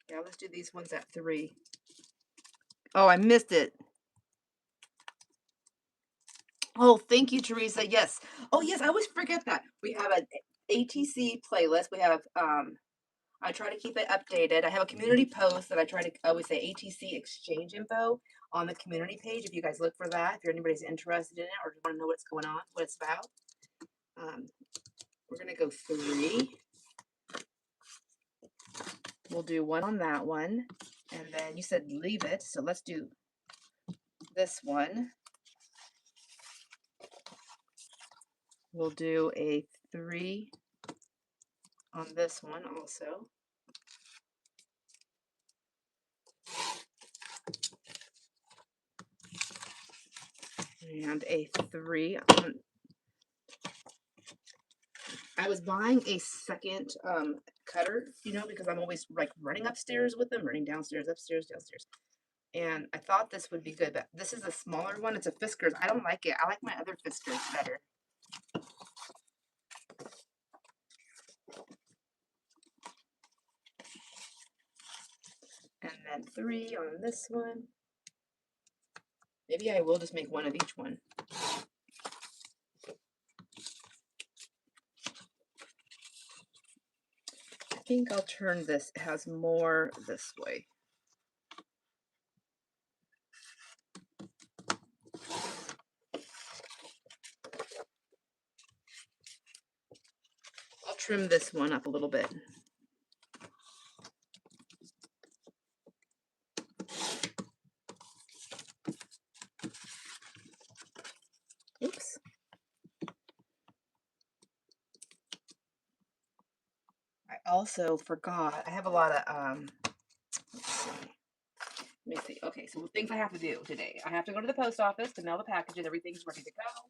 Yeah, let's do these ones at 3. Oh, I missed it. Oh, thank you, Teresa. Yes. Oh, yes. I always forget that. We have an ATC playlist. We have, I try to keep it updated. I have a community post that I try to always say ATC exchange info on the community page. If you guys look for that, if anybody's interested in it or want to know what's going on, what it's about. We're going to go 3. We'll do 1 on that one. And then you said leave it, so let's do this one. We'll do a 3 on this one also. And a 3 on. I was buying a second cutter, you know, because I'm always like running upstairs with them, running downstairs, upstairs, downstairs. And I thought this would be good, but this is a smaller one. It's a Fiskars. I don't like it. I like my other Fiskars better. And then 3 on this one. Maybe I will just make one of each one. I think I'll turn this. It has more this way. I'll trim this one up a little bit. Oops. I also forgot. I have a lot of let's see. Let me see. Okay, so things I have to do today. I have to go to the post office to mail the packages. Everything's ready to go.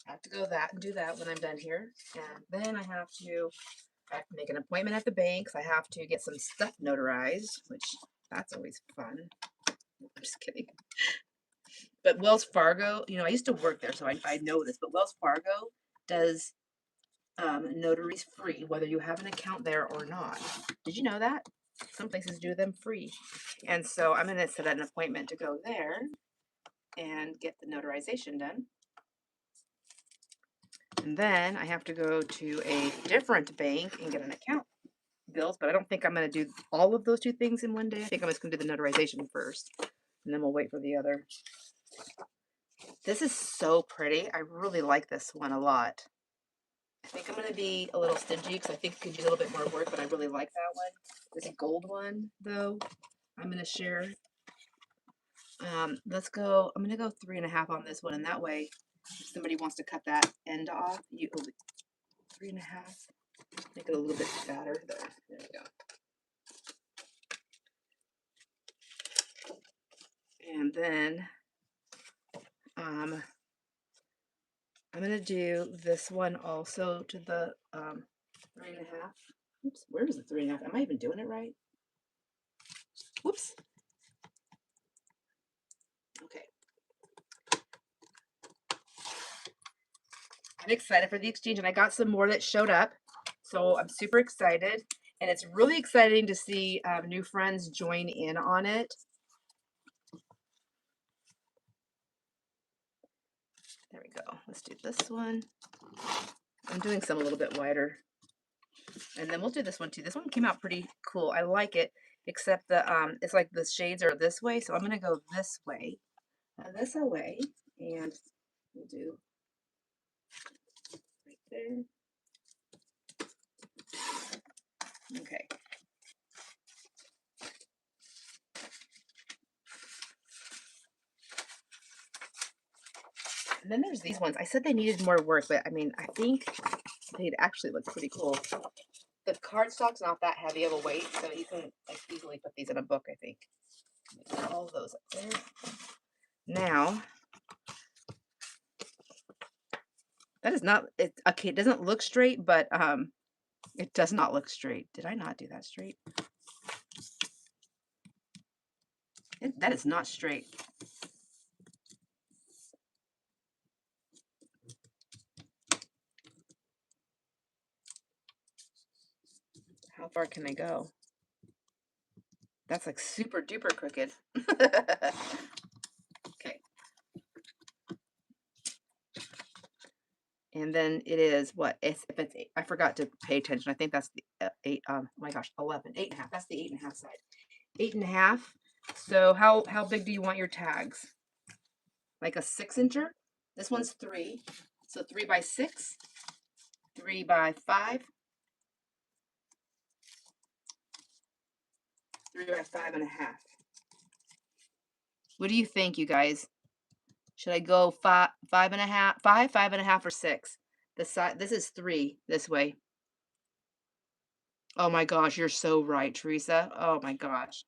I have to go that and do that when I'm done here. And then I have to make an appointment at the bank. I have to get some stuff notarized, which that's always fun. I'm just kidding. But Wells Fargo, you know, I used to work there, so I know this, but Wells Fargo does notaries free, whether you have an account there or not. Did you know that? Some places do them free. And so I'm going to set an appointment to go there and get the notarization done. And then I have to go to a different bank and get an account bills, but I don't think I'm going to do all of those two things in one day. I think I'm just going to do the notarization first, and then we'll wait for the other. This is so pretty. I really like this one a lot. I think I'm going to be a little stingy because I think it could use a little bit more work, but I really like that one. This gold one, though, I'm going to share. Let's go. I'm going to go 3.5 on this one, and that way, if somebody wants to cut that end off, you 3.5. Make it a little bit fatter. There we go. And then I'm going to do this one also to the 3.5. Oops, where is the 3.5? Am I even doing it right? Whoops. Okay. I'm excited for the exchange, and I got some more that showed up. So I'm super excited. And it's really exciting to see new friends join in on it. There we go. Let's do this one. I'm doing some a little bit wider. And then we'll do this one too. This one came out pretty cool. I like it, except the it's like the shades are this way. So I'm gonna go this way, this away, and we'll do right there. Okay. And then there's these ones. I said they needed more work, but I mean, I think they'd actually look pretty cool. The cardstock's not that heavy of a weight, so you can like easily put these in a book, I think. Put all those up there. Now, that is not it. Okay, it doesn't look straight, but it does not look straight. Did I not do that straight? That is not straight. How far can I go? That's like super duper crooked. Okay. And then it is what? If it's 8, I forgot to pay attention. I think that's the 8. My gosh, 11, 8.5. That's the 8.5 side. 8.5. So how big do you want your tags? Like a 6-incher? This one's 3. So 3 by 6, 3 by 5, 3 by 5.5. What do you think, you guys? Should I go 5.5, 5.5, or 6? The side, this is 3 this way. Oh my gosh, you're so right, Teresa. Oh my gosh.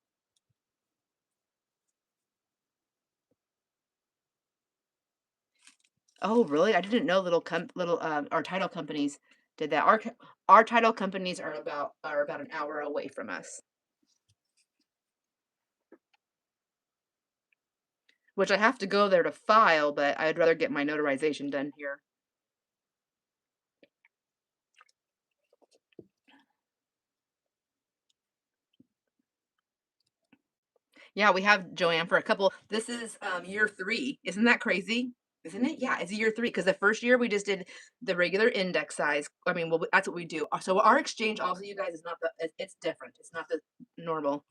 Oh, really? I didn't know our title companies did that. Our title companies are about an hour away from us, which I have to go there to file, but I'd rather get my notarization done here. Yeah, we have Joanne for a couple. This is year 3. Isn't that crazy? Isn't it? Yeah, it's year 3 because the first year we just did the regular index size. I mean, well, that's what we do. So our exchange also, you guys, is not it's different. It's not the normal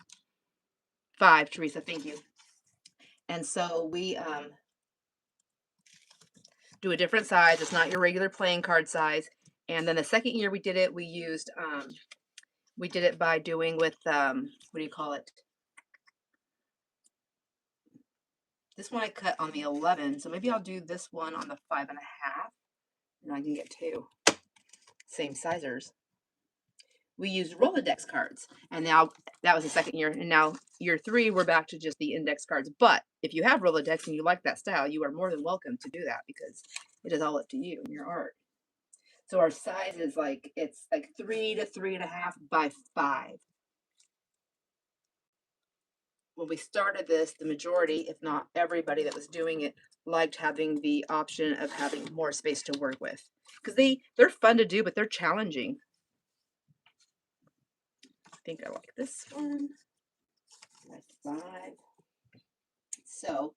5, Teresa. Thank you. And so we do a different size. It's not your regular playing card size. And then the second year we did it, we did it by doing with what do you call it? This one I cut on the 11, so maybe I'll do this one on the 5.5, and I can get 2 same sizers. We used Rolodex cards, and now that was the second year, and now year 3 we're back to just the index cards. But if you have Rolodex and you like that style, you are more than welcome to do that because it is all up to you and your art. So our size is it's like 3 to 3.5 by 5. When we started this, the majority, if not everybody that was doing it, liked having the option of having more space to work with because they're fun to do, but they're challenging. I think I like this one. By 5. So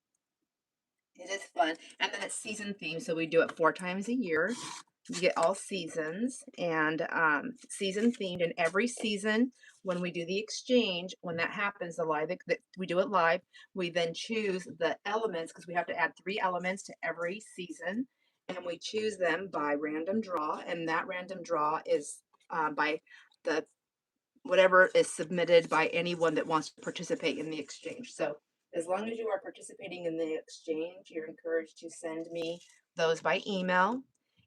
it is fun, and then it's season themed, so we do it 4 times a year. You get all seasons and season themed, and every season when we do the exchange, when that happens, we do it live. We then choose the elements because we have to add 3 elements to every season, and we choose them by random draw, and that random draw is by the whatever is submitted by anyone that wants to participate in the exchange. So as long as you are participating in the exchange, you're encouraged to send me those by email.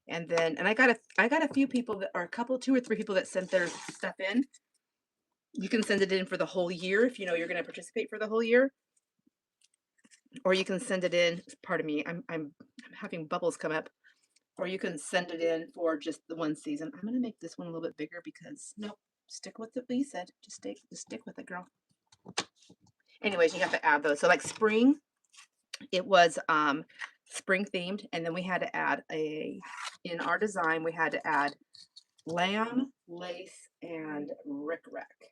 And then, and I got a few people that are 2 or 3 people that sent their stuff in. You can send it in for the whole year if you know you're going to participate for the whole year, or you can send it in. Pardon me, I'm having bubbles come up. Or you can send it in for just the one season. I'm going to make this one a little bit bigger because nope, stick with what we said. Just stick with it, girl. Anyways, you have to add those. So like spring, it was spring themed, and then we had to add in our design we had to add lamb, lace, and rickrack.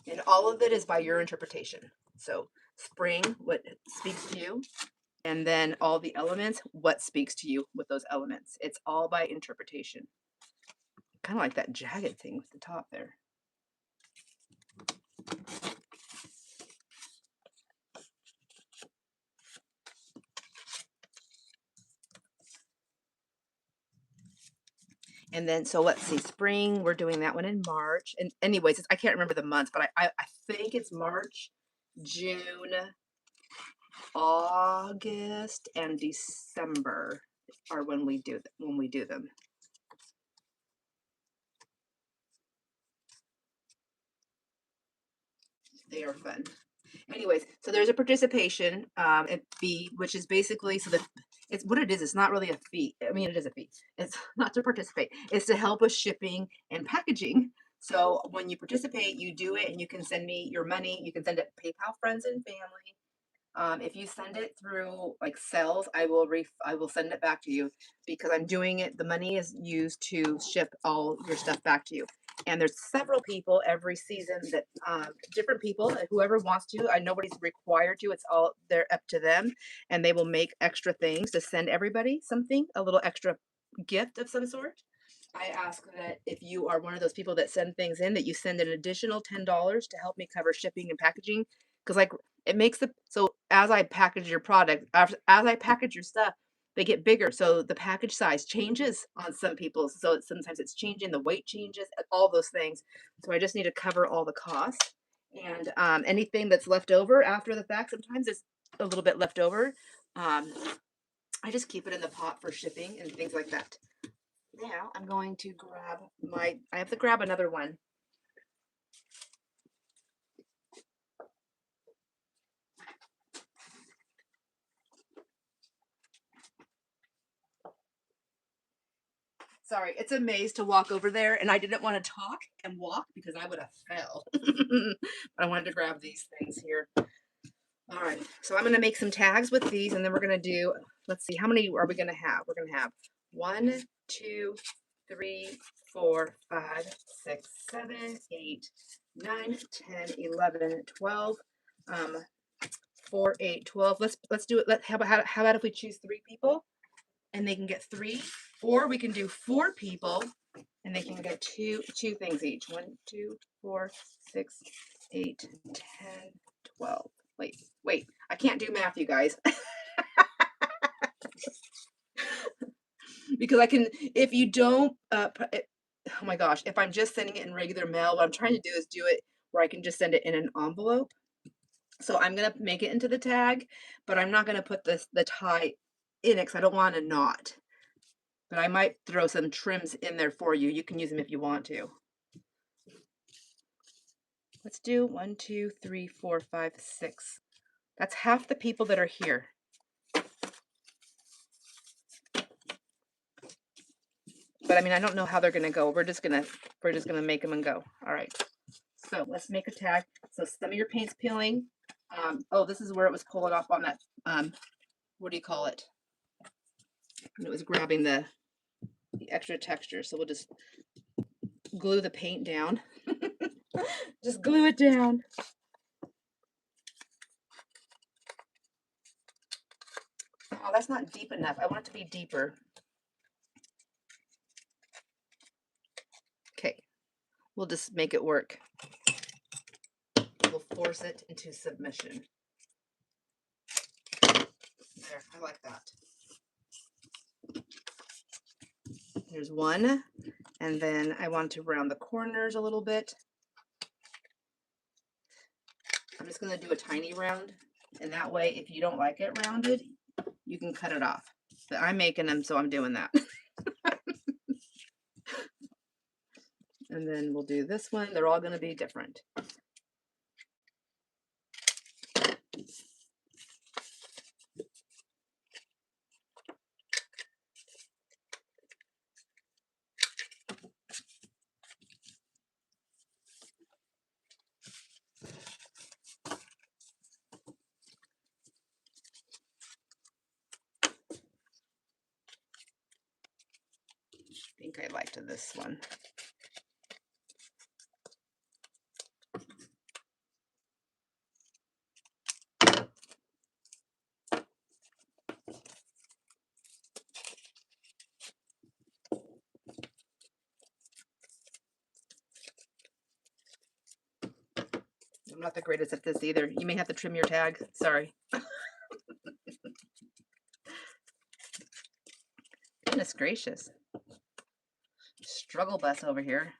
And all of it is by your interpretation. So spring, what speaks to you, and then all the elements, what speaks to you with those elements. It's all by interpretation. Kind of like that jagged thing with the top there. And then, so let's see, spring, we're doing that one in March. And anyways, I can't remember the months, but I think it's March, June, August, and December are when we do them. They are fun. Anyways, so there's a participation fee, which is basically it's what it is. It's not really a fee. I mean, it is a fee. It's not to participate. It's to help with shipping and packaging. So when you participate, you do it, and you can send me your money. You can send it PayPal, friends, and family. If you send it through like sales, I will send it back to you because I'm doing it. The money is used to ship all your stuff back to you. And there's several people every season that different people, whoever wants to. Nobody's required to. It's all they're up to them, and they will make extra things to send everybody something, a little extra gift of some sort. I ask that if you are one of those people that send things in, that you send an additional $10 to help me cover shipping and packaging. Because like it makes so as I package your product, as I package your stuff, they get bigger. So the package size changes on some people. So sometimes it's changing, the weight changes, all those things. So I just need to cover all the costs. And anything that's left over after the fact, sometimes it's a little bit left over. Um, I just keep it in the pot for shipping and things like that. Now I'm going to grab I have to grab another one. Sorry, it's a maze to walk over there, and I didn't want to talk and walk because I would have fell. But I wanted to grab these things here. All right, so I'm going to make some tags with these, and then we're going to do, let's see, how many are we going to have? We're going to have 1, 2, 3, 4, 5, 6, 7, 8, 9, 10, 11, 12, 4, 8, 12. Let's do it. How about if we choose 3 people and they can get 3, or we can do 4 people and they can get two things each. 1, 2, 4, 6, 8, 10, 12. Wait, I can't do math, you guys. Because I can, if you don't, oh my gosh, if I'm just sending it in regular mail, what I'm trying to do is do it where I can just send it in an envelope. So I'm gonna make it into the tag, but I'm not gonna put the tie in it because I don't want a knot. But I might throw some trims in there for you. You can use them if you want to. Let's do 1, 2, 3, 4, 5, 6. That's half the people that are here. But I mean, I don't know how they're gonna go. We're just gonna make them and go. All right. So let's make a tag. So some of your paint's peeling. Oh, this is where it was pulling off on that. What do you call it? And it was grabbing the extra texture. So we'll just glue the paint down. Just glue it down. Oh, that's not deep enough. I want it to be deeper. Okay, we'll just make it work. We'll force it into submission. There, I like that. There's one, and then I want to round the corners a little bit. I'm just going to do a tiny round, and that way, if you don't like it rounded, you can cut it off. But I'm making them, so I'm doing that. And then we'll do this one. They're all going to be different. I think I liked this one. I'm not the greatest at this either. You may have to trim your tag. Sorry. Goodness gracious. Struggle bus over here.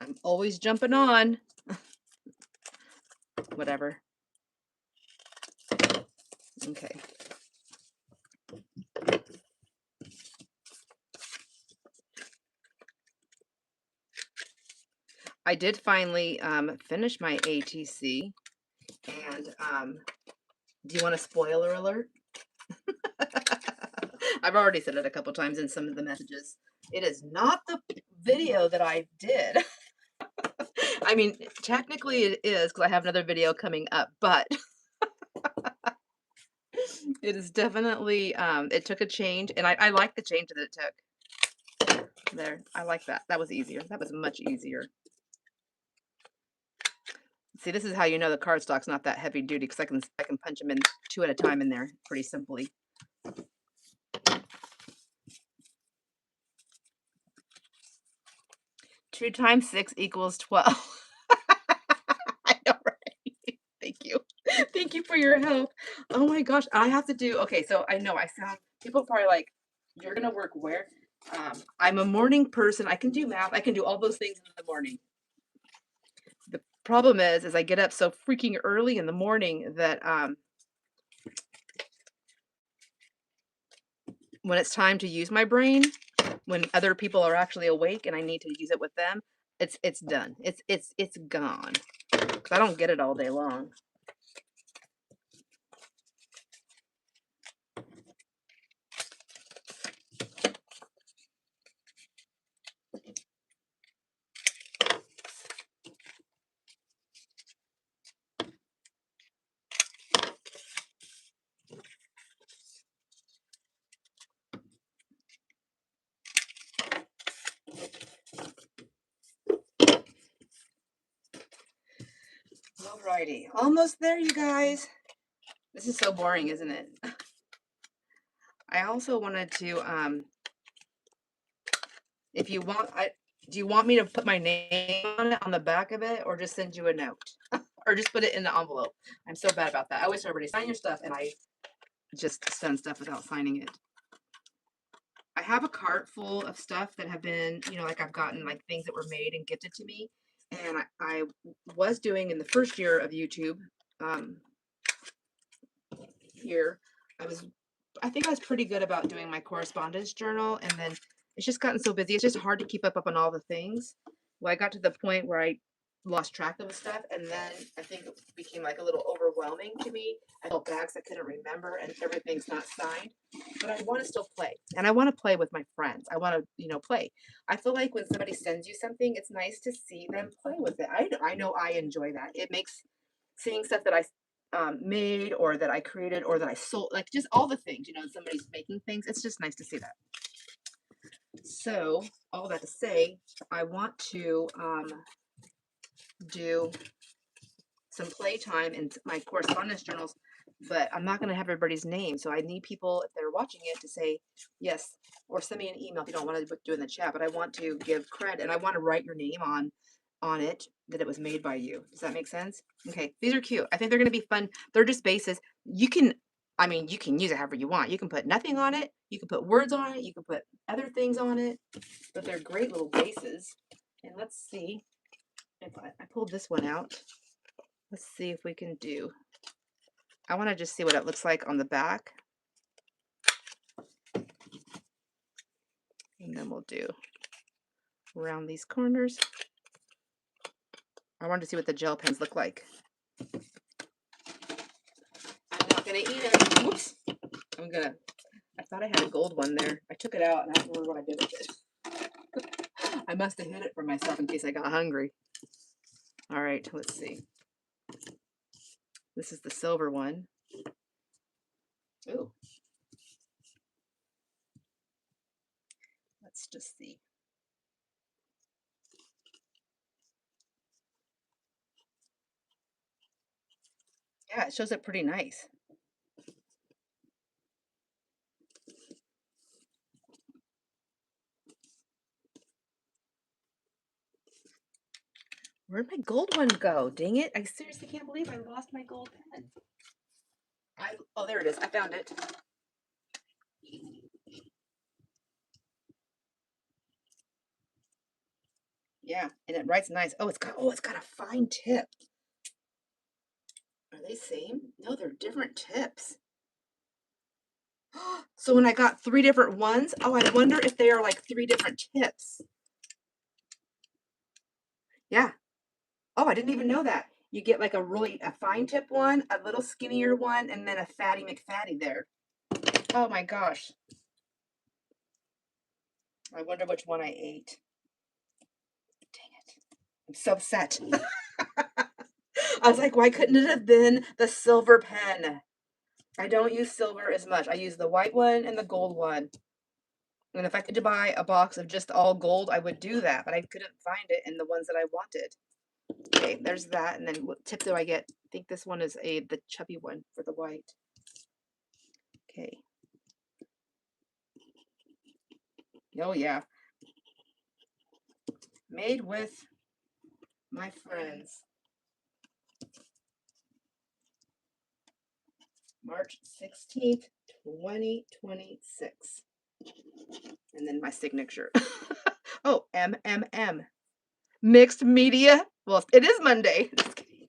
I'm always jumping on. Whatever. Okay. I did finally finish my ATC, and do you want a spoiler alert? I've already said it a couple times in some of the messages. It is not the video that I did. I mean, technically it is because I have another video coming up, but it is definitely, it took a change, and I like the change that it took. There, I like that. That was easier. That was much easier. See, this is how you know the cardstock's not that heavy duty because I can punch them in 2 at a time in there pretty simply. 2 times 6 equals 12. I know, right? Thank you. Thank you for your help. Oh my gosh, I have to do, okay, so I know I sound, people are probably like, you're gonna work where? I'm a morning person. I can do math. I can do all those things in the morning. The problem is I get up so freaking early in the morning that when it's time to use my brain, when other people are actually awake and I need to use it with them, it's done. It's gone. 'Cause I don't get it all day long. Alrighty, almost there, you guys. This is so boring, isn't it? I also wanted to, if you want, do you want me to put my name on it on the back of it, or just send you a note, or just put it in the envelope? I'm so bad about that. I always tell everybody sign your stuff, and I just send stuff without signing it. I have a cart full of stuff that have been, like I've gotten like things that were made and gifted to me, and I was doing in the first year of YouTube. Um, here, I think I was pretty good about doing my correspondence journal, and then it's just gotten so busy. It's just hard to keep up on all the things. Well, I got to the point where I lost track of the stuff, and then I think it became like a little overwhelming to me. I felt bags I couldn't remember, and everything's not signed. But I want to still play, and I want to play with my friends. I want to, play. I feel like when somebody sends you something, it's nice to see them play with it. I know I enjoy that. It makes seeing stuff that I made or that I created or that I sold, like just all the things, somebody's making things. It's just nice to see that. So, all that to say, I want to do some playtime in my correspondence journals, but I'm not going to have everybody's name. So, I need people, if they're watching it, to say yes or send me an email if you don't want to do it in the chat. But I want to give credit and I want to write your name on it that it was made by you. Does that make sense? Okay, these are cute. I think they're going to be fun. They're just bases. You can use it however you want. You can put nothing on it. You can put words on it. You can put other things on it, but they're great little bases. And let's see if I pulled this one out. Let's see if we can do, I want to just see what it looks like on the back. And then we'll do around these corners. I wanted to see what the gel pens look like. I'm not going to eat it. Whoops. I thought I had a gold one there. I took it out and I don't remember what I did with it. I must have hid it for myself in case I got hungry. All right, let's see. This is the silver one. Ooh. Let's just see. Yeah, it shows up pretty nice. Where'd my gold one go? Dang it. I seriously can't believe I lost my gold pen. Oh, there it is. I found it. Yeah, and it writes nice. Oh, it's got a fine tip. Are they same? No, they're different tips. So when I got 3 different ones, oh, I wonder if they are like 3 different tips. Yeah. Oh, I didn't even know that. You get like a fine tip one, a little skinnier one, and then a fatty McFatty there. Oh my gosh. I wonder which one I ate. Dang it. I'm so upset. I was like, why couldn't it have been the silver pen? I don't use silver as much. I use the white one and the gold one. And if I could buy a box of just all gold, I would do that, but I couldn't find it in the ones that I wanted. Okay, there's that. And then what tip do I get? I think this one is the chubby one for the white. Okay. Oh yeah. Made with my friends. March 16th, 2026. And then my signature. Oh, MMM. Mixed media. Well, it is Monday. Just kidding.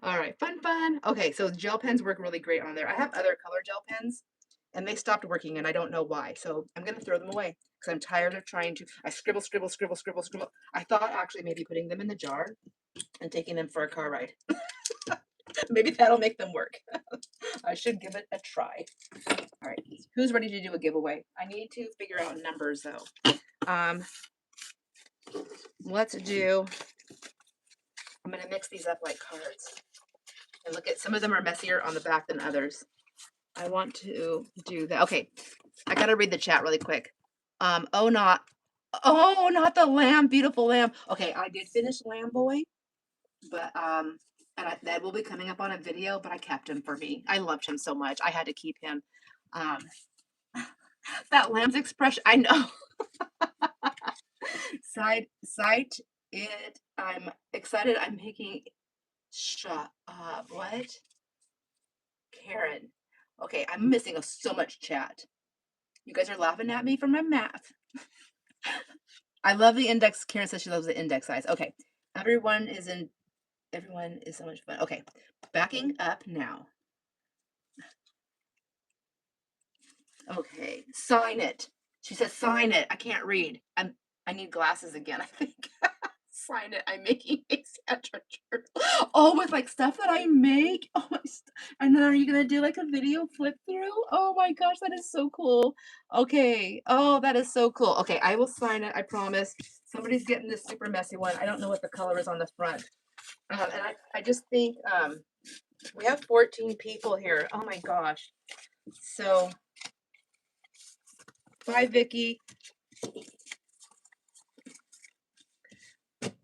All right, fun. Okay, so gel pens work really great on there. I have other color gel pens, and they stopped working, and I don't know why. So I'm gonna throw them away because I'm tired of trying to. I scribble, scribble, scribble, scribble, scribble. I thought actually maybe putting them in the jar and taking them for a car ride. Maybe that'll make them work. I should give it a try. All right, who's ready to do a giveaway? I need to figure out numbers though. Let's do. I'm gonna mix these up like cards. And look at some of them are messier on the back than others. I want to do that. Okay, I gotta read the chat really quick. Oh, not the lamb, beautiful lamb. Okay, I did finish Lamb Boy, but that will be coming up on a video. But I kept him for me. I loved him so much. I had to keep him. Um, that lamb's expression. I know. Sight it. I'm excited. I'm making. Shut up. What? Karen. Okay, I'm missing so much chat. You guys are laughing at me for my math. I love the index. Karen says she loves the index size. Okay. Everyone is so much fun. Okay. Backing up now. Okay. Sign it. She says sign it. I can't read. I need glasses again, I think. Sign it. I'm making a Sandra journal. Oh, with like stuff that I make. Oh my and then are you gonna do like a video flip through? Oh my gosh, that is so cool. Okay. Oh, that is so cool. Okay, I will sign it. I promise. Somebody's getting this super messy one. I don't know what the color is on the front. And I just think we have 14 people here. Oh my gosh. So bye, Vicky.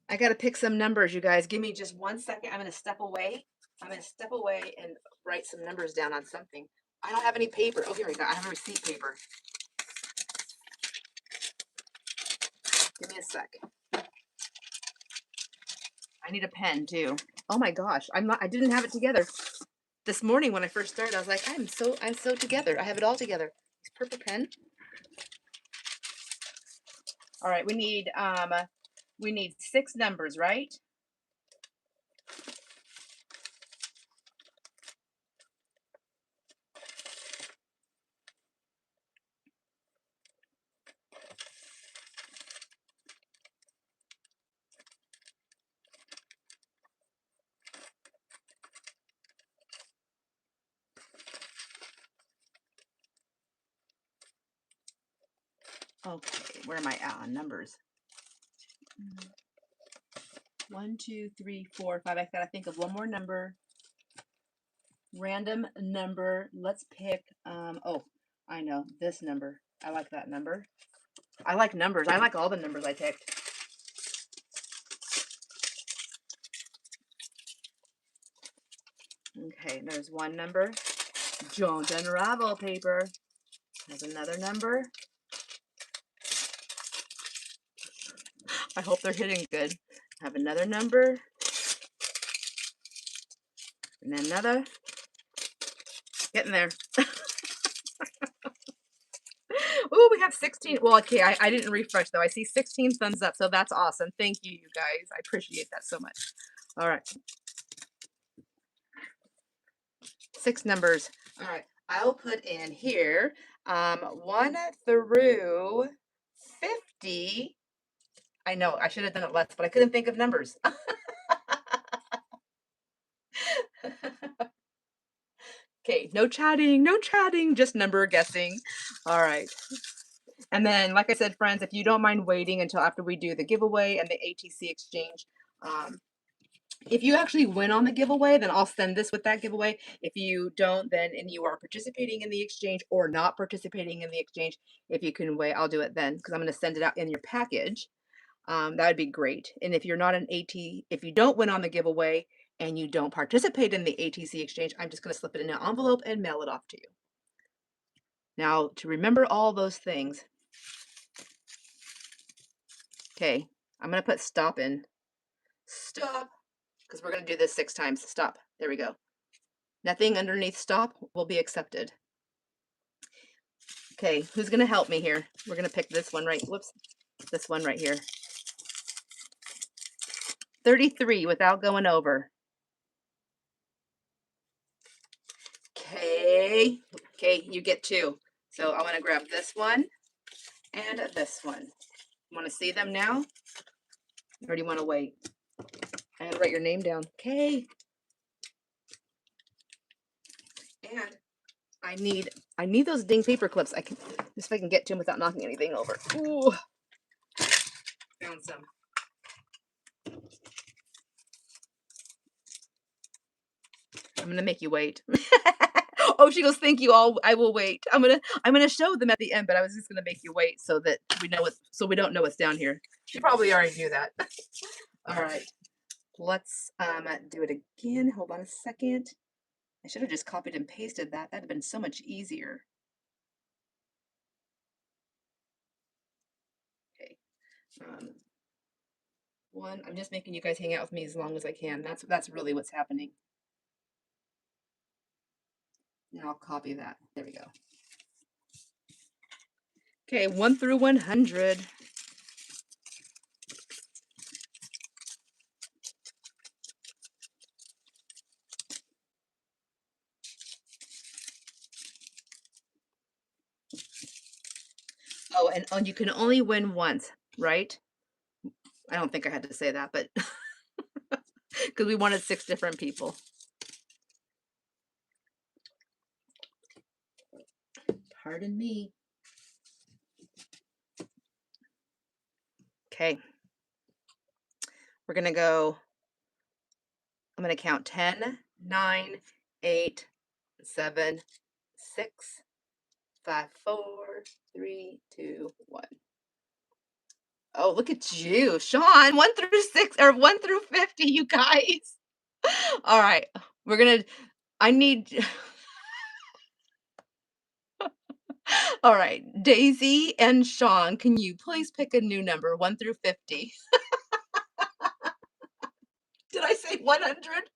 I got to pick some numbers, you guys. Give me just 1 second. I'm going to step away. And write some numbers down on something. I don't have any paper. Oh, here we go. I have a receipt paper. Give me a sec. I need a pen too. Oh my gosh. I didn't have it together. This morning when I first started, I was like, I'm so together. I have it all together. This purple pen. All right, we need 6 numbers, right? Okay, where am I at on numbers? 1, 2, 3, 4, 5. I gotta think of one more number. Random number. Let's pick. Oh, I know this number. I like that number. I like numbers. I like all the numbers I picked. Okay, there's one number. Don't unravel paper. There's another number. I hope they're hitting good. Have another number. And then another. Getting there. Oh, we have 16. Well, okay, I didn't refresh though. I see 16 thumbs up, so that's awesome. Thank you, you guys. I appreciate that so much. All right. 6 numbers. All right. I'll put in here 1 through 50. I know I should have done it less, but I couldn't think of numbers. Okay, no chatting, just number guessing. All right. And then, like I said, friends, if you don't mind waiting until after we do the giveaway and the ATC exchange, if you actually win on the giveaway, then I'll send this with that giveaway. If you don't, then and you are participating in the exchange or not participating in the exchange, if you can wait, I'll do it then because I'm going to send it out in your package. That would be great. And if you're not an if you don't win on the giveaway and you don't participate in the ATC exchange, I'm just going to slip it in an envelope and mail it off to you. Now, to remember all those things, okay, I'm going to put stop in. Stop, because we're going to do this 6 times. Stop. There we go. Nothing underneath stop will be accepted. Okay, who's gonna help me here? We're gonna pick this one right, whoops, this one right here. 33 without going over. Okay, okay, you get 2. So I wanna grab this one and this one. Wanna see them now? Or do you wanna wait? And write your name down. Okay. And I need those ding paper clips. I can just if I can get to them without knocking anything over. Ooh, found some. I'm gonna make you wait. Oh, she goes, thank you all. I will wait. I'm gonna show them at the end, but I was just gonna make you wait so that we know what so we don't know what's down here. She probably already knew that. All right. Let's do it again. Hold on a second. I should have just copied and pasted that. That'd have been so much easier. Okay. One, I'm just making you guys hang out with me as long as I can. That's really what's happening. And I'll copy that. There we go. Okay, 1 through 100. Oh, and you can only win once, right? I don't think I had to say that, but because we wanted 6 different people. Pardon me. Okay. We're going to go, I'm going to count 10, 9, 8, 7, 6, 5, 4, 3, 2, 1. Oh, look at you, Sean. 1 through 6 or 1 through 50, you guys. All right. We're going to, I need, all right. Daisy and Sean, can you please pick a new number, 1 through 50? Did I say 100?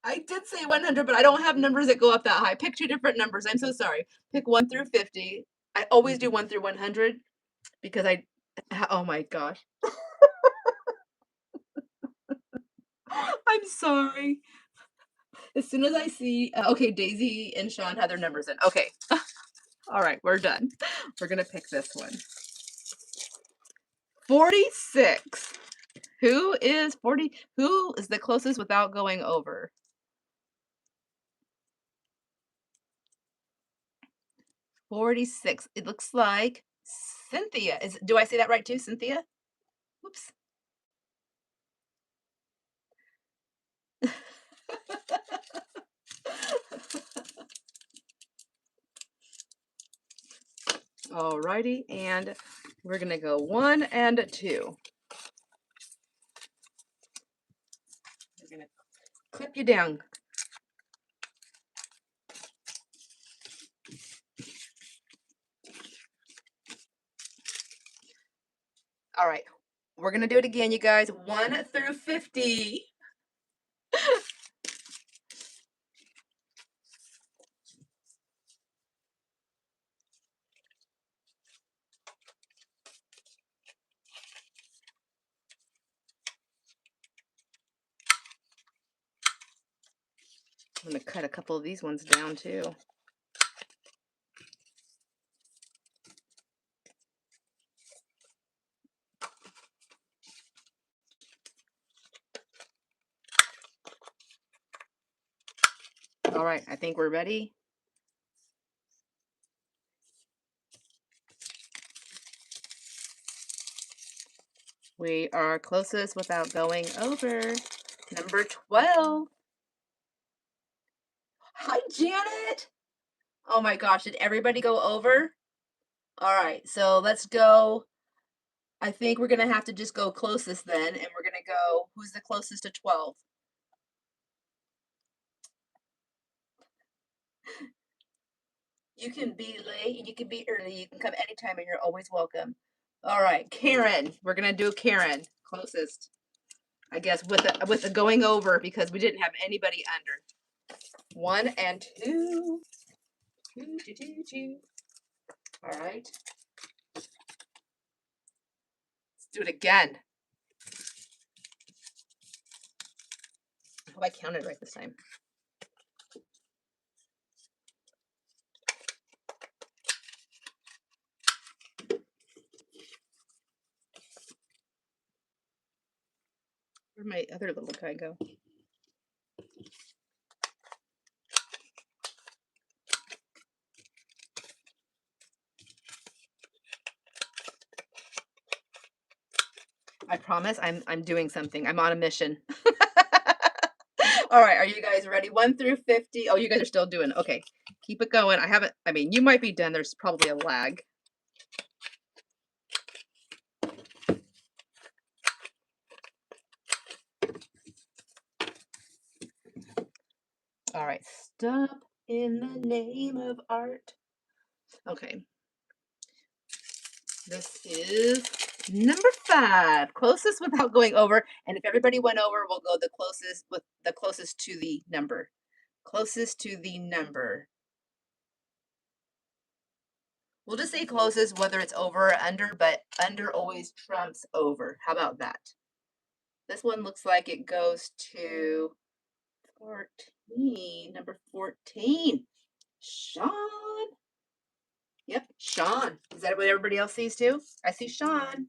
I did say 100, but I don't have numbers that go up that high. Pick 2 different numbers. I'm so sorry. Pick 1 through 50. I always do 1 through 100 because oh my gosh. I'm sorry. As soon as I see, okay, Daisy and Sean had their numbers in. Okay. All right, we're done. We're going to pick this one. 46. Who is the closest without going over? 46. It looks like Cynthia. Do I say that right too, Cynthia? Whoops. Alrighty, and we're gonna go 1 and 2. We're gonna clip you down. All right, we're gonna do it again, you guys. 1 through 50. I'm gonna cut a couple of these ones down too. All right, I think we're ready. We are closest without going over. Number 12. Hi, Janet. Oh my gosh, did everybody go over? All right, so let's go. I think we're gonna have to just go closest then, and we're gonna go, who's the closest to 12? You can be late, you can be early, you can come anytime, and you're always welcome. All right, Karen, we're gonna do Karen, closest, I guess, with the going over because we didn't have anybody under. 1 and 2. 2, 2, 2, 2. All right. Let's do it again. I hope I counted right this time. Where'd my other little guy go? I promise I'm doing something. I'm on a mission. All right, are you guys ready? 1 through 50. Oh, you guys are still doing. Okay. Keep it going. I mean, you might be done. There's probably a lag. All right. Stop in the name of art. Okay. This is number 5. Closest without going over. And if everybody went over, we'll go the closest with the closest to the number. Closest to the number. We'll just say closest, whether it's over or under, but under always trumps over. How about that? This one looks like it goes to 14, number 14. Sean. Yep, Sean. Is that what everybody else sees too? I see Sean.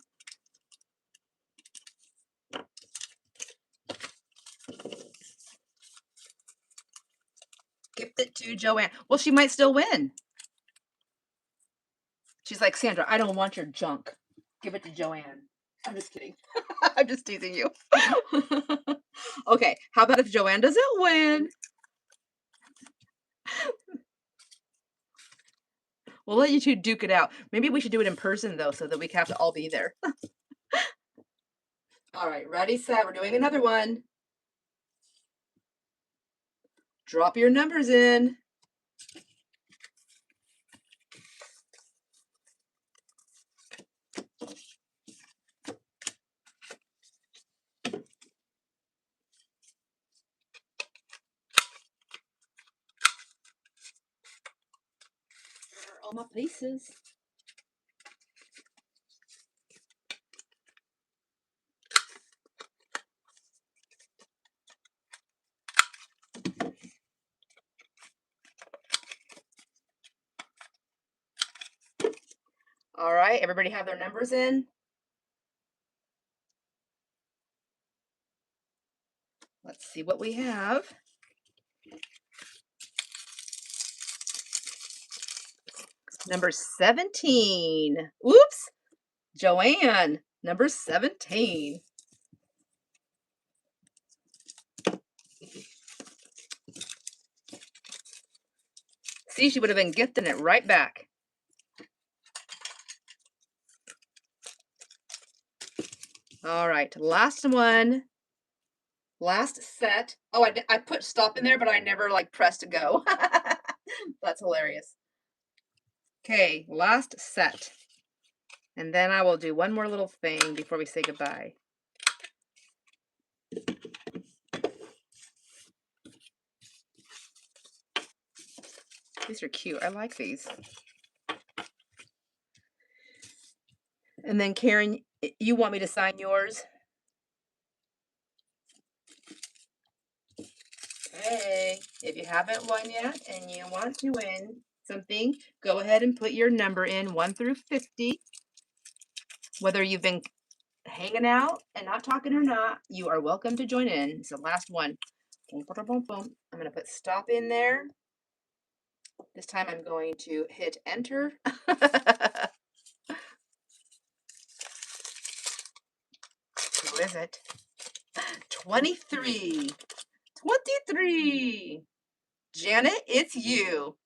Gift it to Joanne. Well, she might still win. She's like, Sandra, I don't want your junk. Give it to Joanne. I'm just kidding. I'm just teasing you. Okay, how about if Joanne doesn't win? We'll let you two duke it out. Maybe we should do it in person though, so that we have to all be there. All right, ready, set. We're doing another one. Drop your numbers in. All my pieces. All right, everybody have their numbers in? Let's see what we have. Number 17. Oops. Joanne, number 17. See, she would have been gifting it right back. All right, last one. Last set. Oh, I put stop in there, but I never like pressed go. That's hilarious. Okay, last set. And then I will do one more little thing before we say goodbye. These are cute. I like these. And then Karen, you want me to sign yours? Hey, if you haven't won yet and you want to win something, go ahead and put your number in 1 through 50. Whether you've been hanging out and not talking or not, you are welcome to join in. It's the last one. Boom, boom, boom, boom. I'm going to put stop in there. This time I'm going to hit enter. Who is it? 23. 23. Janet, it's you.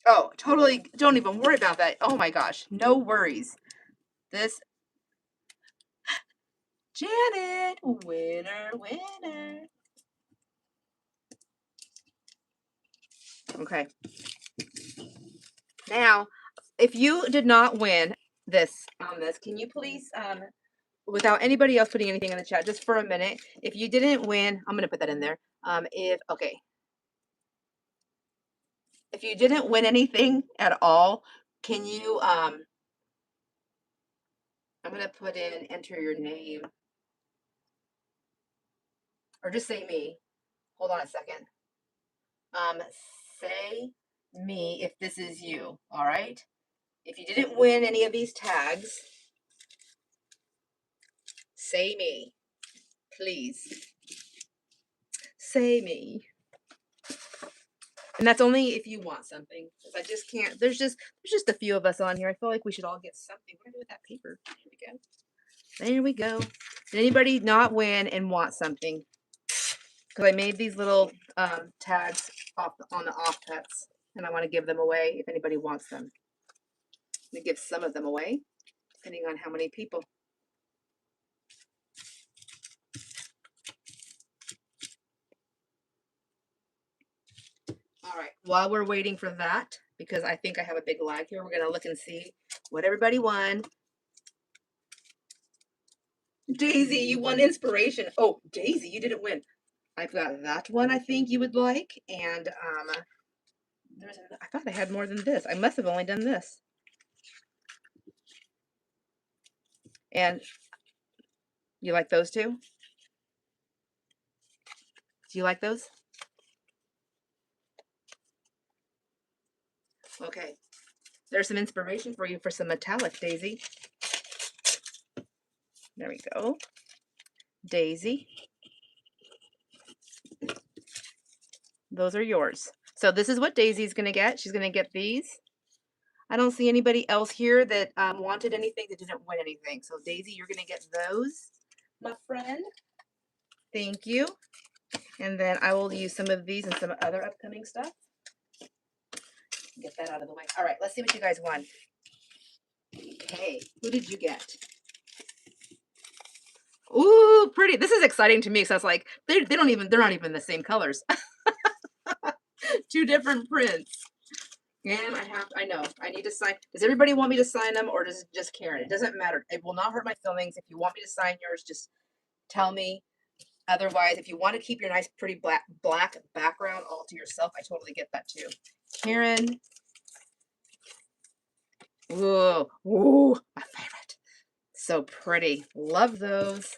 Oh, totally. Don't even worry about that. Oh my gosh. No worries. This Janet, winner, winner. Okay. Now, if you did not win this on this, can you please, without anybody else putting anything in the chat, just for a minute, if you didn't win, I'm gonna put that in there. If you didn't win anything at all, can you, I'm gonna put in, enter your name, or just say me. Hold on a second. Say me if this is you, all right? If you didn't win any of these tags, say me, please. Say me. And that's only if you want something. Because I just can't. There's just a few of us on here. I feel like we should all get something. What do I do with that paper? Here we go. There we go. Did anybody not win and want something? Because I made these little tags on the off pets, and I want to give them away if anybody wants them. I'm gonna give some of them away, depending on how many people. All right, while we're waiting for that, because I think I have a big lag here, we're gonna look and see what everybody won. Daisy, you won inspiration. Oh, Daisy, you didn't win. I've got that one I think you would like, and I thought I had more than this. I must have only done this. And you like those two? Do you like those? Okay. There's some inspiration for you for some metallic, Daisy. There we go. Daisy. Those are yours. So this is what Daisy's going to get. She's going to get these. I don't see anybody else here that wanted anything that didn't win anything. So Daisy, you're going to get those, my friend. Thank you. And then I will use some of these and some other upcoming stuff. Get that out of the way. All right, let's see what you guys won. Okay, who did you get? Ooh, pretty. This is exciting to me. So it's like they're not even the same colors. Two different prints. And I know, I need to sign. Does everybody want me to sign them or does it just Karen? It doesn't matter. It will not hurt my feelings. If you want me to sign yours, just tell me. Otherwise, if you want to keep your nice, pretty black background all to yourself, I totally get that too. Karen. Ooh, ooh, my favorite. So pretty. Love those.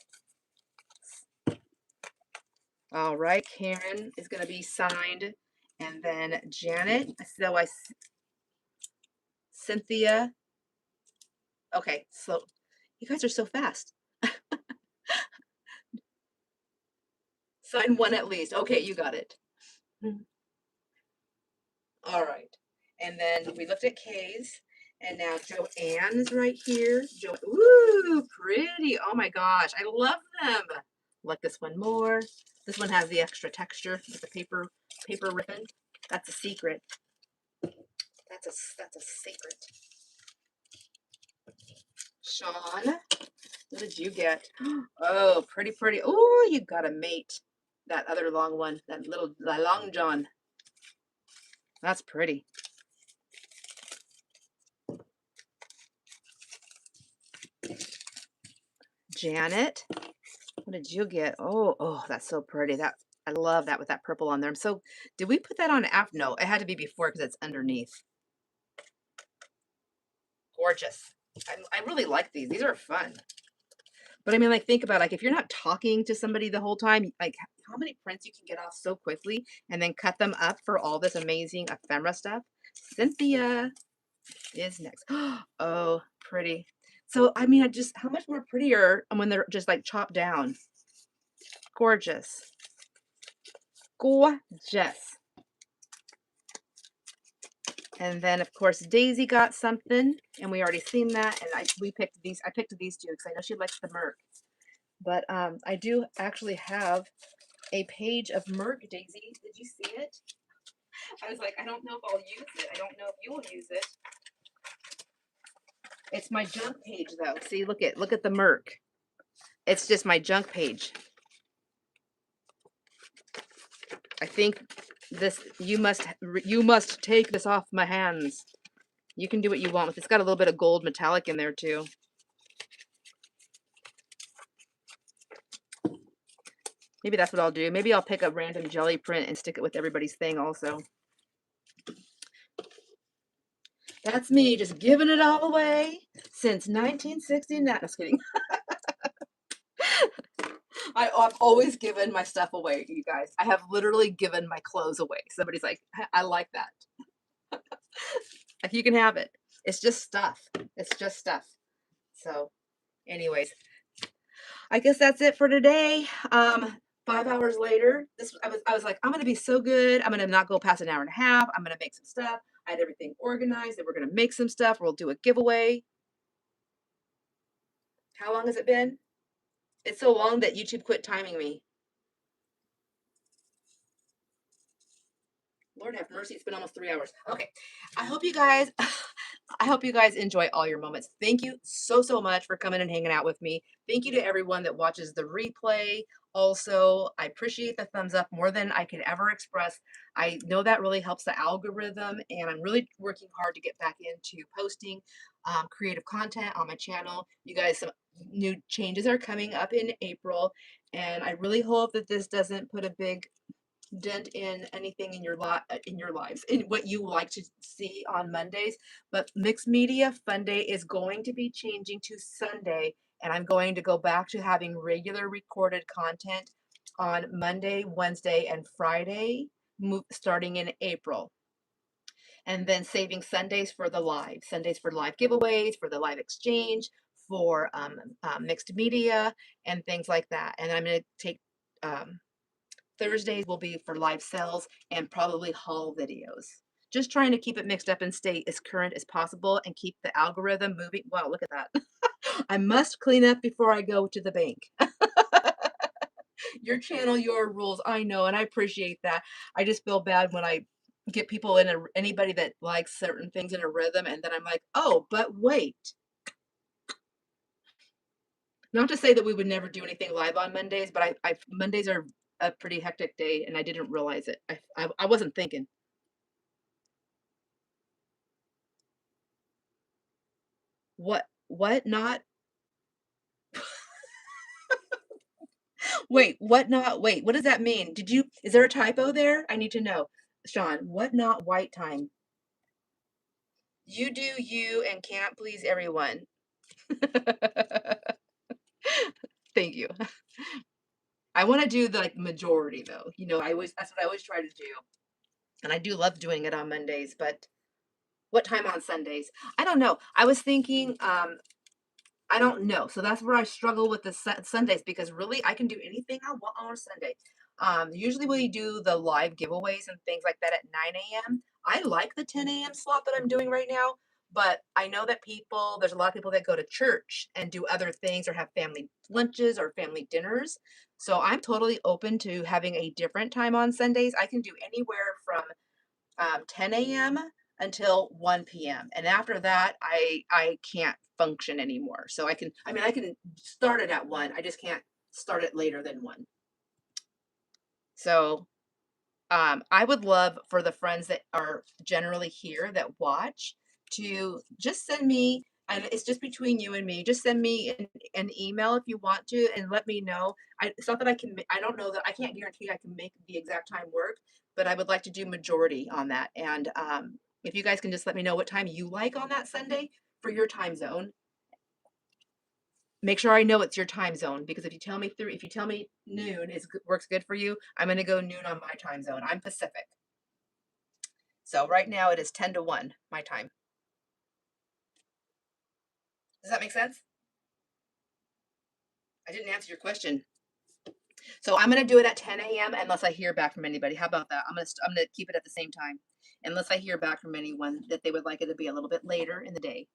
All right, Karen is going to be signed. And then Janet. So Cynthia. Okay, so you guys are so fast. Sign one at least. Okay, you got it. All right. And then we looked at Kay's. And now Joanne is right here. Ooh, pretty. Oh my gosh, I love them. Like this one more. This one has the extra texture with the paper ribbon. That's a secret. That's a secret. Sean, what did you get? Oh, pretty, pretty. Oh, you got a mate. That other long one, that long john. That's pretty. Janet, what did you get? Oh, that's so pretty. I love that with that purple on there. So, did we put that on after? No, it had to be before because it's underneath. Gorgeous. I really like these. These are fun. But I mean, like, think about like if you're not talking to somebody the whole time, like how many prints you can get off so quickly and then cut them up for all this amazing ephemera stuff. Cynthia is next. Oh, pretty. So I mean, how much more prettier when they're just like chopped down. Gorgeous. Gorgeous. And then of course Daisy got something, and we already seen that. And I picked these two because I know she likes the Merc. But I do actually have a page of Merc, Daisy. Did you see it? I was like, I don't know if I'll use it. I don't know if you'll use it. It's my junk page though. See, look at the Merc. It's just my junk page. I think this you must take this off my hands. You can do what you want with it. It's got a little bit of gold metallic in there too. Maybe that's what I'll do. Maybe I'll pick a random jelly print and stick it with everybody's thing also. That's me just giving it all away since 1969. No, just kidding. I've always given my stuff away, you guys. I have literally given my clothes away. Somebody's like, I like that. Like, you can have it. It's just stuff. It's just stuff. So, anyways, I guess that's it for today. 5 hours later, I was like, I'm gonna be so good. I'm gonna not go past an hour and a half. I'm gonna make some stuff. I had everything organized, and we're gonna make some stuff. We'll do a giveaway. How long has it been? It's so long that YouTube quit timing me. Lord have mercy, it's been almost 3 hours. Okay. I hope you guys I hope you guys enjoy all your moments. Thank you so, so much for coming and hanging out with me. Thank you to everyone that watches the replay. Also, I appreciate the thumbs up more than I can ever express. I know that really helps the algorithm, and I'm really working hard to get back into posting creative content on my channel. You guys, some new changes are coming up in April, and I really hope that this doesn't put a big dent in anything in your in your lives, in what you like to see on Mondays. But Mixed Media Fun Day is going to be changing to Sunday, and I'm going to go back to having regular recorded content on Monday, Wednesday, and Friday, starting in April. And then saving Sundays for live giveaways, for the live exchange, for mixed media and things like that. And I'm going to take Thursdays will be for live sales and probably haul videos. Just trying to keep it mixed up and stay as current as possible and keep the algorithm moving. Wow, look at that. I must clean up before I go to the bank. Your channel, your rules. I know, and I appreciate that. I just feel bad when I get people in anybody that likes certain things in a rhythm, and then I'm like, oh, but wait. Not to say that we would never do anything live on Mondays, but I Mondays are a pretty hectic day, and I didn't realize it. I wasn't thinking. What not? Wait, what not? Wait, what does that mean? Is there a typo there? I need to know. Sean, what not white time? You do you and can't please everyone. Thank you. I want to do the like majority though. That's what I always try to do. And I do love doing it on Mondays, but what time on Sundays? I don't know. I was thinking I don't know. So that's where I struggle with the Sundays, because really I can do anything I want on a Sunday. Usually we do the live giveaways and things like that at 9 a.m. I like the 10 a.m. slot that I'm doing right now, but I know that there's a lot of people that go to church and do other things or have family lunches or family dinners. So I'm totally open to having a different time on Sundays. I can do anywhere from 10 a.m. until 1 p.m. And after that, I can't function anymore. So I can start it at 1. I just can't start it later than 1. So I would love for the friends that are generally here that watch to just send me, and it's just between you and me, just send me an email if you want to, and let me know. It's not that I don't know that I can't guarantee I can make the exact time work, but I would like to do majority on that. And if you guys can just let me know what time you like on that Sunday for your time zone, make sure I know it's your time zone, because if you tell me noon works good for you, I'm going to go noon on my time zone. I'm Pacific. So right now it is 10 to 1 my time. Does that make sense? I didn't answer your question. So I'm going to do it at 10 a.m. unless I hear back from anybody. How about that? I'm going to keep it at the same time unless I hear back from anyone that they would like it to be a little bit later in the day.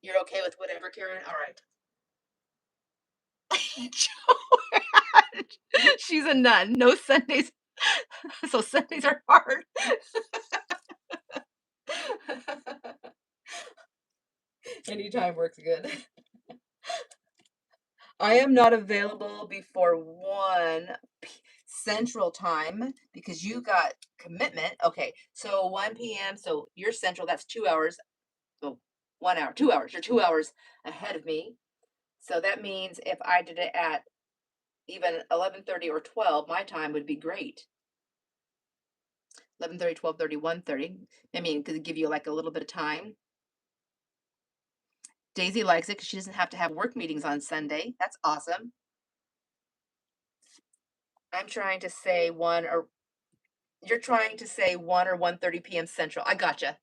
You're okay with whatever, Karen? All right. She's a nun. No Sundays. So Sundays are hard. Anytime works good. I am not available before 1 Central Time because you got commitment. Okay, so 1 p.m. So you're Central, that's 2 hours. Oh, 1 hour, 2 hours. You're 2 hours ahead of me. So that means if I did it at even 11:30 or 12, my time would be great. 11:30, 12:30, 1:30. I mean, could give you like a little bit of time. Daisy likes it because she doesn't have to have work meetings on Sunday. That's awesome. I'm trying to say one or you're trying to say 1 or 1:30 p.m. Central. I gotcha.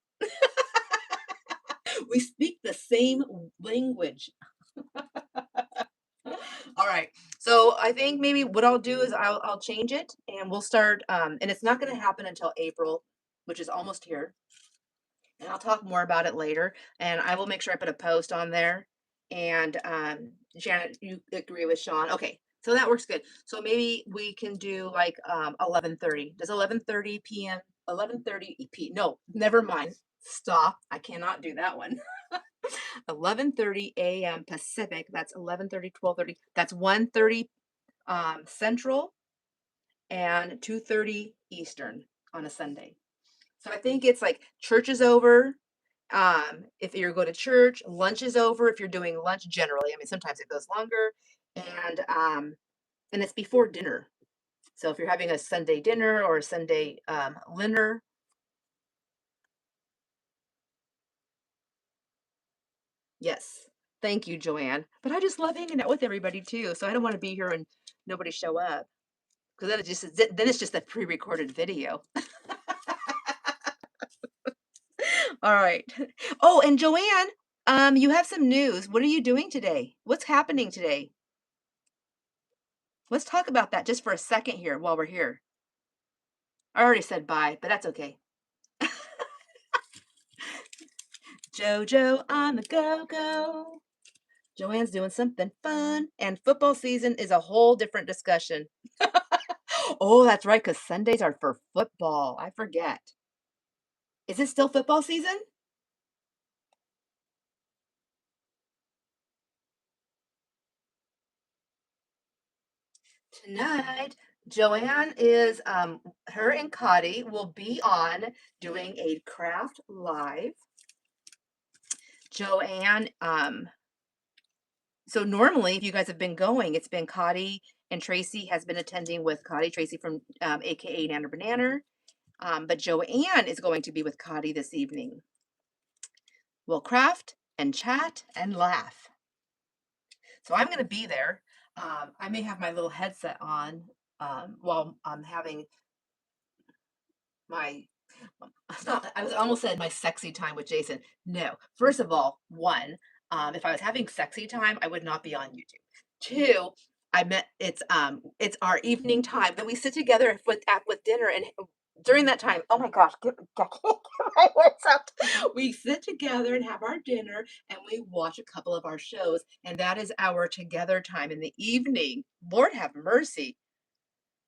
We speak the same language. All right. So I think maybe what I'll do is I'll change it and we'll start and it's not going to happen until April, which is almost here. And I'll talk more about it later. And I will make sure I put a post on there. And Janet, you agree with Sean? Okay, so that works good. So maybe we can do like 11:30. Does 11:30 p.m. 11:30 p. No, never mind. Stop. I cannot do that one. 11:30 a.m. Pacific. That's 11:30, 12:30. That's 1:30 Central and 2:30 Eastern on a Sunday. So I think it's like church is over. If you're going to church, lunch is over. If you're doing lunch generally, I mean, sometimes it goes longer, and it's before dinner. So if you're having a Sunday dinner or a Sunday dinner, yes. Thank you, Joanne. But I just love hanging out with everybody too. So I don't want to be here and nobody show up because then it's just a pre-recorded video. All right. Oh, and Joanne, you have some news. What are you doing today? What's happening today? Let's talk about that just for a second here while we're here. I already said bye, but that's okay. Jojo on the go-go. Joanne's doing something fun, and football season is a whole different discussion. Oh, that's right, because Sundays are for football. I forget. Is it still football season? Tonight, Joanne is her and Cotty will be on doing a craft live. Joanne, so normally if you guys have been going, it's been Cotty and Tracy has been attending with Cotty, Tracy from AKA Nanner Banana. But Joanne is going to be with Cotty this evening. We'll craft and chat and laugh. So I'm going to be there. I may have my little headset on while I'm having my I was almost said my sexy time with Jason. No. First of all, one, if I was having sexy time, I would not be on YouTube. Two, I met it's our evening time. Then we sit together with dinner and during that time, oh my gosh, get my words out. We sit together and have our dinner and we watch a couple of our shows, and that is our together time in the evening. Lord have mercy.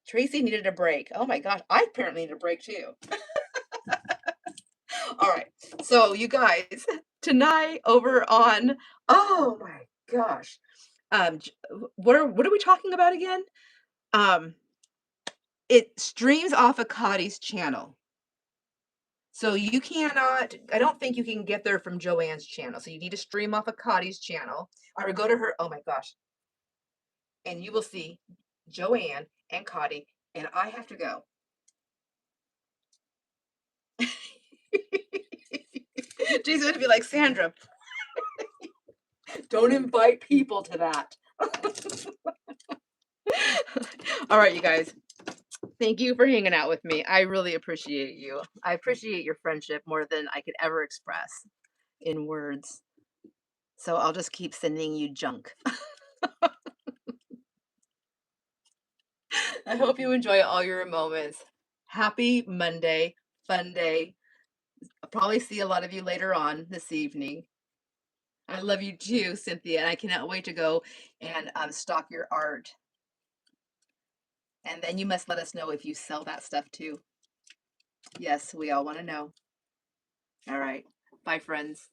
Tracy needed a break. Oh my gosh, I apparently need a break too. All right. So you guys, tonight over on oh my gosh. What are we talking about again? Um it streams off of Cotty's channel. So you cannot I don't think you can get there from Joanne's channel. So you need to stream off of Cotty's channel or go to her oh my gosh. And you will see Joanne and Cotty and I have to go. She's going to be like, Sandra, don't invite people to that. All right, you guys. Thank you for hanging out with me. I really appreciate you. I appreciate your friendship more than I could ever express in words. So I'll just keep sending you junk. I hope you enjoy all your moments. Happy Monday, fun day. I'll probably see a lot of you later on this evening. I love you too, Cynthia, and I cannot wait to go and stock your art. And then you must let us know if you sell that stuff too. Yes, we all want to know. All right. Bye, friends.